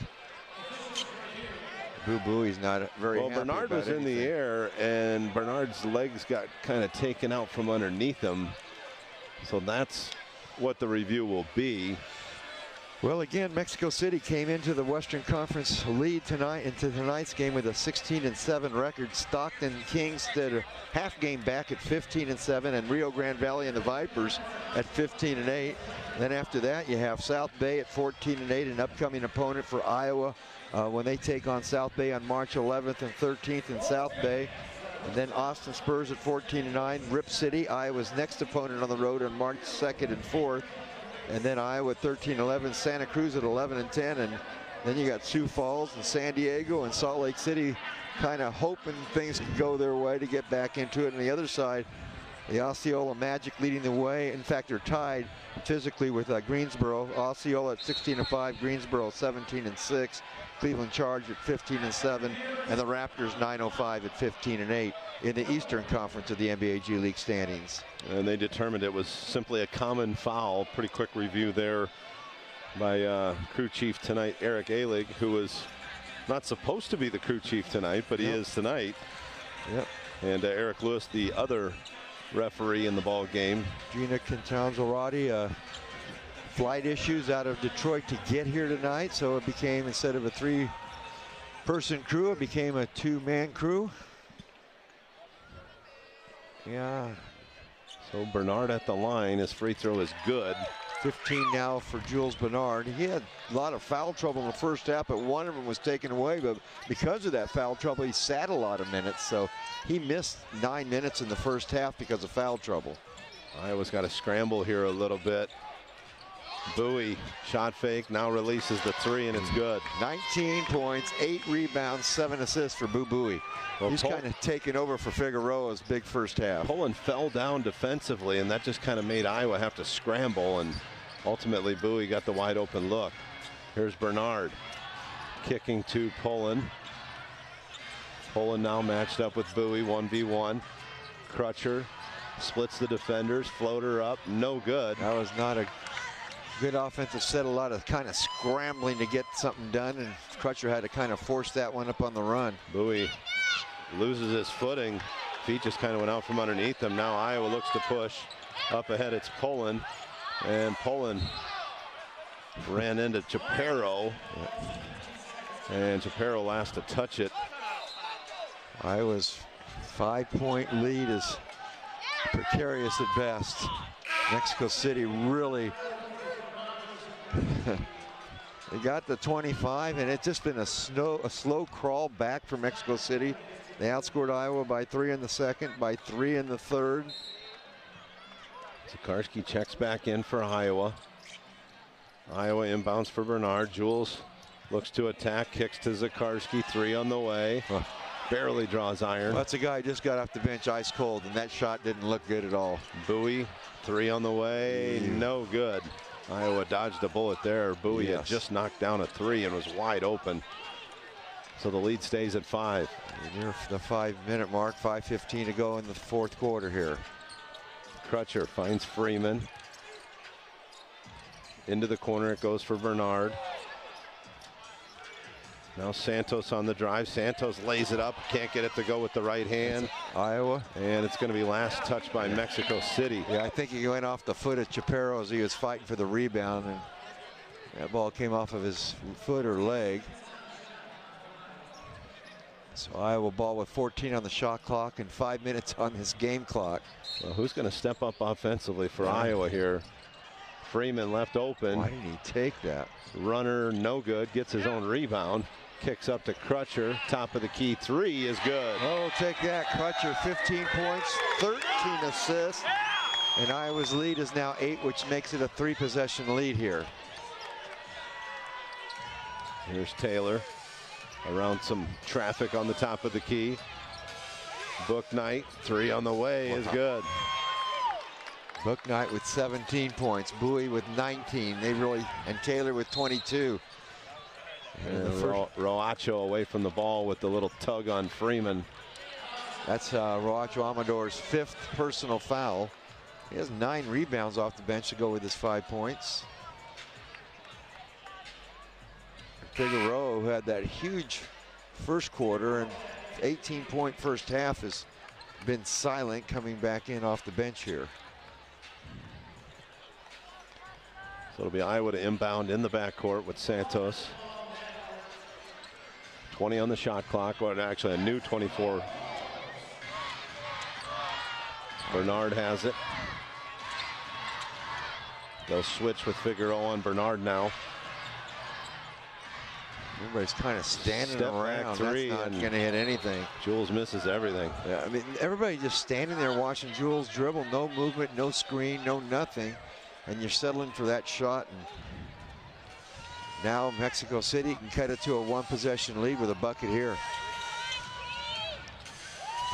Bowie's not very happy. Well, Bernard was in the air, and Bernard's legs got kind of taken out from underneath him. So that's what the review will be. Well, again, Mexico City came into the Western Conference lead tonight, into tonight's game with a 16-7 record. Stockton Kings did a half game back at 15-7, and Rio Grande Valley and the Vipers at 15-8. Then after that, you have South Bay at 14-8, an upcoming opponent for Iowa when they take on South Bay on March 11th and 13th in South Bay. And then Austin Spurs at 14-9. Rip City, Iowa's next opponent on the road on March 2nd and 4th. And then Iowa at 13-11, Santa Cruz at 11-10, and then you got Sioux Falls and San Diego and Salt Lake City kind of hoping things could go their way to get back into it. On the other side, the Osceola Magic leading the way. In fact, they're tied physically with Greensboro. Osceola at 16-5, Greensboro 17-6, Cleveland Charge at 15-7, and the Raptors 905 at 15-8 in the Eastern Conference of the NBA G League standings. And they determined it was simply a common foul. Pretty quick review there by crew chief tonight, Eric Alig, who was not supposed to be the crew chief tonight, but he is tonight. Yep. And Eric Lewis, the other referee in the ball game. Gina Cantanzarati, flight issues out of Detroit to get here tonight, so it became, instead of a 3-person crew, it became a 2-man crew. Yeah. So Bernard at the line. His free throw is good. 15 now for Jules Bernard. He had a lot of foul trouble in the first half, but one of them was taken away. But because of that foul trouble, he sat a lot of minutes. So he missed 9 minutes in the first half because of foul trouble. Iowa's got to scramble here a little bit. Bowie, shot fake, now releases the 3, and it's good. 19 points, 8 rebounds, 7 assists for Bowie. Well, he's kind of taken over for Figueroa's big first half. Poland fell down defensively, and that just kind of made Iowa have to scramble, and ultimately Bowie got the wide open look. Here's Bernard kicking to Poland. Poland now matched up with Bowie, 1v1. Crutcher splits the defenders, floater up, no good. That was not a good offensive set, a lot of kind of scrambling to get something done, and Crutcher had to kind of force that one up on the run. Bowie loses his footing. Feet just kind of went out from underneath him. Now Iowa looks to push. Up ahead, it's Poland. And Poland ran into Chaparro. And Chaparro last to touch it. Iowa's 5-point lead is precarious at best. Mexico City really they got the 25, and it's just been a slow crawl back for Mexico City. They outscored Iowa by 3 in the second, by 3 in the third. Zakarski checks back in for Iowa. Iowa inbounds for Bernard. Jules looks to attack, kicks to Zakarski, 3 on the way. Barely draws iron. Well, that's a guy who just got off the bench ice cold, and that shot didn't look good at all. Bowie, 3 on the way, no good. Iowa dodged a bullet there. Bowie had just knocked down a 3 and was wide open. So the lead stays at 5. Near the 5-minute mark, 5:15 to go in the fourth quarter here. Crutcher finds Freeman. Into the corner it goes for Bernard. Now Santos on the drive. Santos lays it up, can't get it to go with the right hand. Iowa. And it's going to be last touched by Mexico City. Yeah, I think he went off the foot of Chaparro as he was fighting for the rebound, and that ball came off of his foot or leg. So Iowa ball with 14 on the shot clock and 5 minutes on this game clock. Well, who's going to step up offensively for Iowa here? Freeman left open. Why didn't he take that? Runner no good, gets his own rebound. Kicks up to Crutcher, top of the key, 3 is good. Oh, take that, Crutcher, 15 points, 13 assists. And Iowa's lead is now 8, which makes it a 3-possession lead here. Here's Taylor around some traffic on the top of the key. Bouknight, 3 on the way is good. Bouknight with 17 points, Bowie with 19. And Taylor with 22. And Roacho away from the ball with the little tug on Freeman. That's Roacho Amador's 5th personal foul. He has 9 rebounds off the bench to go with his 5 points. Figueroa, who had that huge first quarter and 18-point first half, has been silent, coming back in off the bench here. So it'll be Iowa to inbound in the backcourt with Santos. 20 on the shot clock, or actually a new 24. Bernard has it. They'll switch with Figueroa on Bernard now. Everybody's kind of standing Step around. Back 3, that's not going to hit anything. Jules misses everything. Yeah, I mean, everybody just standing there watching Jules dribble. No movement, no screen, no nothing. And you're settling for that shot. And now Mexico City can cut it to a 1-possession lead with a bucket here.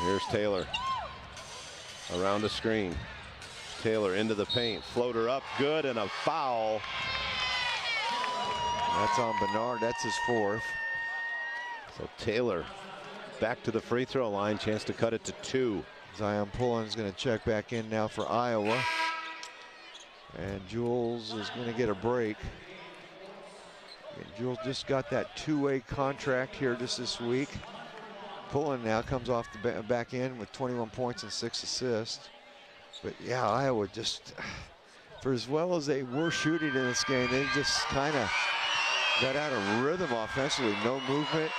Here's Taylor around the screen. Taylor into the paint, floater up, good, and a foul. That's on Bernard. That's his 4th. So Taylor back to the free throw line, chance to cut it to 2. Zion Pullen's going to check back in now for Iowa. And Jules is going to get a break. And Jules just got that 2-way contract here just this week. Pullen now comes off the back end with 21 points and 6 assists. But yeah, Iowa just, for as well as they were shooting in this game, they just kind of got out of rhythm offensively. No movement.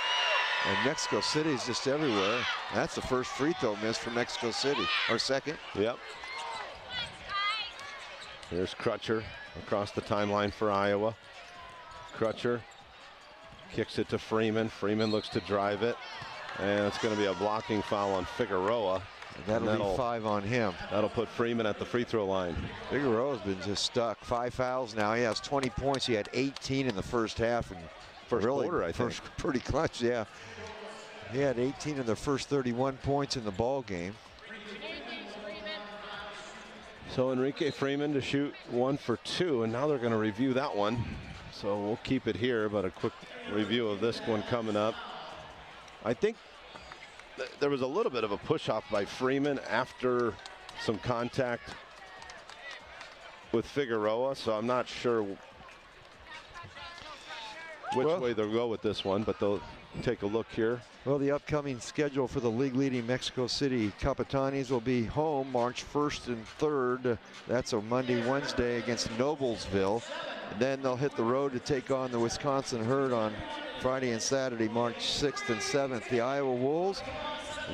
And Mexico City is just everywhere. That's the first free throw miss for Mexico City, or second. Yep. Here's Crutcher across the timeline for Iowa. Crutcher kicks it to Freeman. Freeman looks to drive it. And it's going to be a blocking foul on Figueroa. That'll be 5 on him. That'll put Freeman at the free throw line. Figueroa's been just stuck. 5 fouls now. He has 20 points. He had 18 in the first half. And first quarter, I think. Pretty clutch, yeah. He had 18 in the first 31 points in the ball game. So Enrique Freeman to shoot 1 for 2, and now they're going to review that one. So we'll keep it here, but a quick review of this one coming up. I think there was a little bit of a push-off by Freeman after some contact with Figueroa, so I'm not sure which way they'll go with this one, but they'll take a look here. Well, the upcoming schedule for the league-leading Mexico City Capitanes will be home March 1st and 3rd. That's a Monday, Wednesday against Noblesville. And then they'll hit the road to take on the Wisconsin Herd on Friday and Saturday, March 6th and 7th. The Iowa Wolves,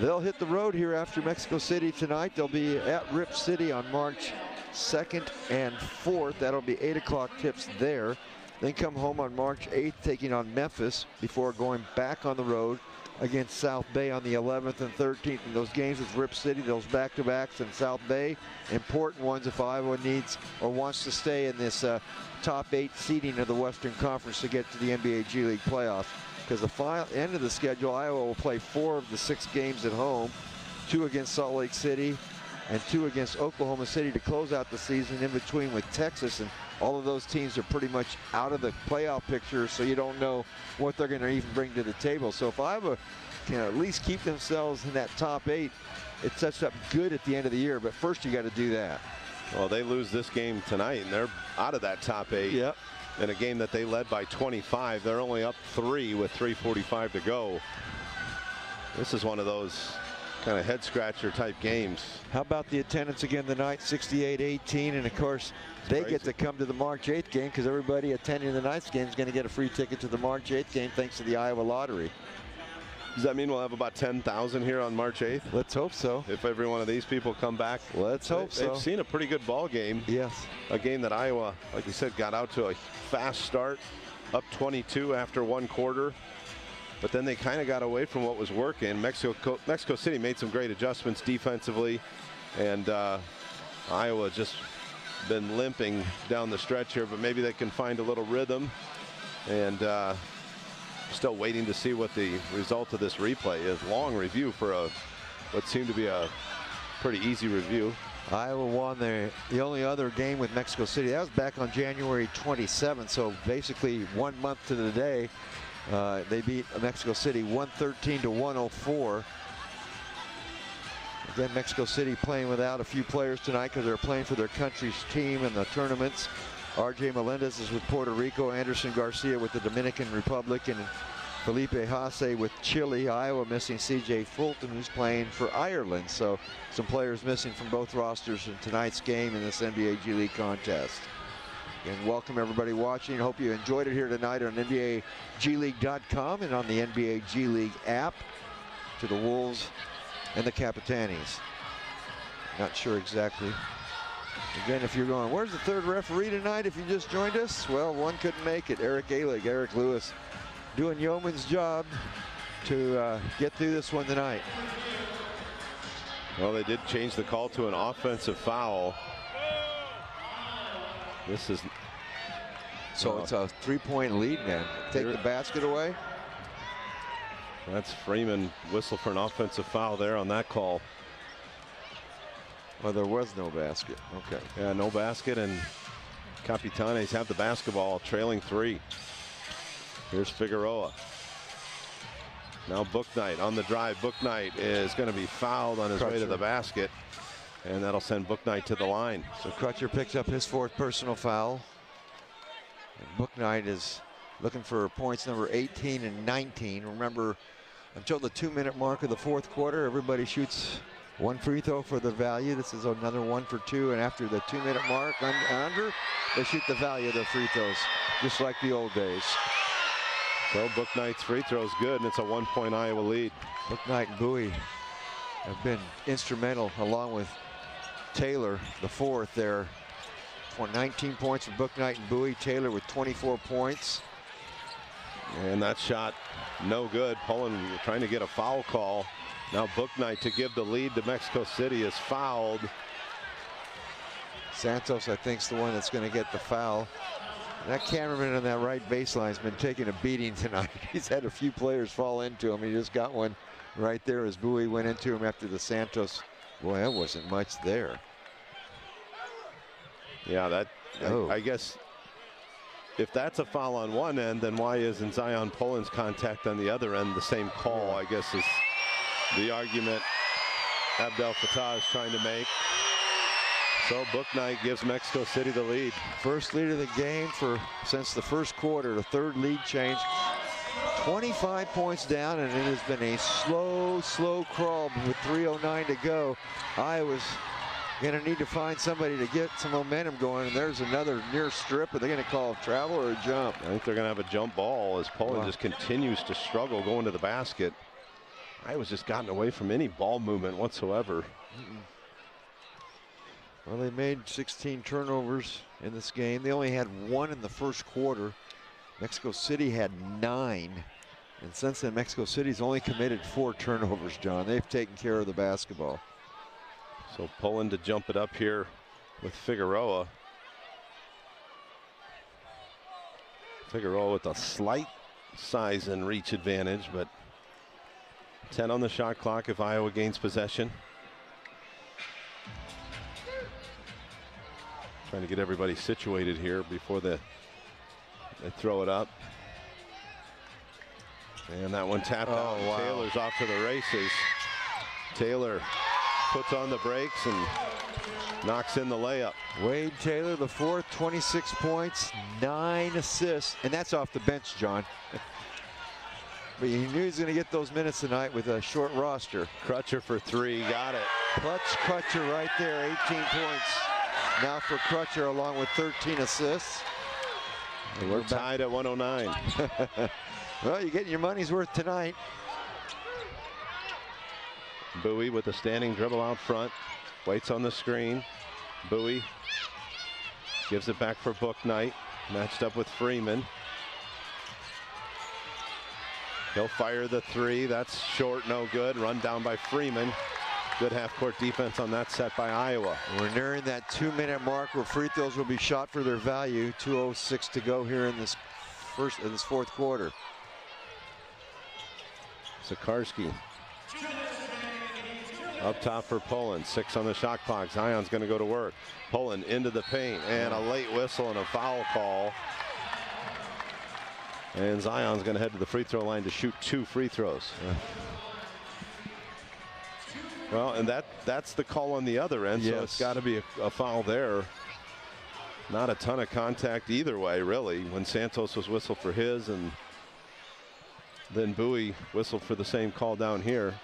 they'll hit the road here after Mexico City tonight. They'll be at Rip City on March 2nd and 4th. That'll be 8 o'clock tips there. Then come home on March 8th, taking on Memphis before going back on the road against South Bay on the 11th and 13th. And those games with Rip City, those back-to-backs in South Bay, important ones if Iowa needs or wants to stay in this top 8 seeding of the Western Conference to get to the NBA G League playoffs. Because the end of the schedule, Iowa will play 4 of the 6 games at home, 2 against Salt Lake City and 2 against Oklahoma City to close out the season, in between with Texas. And all of those teams are pretty much out of the playoff picture, so you don't know what they're going to even bring to the table. So if Iowa can at least keep themselves in that top 8, it sets up good at the end of the year. But first you got to do that. Well, they lose this game tonight, and they're out of that top 8. Yep. In a game that they led by 25. They're only up 3 with 3:45 to go. This is one of those kind of head-scratcher type games. How about the attendance again tonight? 68-18, and of course they get to come to the March 8th game, because everybody attending the 9th game is going to get a free ticket to the March 8th game thanks to the Iowa Lottery. Does that mean we'll have about 10,000 here on March 8th? Let's hope so. If every one of these people come back. Let's hope so. They've seen a pretty good ball game. Yes. A game that Iowa, like you said, got out to a fast start, up 22 after 1 quarter. But then they kind of got away from what was working. Mexico City made some great adjustments defensively, and Iowa just been limping down the stretch here, but maybe they can find a little rhythm. And still waiting to see what the result of this replay is. Long review for what seemed to be a pretty easy review. Iowa won the only other game with Mexico City. That was back on January 27th, so basically 1 month to the day. They beat Mexico City 113 to 104. Again, Mexico City playing without a few players tonight because they're playing for their country's team in the tournaments. R.J. Melendez is with Puerto Rico, Anderson Garcia with the Dominican Republic, and Felipe Haase with Chile. Iowa missing C.J. Fulton, who's playing for Ireland. So some players missing from both rosters in tonight's game in this NBA G League contest. Again, welcome everybody watching. Hope you enjoyed it here tonight on NBAGleague.com and on the NBA G League app to the Wolves and the Capitanis. Not sure exactly. Again, if you're going, where's the third referee tonight if you just joined us? Well, one couldn't make it. Eric Alig, Eric Lewis, doing yeoman's job to get through this one tonight. Well, they did change the call to an offensive foul. This is... So it's a 3-point lead now. Take the basket away. That's Freeman whistle for an offensive foul there on that call. Well, there was no basket. Okay. Yeah, no basket, and Capitanes have the basketball, trailing 3. Here's Figueroa. Now Bouknight on the drive. Bouknight is going to be fouled on his way to the basket, and that'll send Bouknight to the line. So Crutcher picks up his 4th personal foul. And Bouknight is looking for points number 18 and 19. Remember, until the 2-minute mark of the 4th quarter, everybody shoots 1 free throw for the value. This is another 1 for 2, and after the 2-minute mark under, they shoot the value of their free throws, just like the old days. So Bouknight's free throw is good, and it's a 1-point Iowa lead. Bouknight and Bowie have been instrumental, along with Taylor, the 4th there. 19 points for Bouknight and Bowie. Taylor with 24 points. And that shot no good. Poland trying to get a foul call. Now Bouknight, to give the lead to Mexico City, is fouled. Santos, I think, is the one that's going to get the foul. That cameraman on that right baseline has been taking a beating tonight. He's had a few players fall into him. He just got one right there as Bowie went into him after the Santos. Boy, that wasn't much there. Yeah, that, I guess, if that's a foul on one end, then why isn't Zion Poland's contact on the other end the same call, I guess, is the argument Abdel Fattah is trying to make. So Bouknight gives Mexico City the lead. First lead of the game since the 1st quarter, the 3rd lead change. 25 points down, and it has been a slow crawl with 3:09 to go. Iowa's going to need to find somebody to get some momentum going, and there's another near strip. Are they going to call travel or a jump? I think they're going to have a jump ball as Poland just continues to struggle going to the basket. Iowa's just gotten away from any ball movement whatsoever. Well, they made 16 turnovers in this game. They only had 1 in the 1st quarter. Mexico City had 9. And since then, Mexico City's only committed 4 turnovers, John. They've taken care of the basketball. So Poland to jump it up here with Figueroa. Figueroa with a slight size and reach advantage, but 10 on the shot clock if Iowa gains possession. Trying to get everybody situated here before they throw it up. And that one tapped out. Wow. Taylor's off to the races. Taylor puts on the brakes and knocks in the layup. Wade Taylor, the 4th, 26 points, 9 assists, and that's off the bench, John. But he knew he was going to get those minutes tonight with a short roster. Crutcher for 3, got it. Clutch Crutcher right there, 18 points. Now for Crutcher, along with 13 assists. And we're tied at 109. Well, you're getting your money's worth tonight. Bowie with a standing dribble out front. Waits on the screen. Bowie gives it back for Bouknight. Matched up with Freeman. He'll fire the 3. That's short, no good. Run down by Freeman. Good half-court defense on that set by Iowa. We're nearing that 2-minute mark where free throws will be shot for their value. 2:06 to go here in this fourth quarter. Zakarski up top for Poland. 6 on the shot clock. Zion's going to go to work. Poland into the paint, and a late whistle and a foul call. And Zion's going to head to the free throw line to shoot 2 free throws. Well, and that's the call on the other end, so it's got to be a foul there. Not a ton of contact either way, really, when Santos was whistled for his, and then Bowie whistled for the same call down here.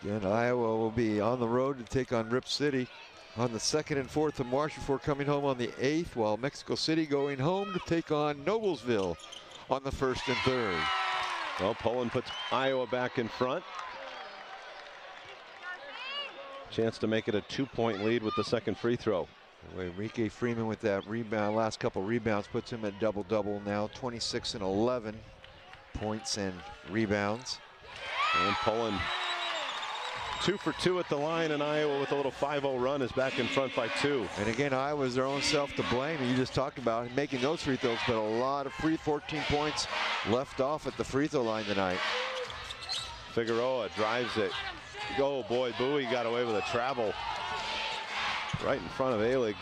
Again, Iowa will be on the road to take on Rip City on the 2nd and 4th of March before coming home on the 8th, while Mexico City going home to take on Noblesville on the 1st and 3rd. Well, Poland puts Iowa back in front. Chance to make it a 2-point lead with the second free throw. Enrique Freeman with that rebound, last couple rebounds, puts him at double-double now, 26 and 11 points and rebounds. And Poland 2 for 2 at the line, and Iowa with a little 5-0 run is back in front by 2. And again, Iowa's their own self to blame. You just talked about making those free throws, but a lot of 14 points left off at the free throw line tonight. Figueroa drives it. Oh boy, Bowie got away with a travel right in front of Alig.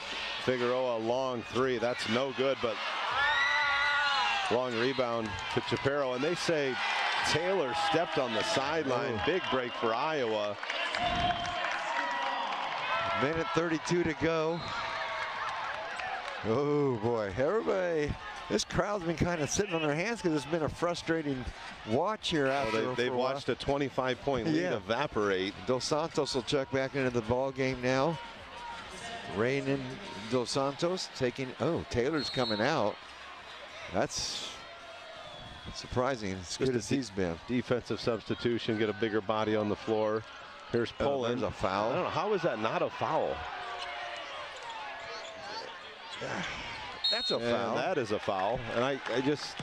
Figueroa, long 3. That's no good, but long rebound to Chaparro. And they say Taylor stepped on the sideline. Big break for Iowa. Minute 32 to go. Oh boy, everybody. This crowd's been kind of sitting on their hands because it's been a frustrating watch here after. They've watched a 25-point lead evaporate. Dos Santos will check back into the ball game now. Raymond Dos Santos taking. Oh, Taylor's coming out. That's surprising. As good as he's been. Defensive substitution. Get a bigger body on the floor. Here's Poland. There's a foul. I don't know, how is that not a foul? That's a foul. That is a foul. And I just,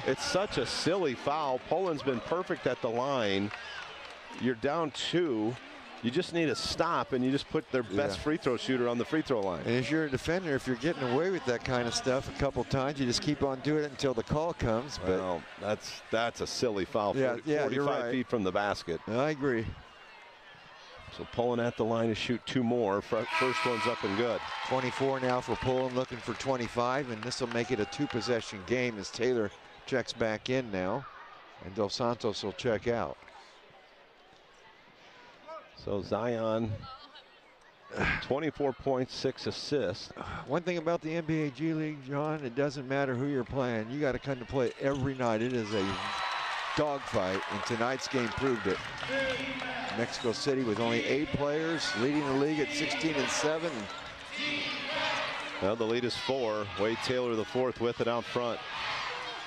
it's such a silly foul. Poland's been perfect at the line. You're down 2. You just need a stop, and you just put their best free throw shooter on the free throw line. And as you're a defender, if you're getting away with that kind of stuff a couple times, you just keep on doing it until the call comes. But well, that's a silly foul. 45 right. feet from the basket. I agree. So Poland at the line to shoot 2 more. First one's up and good. 24 now for Poland, looking for 25, and this will make it a 2-possession game as Taylor checks back in now, and Dos Santos will check out. So Zion, 24 points, 6 assists. One thing about the NBA G League, John, it doesn't matter who you're playing. You got to come to play every night. It is a dogfight, and tonight's game proved it. Mexico City with only 8 players, leading the league at 16 and 7. Well, the lead is 4. Wade Taylor, the 4th, with it out front.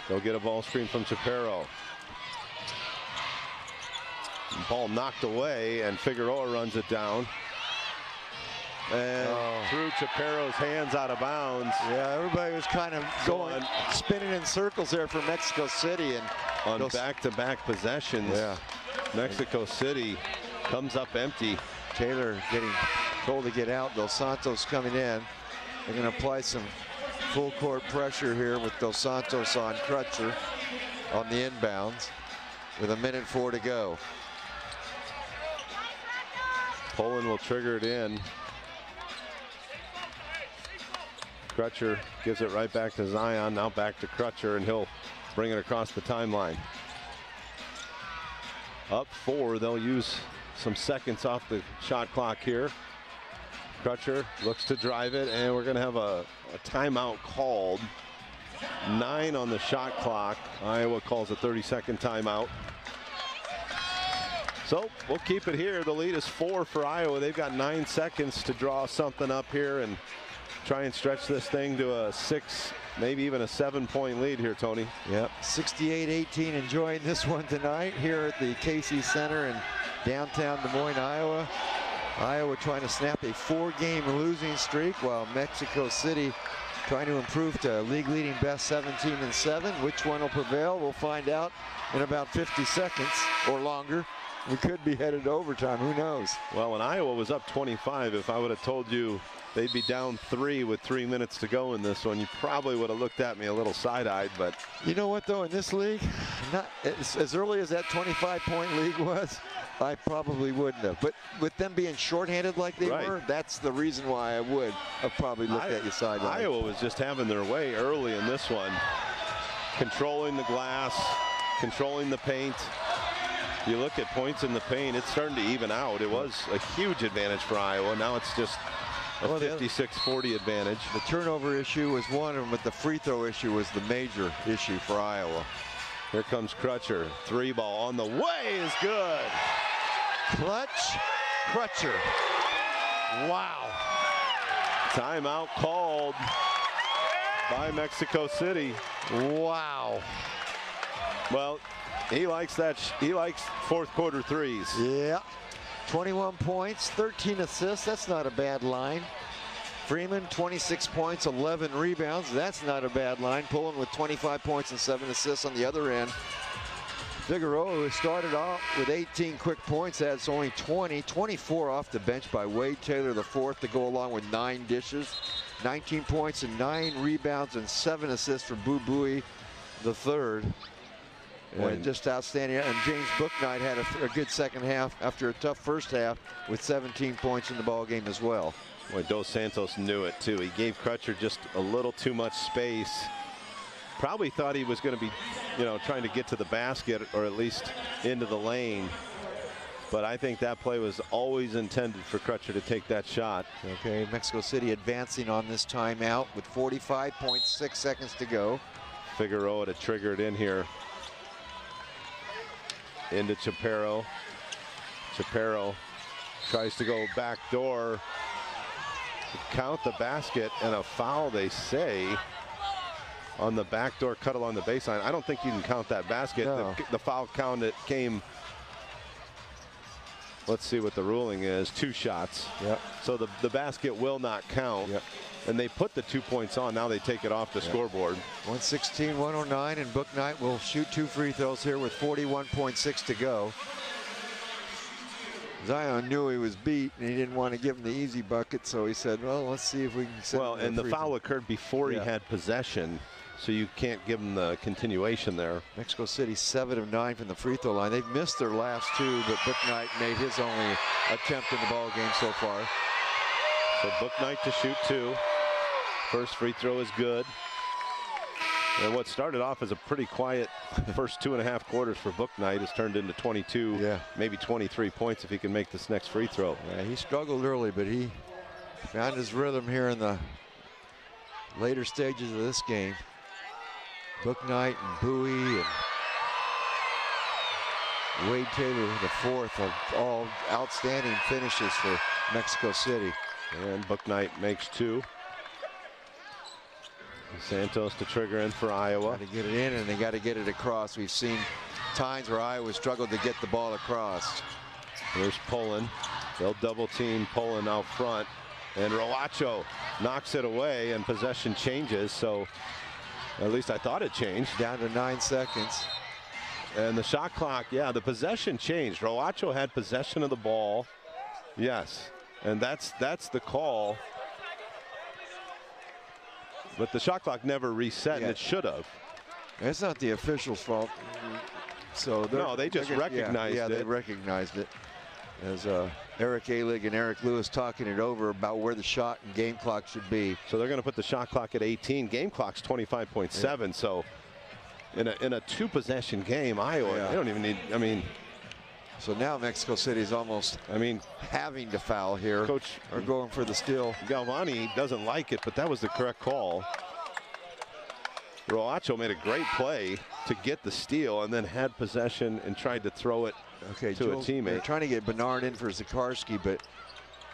They'll get a ball screen from Chaparro. Ball knocked away, and Figueroa runs it down. And through Chaparro's hands out of bounds. Yeah, everybody was kind of spinning in circles there for Mexico City. And on back-to-back possessions, Mexico City comes up empty. Taylor getting told to get out. Dos Santos coming in. They're going to apply some full court pressure here with Dos Santos on Crutcher on the inbounds with 1:04 to go. Poland will trigger it in. Crutcher gives it right back to Zion. Now back to Crutcher, and he'll bring it across the timeline. Up 4. They'll use some seconds off the shot clock here. Crutcher looks to drive it, and we're going to have a timeout called. 9 on the shot clock. Iowa calls a 30-second timeout. So we'll keep it here. The lead is 4 for Iowa. They've got 9 seconds to draw something up here and try and stretch this thing to a 6, maybe even a 7-point lead here, Tony. Yep, 68-18 enjoying this one tonight here at the Casey Center in downtown Des Moines, Iowa. Iowa trying to snap a 4-game losing streak, while Mexico City trying to improve to league leading best 17 and 7. Which one will prevail? We'll find out in about 50 seconds or longer We could be headed to overtime. Who knows? Well, when Iowa was up 25, if I would have told you they'd be down 3 with 3 minutes to go in this one, you probably would have looked at me a little side-eyed. But you know what, though, in this league, not as early as that 25-point league was, I probably wouldn't have. But with them being shorthanded like they were, that's the reason why I would have probably looked at you sideline. Iowa was just having their way early in this one, controlling the glass, controlling the paint. You look at points in the paint, it's starting to even out. It was a huge advantage for Iowa. Now it's just a 56-40 advantage. The turnover issue was one of them, but the free throw issue was the major issue for Iowa. Here comes Crutcher. 3 ball on the way is good. Crutcher. Wow. Timeout called by Mexico City. Wow. Well, he likes that. He likes fourth quarter threes. Yeah. 21 points, 13 assists. That's not a bad line. Freeman, 26 points, 11 rebounds. That's not a bad line. Pulling with 25 points and 7 assists on the other end. Figueroa, who started off with 18 quick points, has only 24 off the bench by Wade Taylor the fourth to go along with 9 dishes. 19 points and 9 rebounds and 7 assists for Boo Buie the third. And just outstanding. And James Bouknight had a good second half after a tough first half with 17 points in the ball game as well. Boy, Dos Santos knew it too. He gave Crutcher just a little too much space. Probably thought he was going to be, trying to get to the basket or at least into the lane. But I think that play was always intended for Crutcher to take that shot. Okay, Mexico City advancing on this timeout with 45.6 seconds to go. Figueroa to trigger it in here. Into Chaparro. Chaparro tries to go back door. Count the basket and a foul, they say, on the backdoor cut along the baseline. I don't think you can count that basket. No. The foul count, it came, let's see what the ruling is, 2 shots. Yep. So the basket will not count. Yep. And they put the 2 points on. Now they take it off the scoreboard. 116-109, and Bouknight will shoot 2 free throws here with 41.6 to go. Zion knew he was beat, and he didn't want to give him the easy bucket, so he said, well, let's see if we can send him and the foul occurred before he had possession, so you can't give him the continuation there. Mexico City 7 of 9 from the free throw line. They've missed their last 2, but Bouknight made his only attempt in the ball game so far. So Bouknight to shoot 2. First free throw is good. And what started off as a pretty quiet first 2.5 quarters for Bouknight has turned into 22, maybe 23 points if he can make this next free throw. Yeah, he struggled early, but he found his rhythm here in the later stages of this game. Bouknight and Buie and Wade Taylor the fourth of all outstanding finishes for Mexico City. And Bouknight makes 2. Santos to trigger in for Iowa. Got to get it in, and they got to get it across. We've seen times where Iowa struggled to get the ball across. Here's Poland. They'll double team Poland out front. And Roacho knocks it away, and possession changes. So at least I thought it changed. Down to 9 seconds. And the shot clock, the possession changed. Roacho had possession of the ball. Yes. And that's the call. But the shot clock never reset, and it should have. It's not the official's fault. So no, they just recognized it. Yeah, they recognized it. As Eric Alig and Eric Lewis talking it over about where the shot and game clock should be. So they're going to put the shot clock at 18. Game clock's 25.7. So in a 2-possession game, Iowa, they don't even need, So now Mexico City is almost, having to foul here. Coach, or going for the steal. Galvani doesn't like it, but that was the correct call. Roacho made a great play to get the steal and then had possession and tried to throw it to a teammate. They're trying to get Bernard in for Zikarsky, but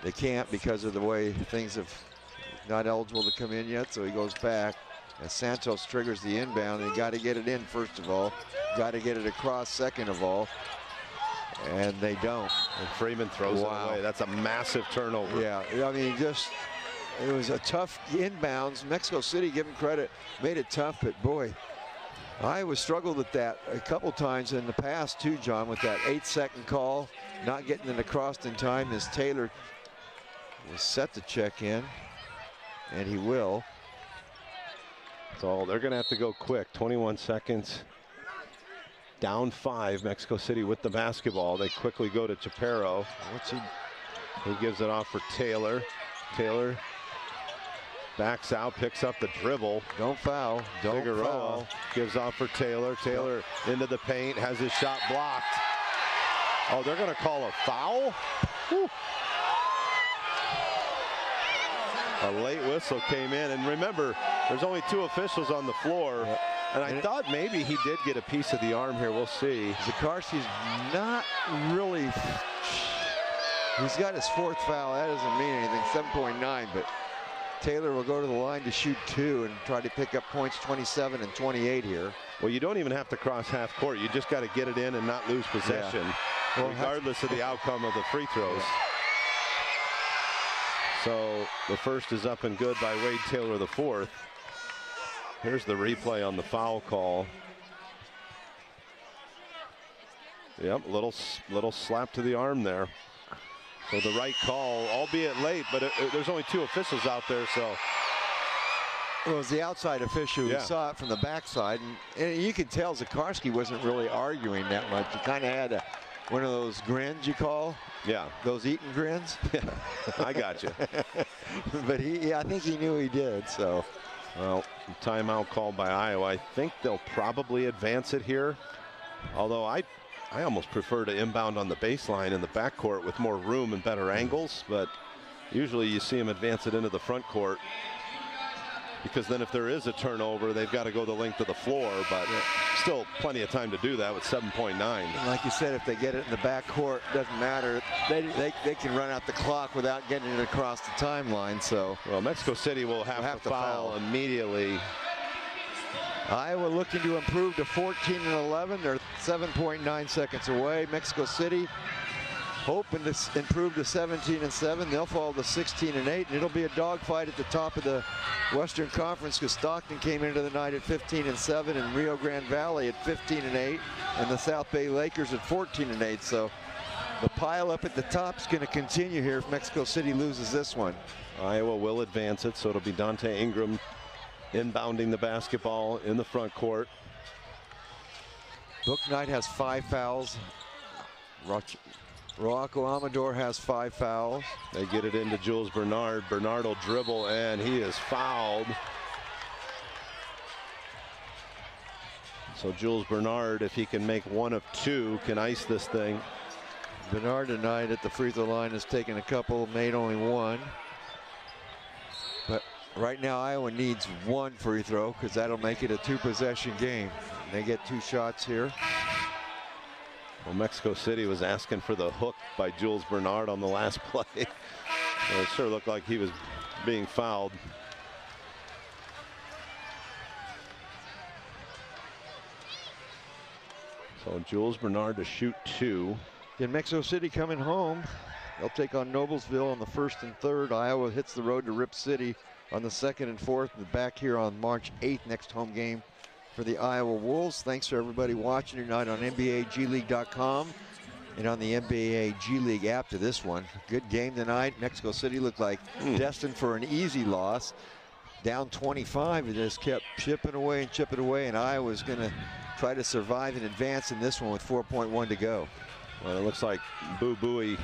they can't because of the way things have not eligible to come in yet, so he goes back. As Santos triggers the inbound, and got to get it in first of all. Got to get it across second of all. And they don't. And Freeman throws it away. That's a massive turnover. Yeah, it was a tough inbounds. Mexico City, give them credit, made it tough, but boy, Iowa struggled with that a couple times in the past too, John, with that 8-second call, not getting it across in time as Taylor was set to check in, and he will. So they're going to have to go quick. 21 seconds. Down 5, Mexico City with the basketball. They quickly go to Chaparro. He gives it off for Taylor. Taylor backs out, picks up the dribble. Don't foul. Don't Figueroa foul. gives off for Taylor. Taylor into the paint, has his shot blocked. Oh, they're going to call a foul? Whew. A late whistle came in. And remember, there's only 2 officials on the floor. Yep. And I thought maybe he did get a piece of the arm here. We'll see. Zakarski's not really. He's got his 4th foul. That doesn't mean anything. 7.9, but Taylor will go to the line to shoot 2 and try to pick up points 27 and 28 here. Well, you don't even have to cross half court. You just got to get it in and not lose possession, well, regardless of the outcome of the free throws. So the first is up and good by Wade Taylor, the 4th. Here's the replay on the foul call. Yep, little slap to the arm there. So the right call, albeit late, but there's only 2 officials out there, so. Well, it was the outside official who saw it from the backside, and you could tell Zakarski wasn't really arguing that much. He kind of had one of those grins you call. Yeah. Those Eaton grins. Yeah, I got you. But I think he knew he did, so. Well, timeout called by Iowa. I think they'll probably advance it here. Although I almost prefer to inbound on the baseline in the backcourt with more room and better angles, but usually you see them advance it into the front court, because then if there is a turnover, they've got to go the length of the floor, but still plenty of time to do that with 7.9. Like you said, if they get it in the backcourt, doesn't matter. They can run out the clock without getting it across the timeline. So, well, Mexico City will have to foul immediately. Iowa looking to improve to 14 and 11. They're 7.9 seconds away. Mexico City hoping to improve to 17 and 7. They'll fall to 16 and 8, and it'll be a dogfight at the top of the Western Conference, because Stockton came into the night at 15 and 7, and Rio Grande Valley at 15 and 8, and the South Bay Lakers at 14 and 8. So the pile up at the top is going to continue here if Mexico City loses this one. Iowa will advance it, so it'll be Dante Ingram inbounding the basketball in the front court. Bouknight has 5 fouls. Rocco Amador has 5 fouls. They get it into Jules Bernard. Bernard will dribble, and he is fouled. So Jules Bernard, if he can make 1 of 2, can ice this thing. Bernard tonight at the free throw line has taken a couple, made only 1. But right now Iowa needs 1 free throw, because that'll make it a 2-possession game. And they get 2 shots here. Well, Mexico City was asking for the hook by Jules Bernard on the last play. It sure looked like he was being fouled. So Jules Bernard to shoot 2. In Mexico City coming home, they'll take on Noblesville on the 1st and 3rd. Iowa hits the road to Rip City on the 2nd and 4th, and back here on March 8th, next home game for the Iowa Wolves. Thanks to everybody watching tonight on NBAGleague.com and on the NBA G League app to this one. Good game tonight. Mexico City looked like destined for an easy loss. Down 25, it just kept chipping away, and Iowa's going to try to survive and advance in this one with 4.1 to go. Well, it looks like Boo Buie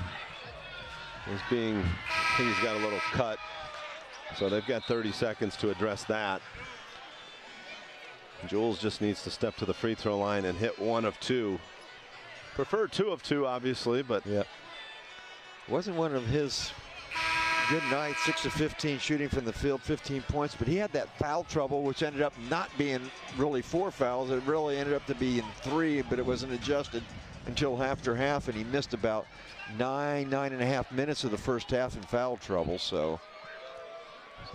is being, I think he's got a little cut. So they've got 30 seconds to address that. Jules just needs to step to the free throw line and hit 1 of 2. Prefer 2 of 2, obviously, but wasn't one of his good nights. 6 of 15 shooting from the field, 15 points, but he had that foul trouble, which ended up not being really 4 fouls. It really ended up to be in 3, but it wasn't adjusted until after half, and he missed about 9.5 minutes of the first half in foul trouble. So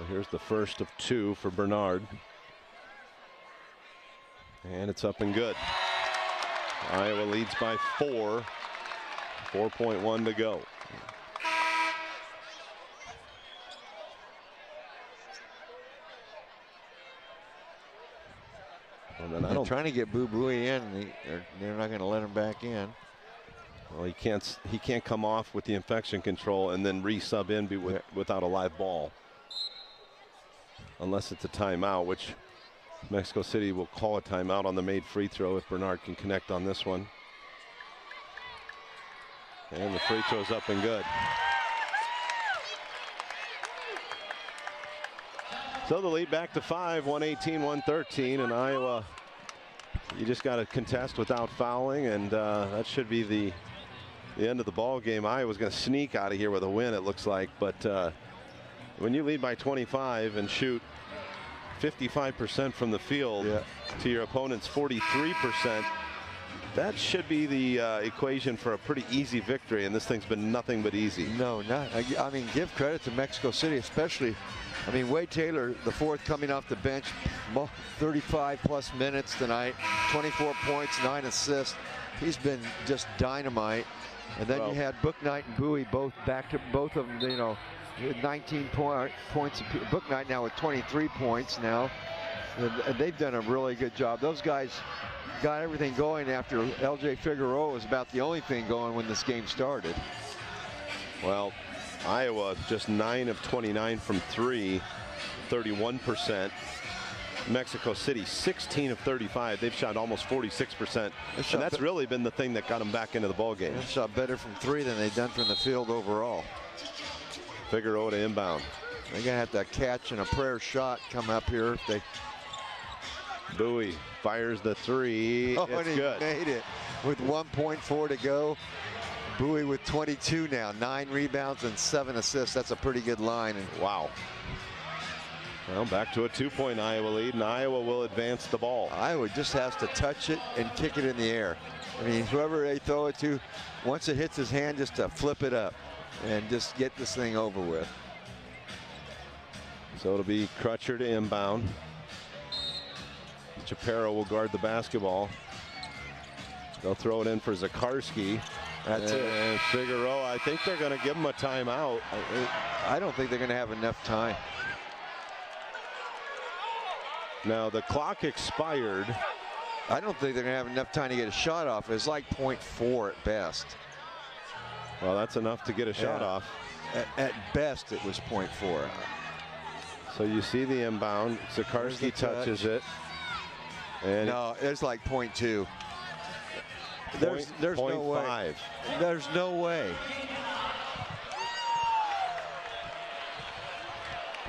here's the first of 2 for Bernard. And it's up and good. Iowa leads by 4. 4.1 to go. Well, They're trying to get Boo Buie in, and they're not going to let him back in. Well, he can't come off with the infection control and then re-sub in without a live ball. Unless it's a timeout, which Mexico City will call a timeout on the made free throw if Bernard can connect on this one. And the free throw's up and good. So the lead back to 5, 118-113, and Iowa, you just got to contest without fouling, and that should be the end of the ball game. Iowa's going to sneak out of here with a win, it looks like, but when you lead by 25 and shoot 55% from the field to your opponent's 43%, that should be the equation for a pretty easy victory, and this thing's been nothing but easy. No, not. I mean, give credit to Mexico City, especially. I mean, Wade Taylor, the fourth, coming off the bench, 35+ minutes tonight, 24 points, 9 assists. He's been just dynamite. And then you had Bouknight and Buie both back to both of them, you know, 19 points. Bouknight now with 23 points now. And they've done a really good job. Those guys got everything going after LJ Figueroa was about the only thing going when this game started. Well, Iowa just 9 of 29 from 3, 31%. Mexico City 16 of 35. They've shot almost 46%. And that's really been the thing that got them back into the ball game. They've shot better from 3 than they've done from the field overall. Figueroa to inbound. They're gonna have to catch and a prayer shot come up here if they. Buie fires the 3. Oh, it's and he good. made it with 1.4 to go. Buie with 22 now, 9 rebounds and 7 assists. That's a pretty good line. And wow. Well, back to a 2-point Iowa lead, and Iowa will advance the ball. Iowa just has to touch it and kick it in the air. I mean, whoever they throw it to, once it hits his hand, just to flip it up and just get this thing over with. So it'll be Crutcher to inbound. Chaparro will guard the basketball. They'll throw it in for Zakarski. That's it. And Figueroa, I think they're going to give him a timeout. I don't think they're going to have enough time. Now the clock expired. I don't think they're going to have enough time to get a shot off. It's like 0.4 at best. Well, that's enough to get a shot off. At best, it was 0.4. So you see the inbound. Zakarski touches it. And no, it's like 0.2. There's no way. There's no way.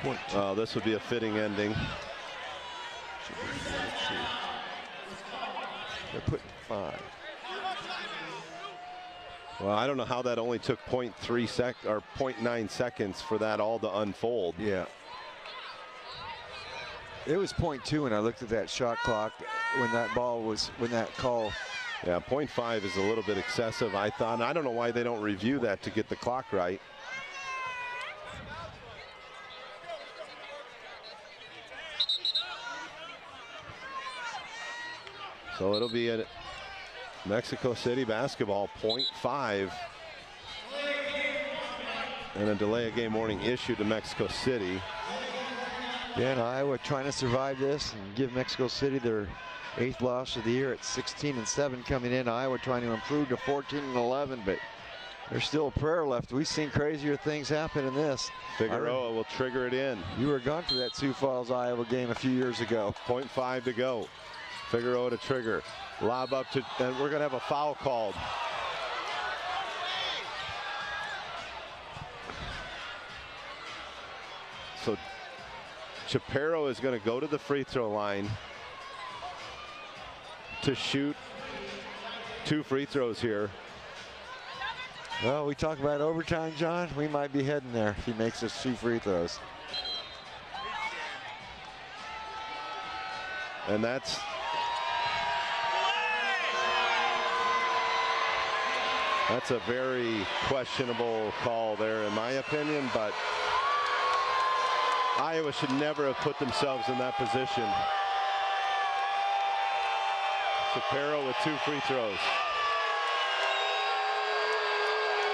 0.2. This would be a fitting ending. They're putting 5. Well, I don't know how that only took 0.9 seconds for that all to unfold. Yeah. It was 0.2 when I looked at that shot clock when that call. Yeah, 0.5 is a little bit excessive, I thought. And I don't know why they don't review that to get the clock right. So it'll be a Mexico City basketball, 0.5. And a delay of game warning issued to Mexico City. Yeah, and Iowa trying to survive this and give Mexico City their 8th loss of the year at 16-7 coming in. Iowa trying to improve to 14-11, but there's still a prayer left. We've seen crazier things happen in this. Figueroa will trigger it in. You were gone for that Sioux Falls, Iowa game a few years ago. 0.5 to go. Figueroa to trigger. Lob up to, and we're going to have a foul called. So Chaparro is going to go to the free throw line to shoot 2 free throws here. Well, we talk about overtime, John. We might be heading there if he makes us 2 free throws. And that's a very questionable call there, in my opinion, but Iowa should never have put themselves in that position. Chaparro with 2 free throws.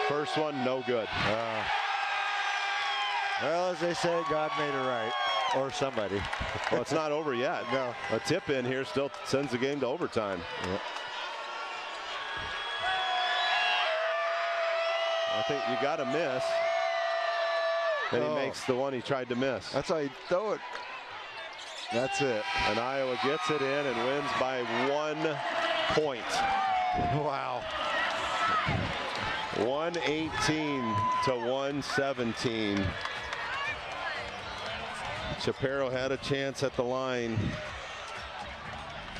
First one, no good. Well, as they say, God made it right. or somebody. Well, it's not over yet. No. A tip in here still sends the game to overtime. Yeah. I think you got to miss. And he makes the one he tried to miss. That's how you throw it. That's it. And Iowa gets it in and wins by 1 point. Wow. 118 to 117. Chaparro had a chance at the line.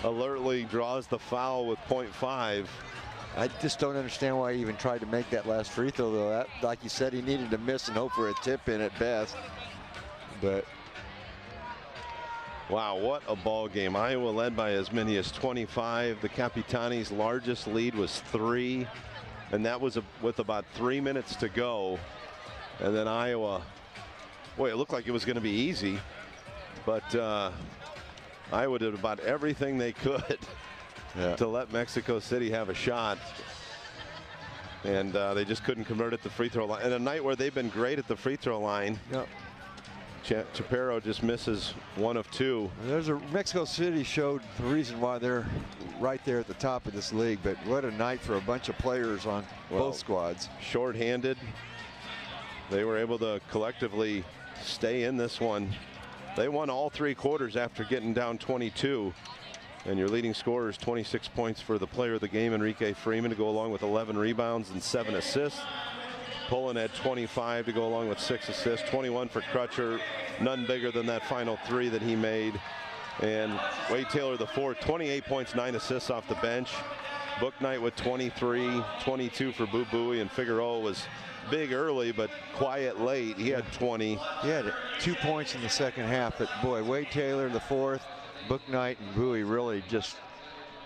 Alertly draws the foul with .5. I just don't understand why he even tried to make that last free throw, though. That, like you said, he needed to miss and hope for a tip in at best. But wow, what a ball game. Iowa led by as many as 25. The Capitane's largest lead was 3, and that was with about 3 minutes to go. And then Iowa, boy, it looked like it was going to be easy, but Iowa did about everything they could to let Mexico City have a shot. And they just couldn't convert at the free throw line. And a night where they've been great at the free throw line. Yep. Chaparro just misses 1 of 2. Mexico City showed the reason why they're right there at the top of this league, but what a night for a bunch of players on both squads. Short-handed. They were able to collectively stay in this one. They won all 3 quarters after getting down 22. And your leading scorer is 26 points for the player of the game, Enrique Freeman, to go along with 11 rebounds and 7 assists. Pullen had 25 to go along with 6 assists, 21 for Crutcher, none bigger than that final 3 that he made. And Wade Taylor, the fourth, 28 points, 9 assists off the bench. Bouknight with 23, 22 for Boo Buie, and Figueroa was big early but quiet late. He had 20. He had 2 points in the second half, but boy, Wade Taylor, the fourth, Bouknight and Buie really just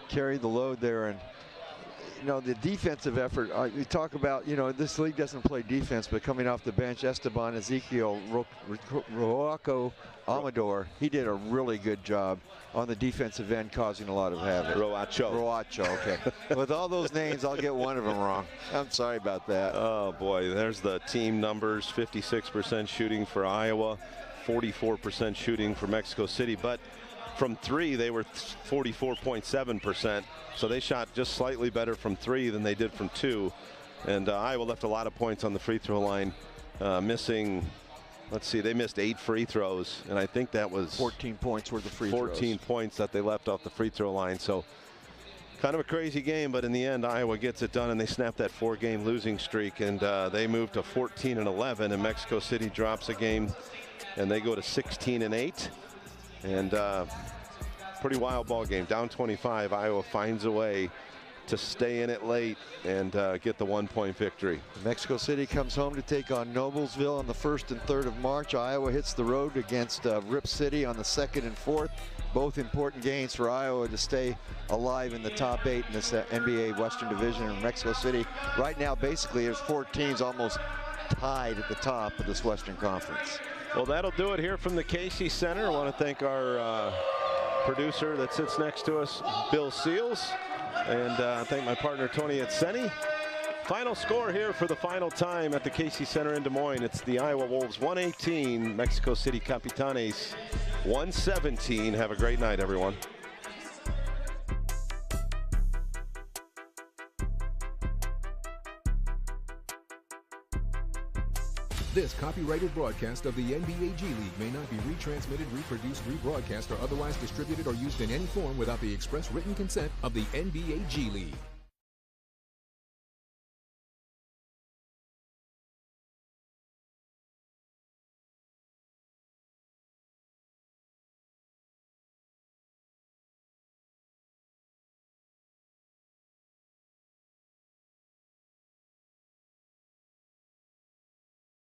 carried the load there. And you know, the defensive effort, we talk about, you know, this league doesn't play defense, but coming off the bench, Esteban Ezequiel Roaco Amador, he did a really good job on the defensive end, causing a lot of havoc. Roacho, okay. With all those names, I'll get one of them wrong. I'm sorry about that. Oh boy, there's the team numbers. 56% shooting for Iowa, 44% shooting for Mexico City, but from 3 they were 44.7%, so they shot just slightly better from 3 than they did from 2. And Iowa left a lot of points on the free throw line, missing, let's see, they missed 8 free throws, and I think that was 14 points worth of free throws. 14 points that they left off the free throw line. So kind of a crazy game, but in the end Iowa gets it done and they snap that 4-game losing streak, and they move to 14-11, and Mexico City drops a game and they go to 16-8. And pretty wild ball game. Down 25, Iowa finds a way to stay in it late and get the 1-point victory. Mexico City comes home to take on Noblesville on the 1st and 3rd of March. Iowa hits the road against Rip City on the 2nd and 4th. Both important games for Iowa to stay alive in the top 8 in this NBA Western Division. In Mexico City right now, basically, there's 4 teams almost tied at the top of this Western Conference. Well, that'll do it here from the Casey Center. I want to thank our producer that sits next to us, Bill Seals, and thank my partner, Tony Etzeni. Final score here for the final time at the Casey Center in Des Moines. It's the Iowa Wolves 118, Mexico City Capitanes 117. Have a great night, everyone. This copyrighted broadcast of the NBA G League may not be retransmitted, reproduced, rebroadcast, or otherwise distributed or used in any form without the express written consent of the NBA G League.